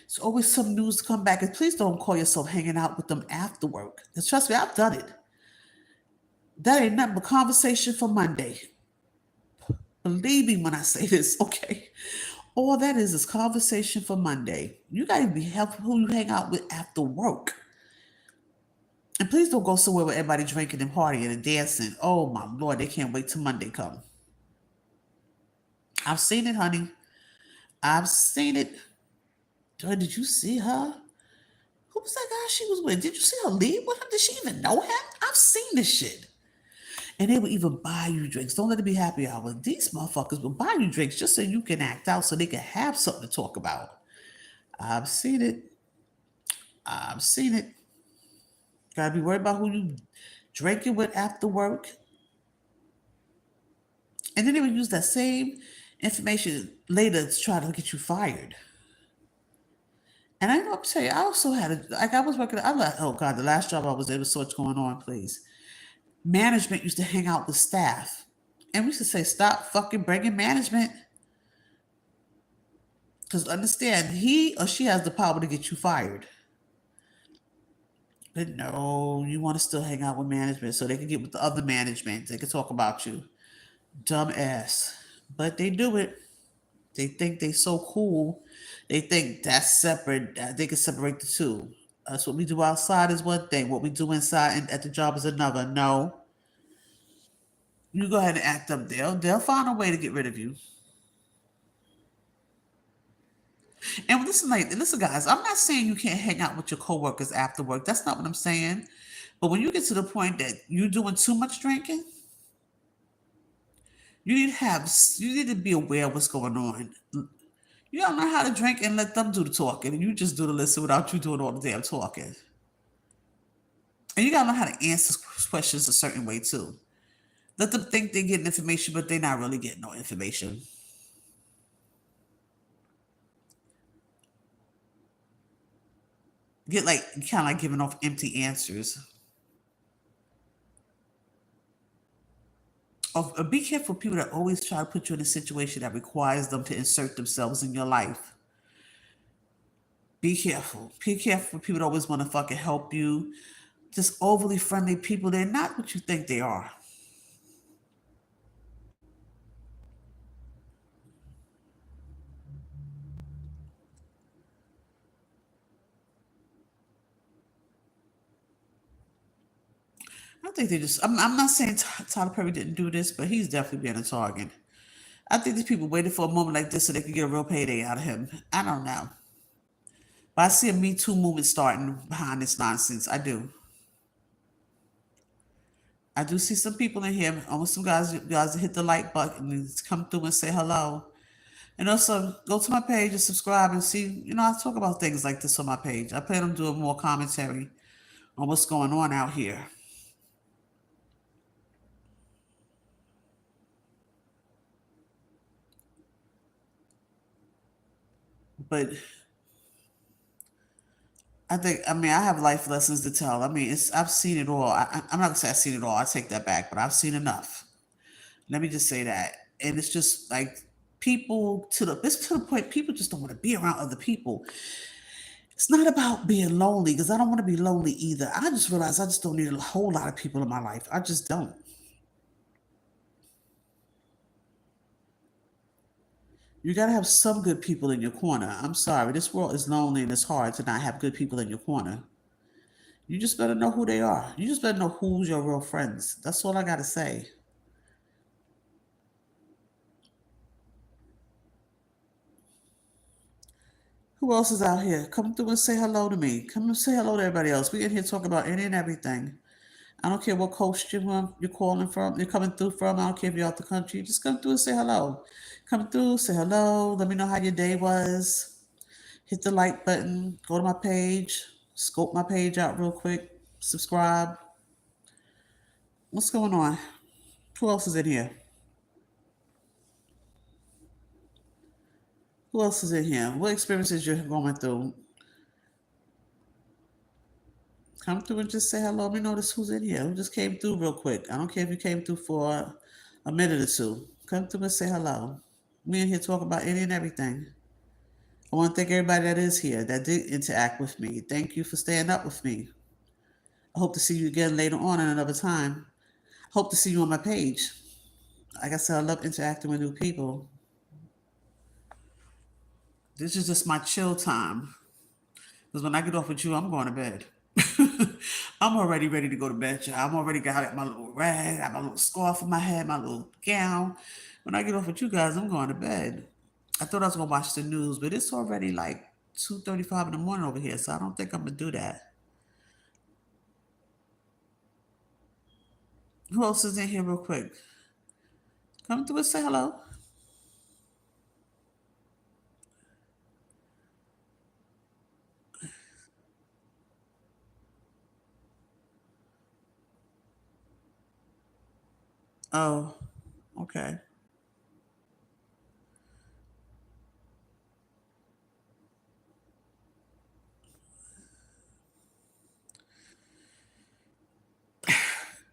There's always some news to come back. And please don't call yourself hanging out with them after work. Because trust me, I've done it. That ain't nothing but conversation for Monday. Believe me when I say this, okay? All that is conversation for Monday. You gotta be helpful who you hang out with after work. And please don't go somewhere where everybody drinking and partying and dancing. Oh my Lord, they can't wait till Monday come. I've seen it, honey. I've seen it. Joy, did you see her? Who was that guy she was with? Did you see her leave with him? Did she even know him? I've seen this shit. And they would even buy you drinks. Don't let it be happy hour. These motherfuckers will buy you drinks just so you can act out so they can have something to talk about. I've seen it. I've seen it. Gotta be worried about who you drinking with after work. And then they would use that same information later to try to get you fired. And I know I'm telling you, I also had like I was working. Oh God, the last job I was there was so much going on. Please, management used to hang out with staff, and we used to say, "Stop fucking bringing management," because understand he or she has the power to get you fired. But no, you want to still hang out with management so they can get with the other management. They can talk about you. Dumbass. But they do it. They think they so cool. They think that's separate. That they can separate the two. That's what we do outside is one thing. What we do inside and at the job is another. No. You go ahead and act up. They'll find a way to get rid of you. And listen, guys. I'm not saying you can't hang out with your coworkers after work. That's not what I'm saying. But when you get to the point that you're doing too much drinking, you need to be aware of what's going on. You gotta learn how to drink and let them do the talking, and you just do the listen without you doing all the damn talking. And you gotta learn how to answer questions a certain way too. Let them think they're getting information, but they're not really getting no information. Get like kind of like giving off empty answers. Be careful of people that always try to put you in a situation that requires them to insert themselves in your life. Be careful. Be careful of people that always want to fucking help you. Just overly friendly people. They're not what you think they are. I think they just. I'm not saying Tyler Perry didn't do this, but he's definitely been a target. I think these people waited for a moment like this so they could get a real payday out of him. I don't know. But I see a Me Too movement starting behind this nonsense. I do. I do see some people in here, almost some guys that hit the like button and come through and say hello. And also go to my page and subscribe and see, I talk about things like this on my page. I plan on doing more commentary on what's going on out here. But I have life lessons to tell. I've seen it all. I'm not gonna say I've seen it all. I take that back, but I've seen enough. Let me just say that. And it's just like it's to the point people just don't want to be around other people. It's not about being lonely because I don't want to be lonely either. I just realized I just don't need a whole lot of people in my life. I just don't. You gotta have some good people in your corner. I'm sorry, this world is lonely and it's hard to not have good people in your corner. You just better know who they are. You just better know who's your real friends. That's all I gotta say. Who else is out here? Come through and say hello to me. Come and say hello to everybody else. We in here talking about any and everything. I don't care what coast you're calling from, you're coming through from. I don't care if you're out the country. Just come through and say hello. Come through, say hello. Let me know how your day was. Hit the like button. Go to my page. Scope my page out real quick. Subscribe. What's going on? Who else is in here? Who else is in here? What experiences you're going through? Come through and just say hello. Let me notice who's in here. Who just came through real quick. I don't care if you came through for a minute or two. Come through and say hello. We in here talk about any and everything. I want to thank everybody that is here that did interact with me. Thank you for staying up with me. I hope to see you again later on at another time. Hope to see you on my page. Like I said, I love interacting with new people. This is just my chill time. Because when I get off with you, I'm going to bed. I'm already ready to go to bed, y'all. I'm already got my little rag, got my little scarf on my head, my little gown. When I get off with you guys, I'm going to bed. I thought I was gonna watch the news, but it's already like 2:35 in the morning over here, so I don't think I'm gonna do that. Who else is in here real quick? Come through and say hello. Oh, okay.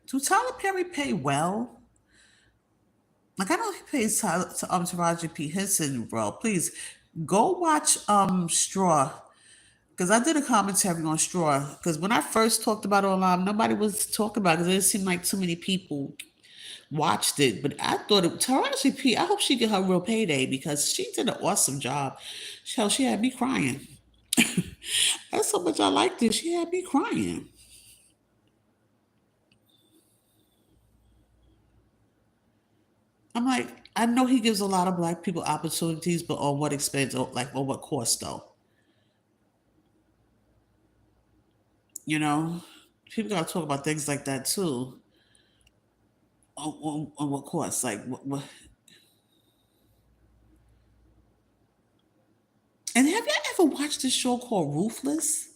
Do Tyler Perry pay well? Like I know he pays Taraji P Henson well. Please go watch Straw Because I did a commentary on Straw. Because when I first talked about it online, nobody was talking about it because it didn't seem like too many people watched it. But I thought it, Taraji P, I hope she get her real payday because she did an awesome job. Hell, she had me crying. That's how much I liked it. She had me crying. I'm like, I know he gives a lot of black people opportunities, but on what expense, or like on what cost though? You know, people gotta talk about things like that too. On what cost? Like what? And have you ever watched this show called Ruthless?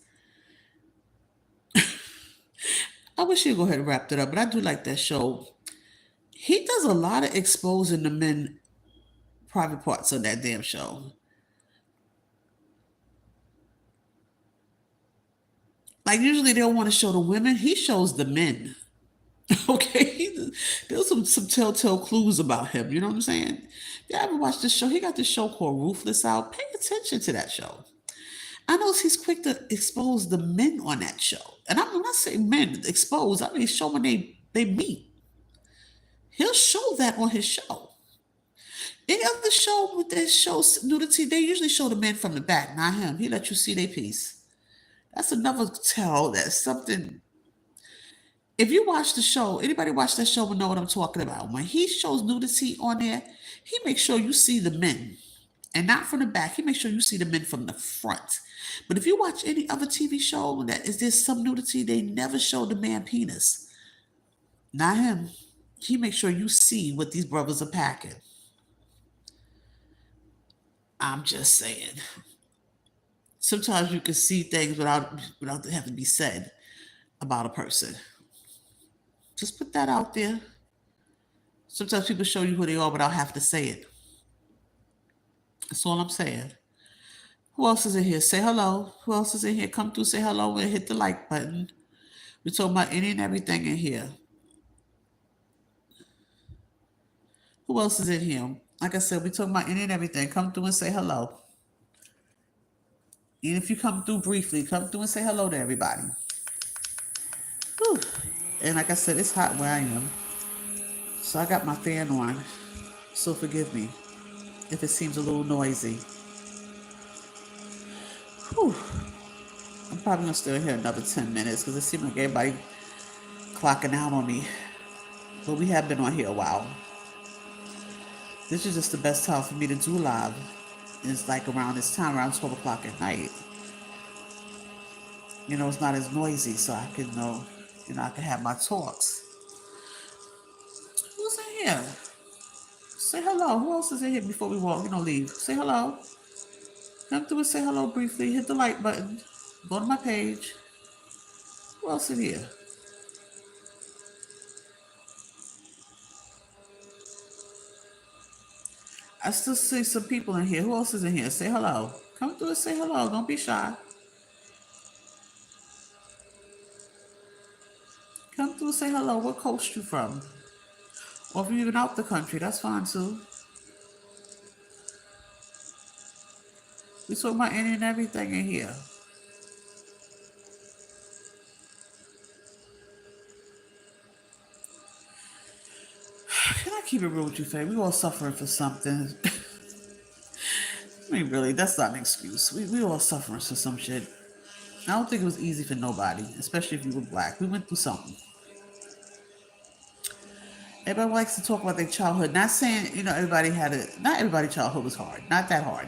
I wish you'd go ahead and wrap it up, but I do like that show. He does a lot of exposing the men private parts on that damn show. Like usually they don't want to show the women. He shows the men. Okay, there's some telltale clues about him. You know what I'm saying? You ever watch this show? He got this show called Ruthless out. Pay attention to that show. I know he's quick to expose the men on that show, and I'm not saying men expose. I mean show when they meet. He'll show that on his show. Any other show with that shows nudity, they usually show the men from the back, not him. He let you see their piece. That's another tell that something. If you watch the show, anybody watch that show will know what I'm talking about. When he shows nudity on there, he makes sure you see the men. And not from the back. He makes sure you see the men from the front. But if you watch any other TV show that is there some nudity, they never show the man penis. Not him. He makes sure you see what these brothers are packing. I'm just saying. Sometimes you can see things without it having to be said about a person. Just put that out there. Sometimes people show you who they are without having to say it. That's all I'm saying. Who else is in here? Say hello. Who else is in here? Come through, say hello, and hit the like button. We're talking about any and everything in here. Who else is in here? Like I said, we're talking about any and everything. Come through and say hello. Even if you come through briefly, come through and say hello to everybody. Whew. And like I said, it's hot where I am. So I got my fan on. So forgive me if it seems a little noisy. Whew. I'm probably gonna stay here another 10 minutes because it seems like everybody clocking out on me. But we have been on here a while. This is just the best time for me to do live. It's like around this time, around 12 o'clock at night. You know, it's not as noisy, so I can know, I can have my talks. Who's in here? Say hello. Who else is in here before we walk? Leave. Say hello. Come through and say hello briefly. Hit the like button. Go to my page. Who else in here? I still see some people in here. Who else is in here? Say hello. Come through and say hello. Don't be shy. Come through and say hello. What coast you from? Or if you're even out the country, that's fine too. We talking about any and everything in here. Can I keep it real with you, Faye? We all suffering for something. I mean, really, that's not an excuse. We all suffering for some shit. I don't think it was easy for nobody, especially if you were black. We went through something. Everybody likes to talk about their childhood. Not saying, everybody had it. Not everybody's childhood was hard. Not that hard.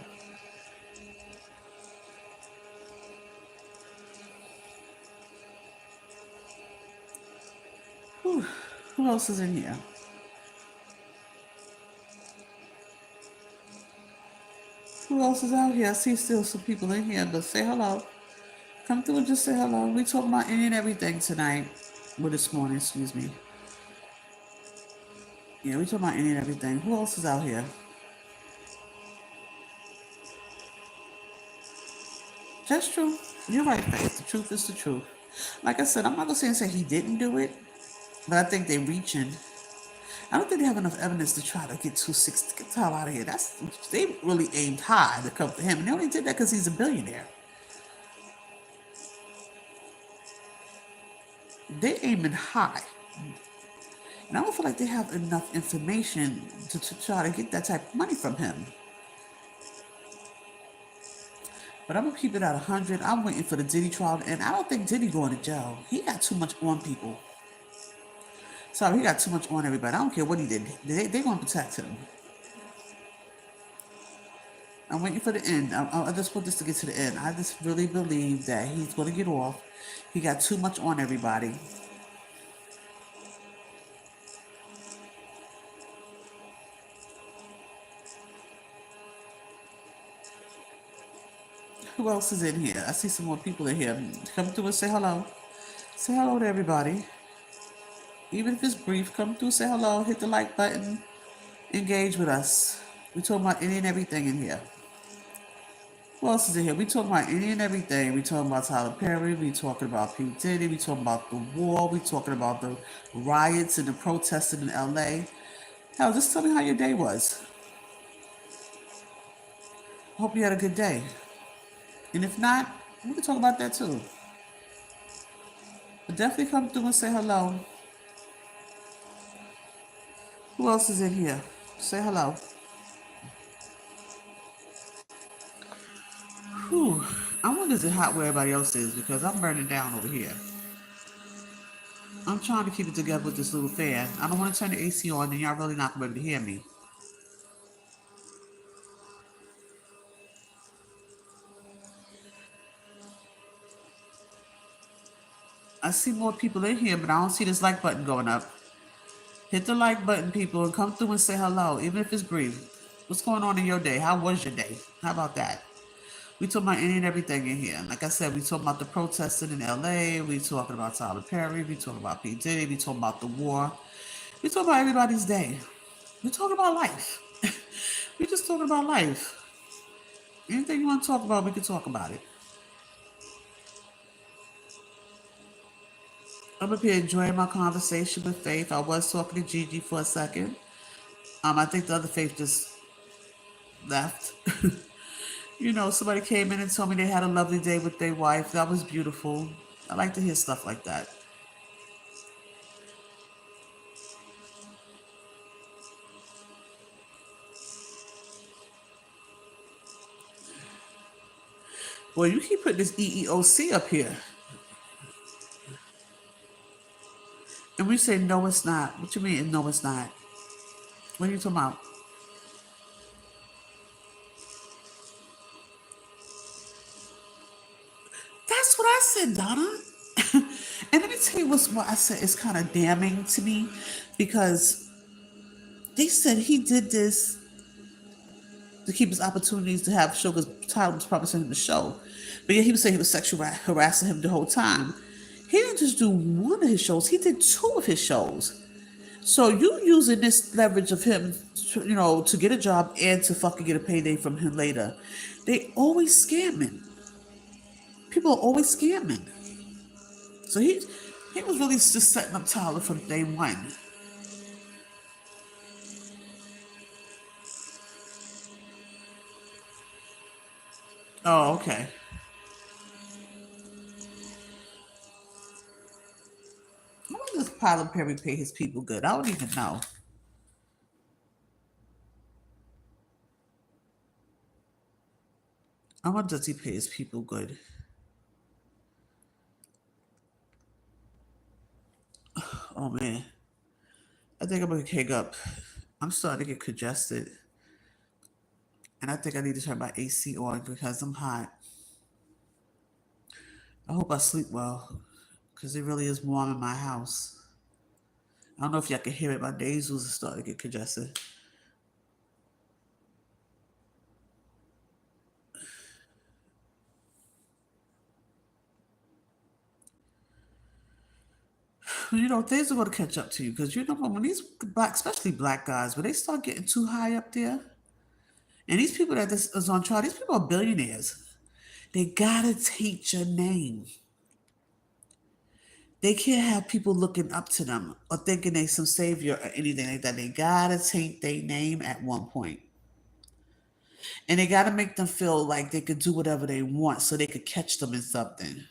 Whew. Who else is in here? Who else is out here? I see still some people in here, but say hello. Come through and just say hello. We talking about any and everything tonight. Well, this morning, excuse me. Yeah, we talking about any and everything. Who else is out here? That's true. You're right, Faith. The truth is the truth. Like I said, I'm not gonna say he didn't do it, but I think they're reaching. I don't think they have enough evidence to try to get 260. Get the hell out of here. They really aimed high to come for him, and they only did that because he's a billionaire. They aiming high. And I don't feel like they have enough information to try to get that type of money from him. But I'm gonna keep it at 100. I'm waiting for the Diddy trial, and I don't think Diddy going to jail. He got too much on people. Sorry, he got too much on everybody. I don't care what he did. They gonna protect him. I'm waiting for the end. I just want this to get to the end. I just really believe that he's gonna get off. He got too much on everybody. Who else is in here? I see some more people in here. Come through and say hello. Say hello to everybody. Even if it's brief, come through, say hello, hit the like button, engage with us. We talking about any and everything in here. Who else is in here? We talking about any and everything. We talking about Tyler Perry. We talking about P. Diddy. We talking about the war. We talking about the riots and the protesting in LA. Hell, just tell me how your day was. Hope you had a good day. And if not, we can talk about that too. But definitely come through and say hello. Who else is in here? Say hello. Whew. I wonder is it hot where everybody else is because I'm burning down over here. I'm trying to keep it together with this little fan. I don't want to turn the AC on and y'all really not going to be able to hear me. I see more people in here, but I don't see this like button going up. Hit the like button, people, and come through and say hello, even if it's brief. What's going on in your day? How was your day? How about that? We talking about any and everything in here. Like I said, we talking about the protesting in LA. We talking about Tyler Perry. We talking about P. Diddy. We talking about the war. We talking about everybody's day. We talking about life. We just talking about life. Anything you want to talk about, we can talk about it. I'm up here enjoying my conversation with Faith. I was talking to Gigi for a second. I think the other Faith just left. Somebody came in and told me they had a lovely day with their wife. That was beautiful. I like to hear stuff like that. Well, you keep putting this EEOC up here. And we say, no, it's not. What you mean, no, it's not? What are you talking about? That's what I said, Donna. And let me tell you what I said is kind of damning to me because they said he did this to keep his opportunities to have show because Tyler was probably sending him the show. But yeah, he was saying he was sexually harassing him the whole time. He didn't just do one of his shows, he did two of his shows. So you using this leverage of him, to get a job and to fucking get a payday from him later. They always scamming. People are always scamming. So he was really just setting up Tyler from day one. Oh, okay. I wonder if Tyler Perry pay his people good. I don't even know. I wonder does he pay his people good. Oh man. I think I'm gonna hang up. I'm starting to get congested. And I think I need to turn my AC on because I'm hot. I hope I sleep well. Because it really is warm in my house. I don't know if y'all can hear it. My nasals are starting to get congested. Things are going to catch up to you because when these black, especially black guys, when they start getting too high up there, and these people that this is on trial, these people are billionaires. They gotta take your name. They can't have people looking up to them or thinking they some savior or anything like that. They gotta take their name at one point. And they gotta make them feel like they could do whatever they want so they could catch them in something.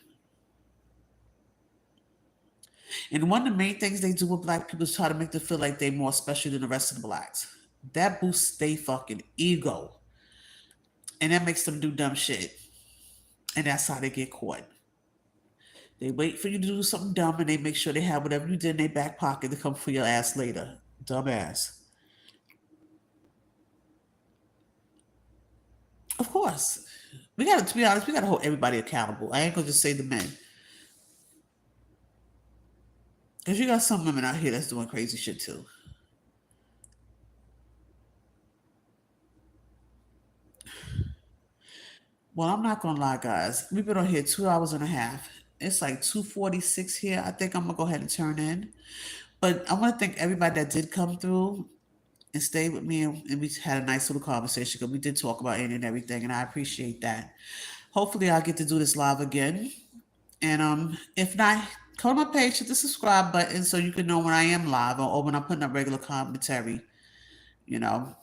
And one of the main things they do with black people is try to make them feel like they're more special than the rest of the blacks. That boosts their fucking ego. And that makes them do dumb shit. And that's how they get caught. They wait for you to do something dumb and they make sure they have whatever you did in their back pocket to come for your ass later. Dumbass. Of course. We gotta, to be honest, we gotta hold everybody accountable. I ain't gonna just say the men. Because you got some women out here that's doing crazy shit too. Well, I'm not gonna lie, guys. We've been on here 2 hours and a half. It's like 2:46 here. I think I'm gonna go ahead and turn in. But I want to thank everybody that did come through and stay with me, and we had a nice little conversation because we did talk about it and everything, and I appreciate that. Hopefully, I'll get to do this live again. And if not, come on my page, hit the subscribe button so you can know when I am live or when I'm putting up regular commentary. You know,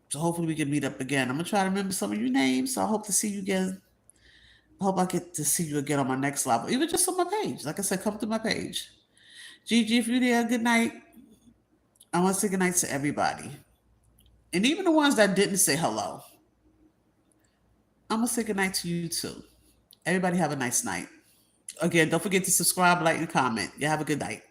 so hopefully we can meet up again. I'm gonna try to remember some of your names. So I hope to see you again. I hope I get to see you again on my next live, or even just on my page. Like I said, come to my page. Gigi, if you're there, good night. I want to say good night to everybody. And even the ones that didn't say hello, I'm going to say good night to you too. Everybody have a nice night. Again, don't forget to subscribe, like, and comment. You have a good night.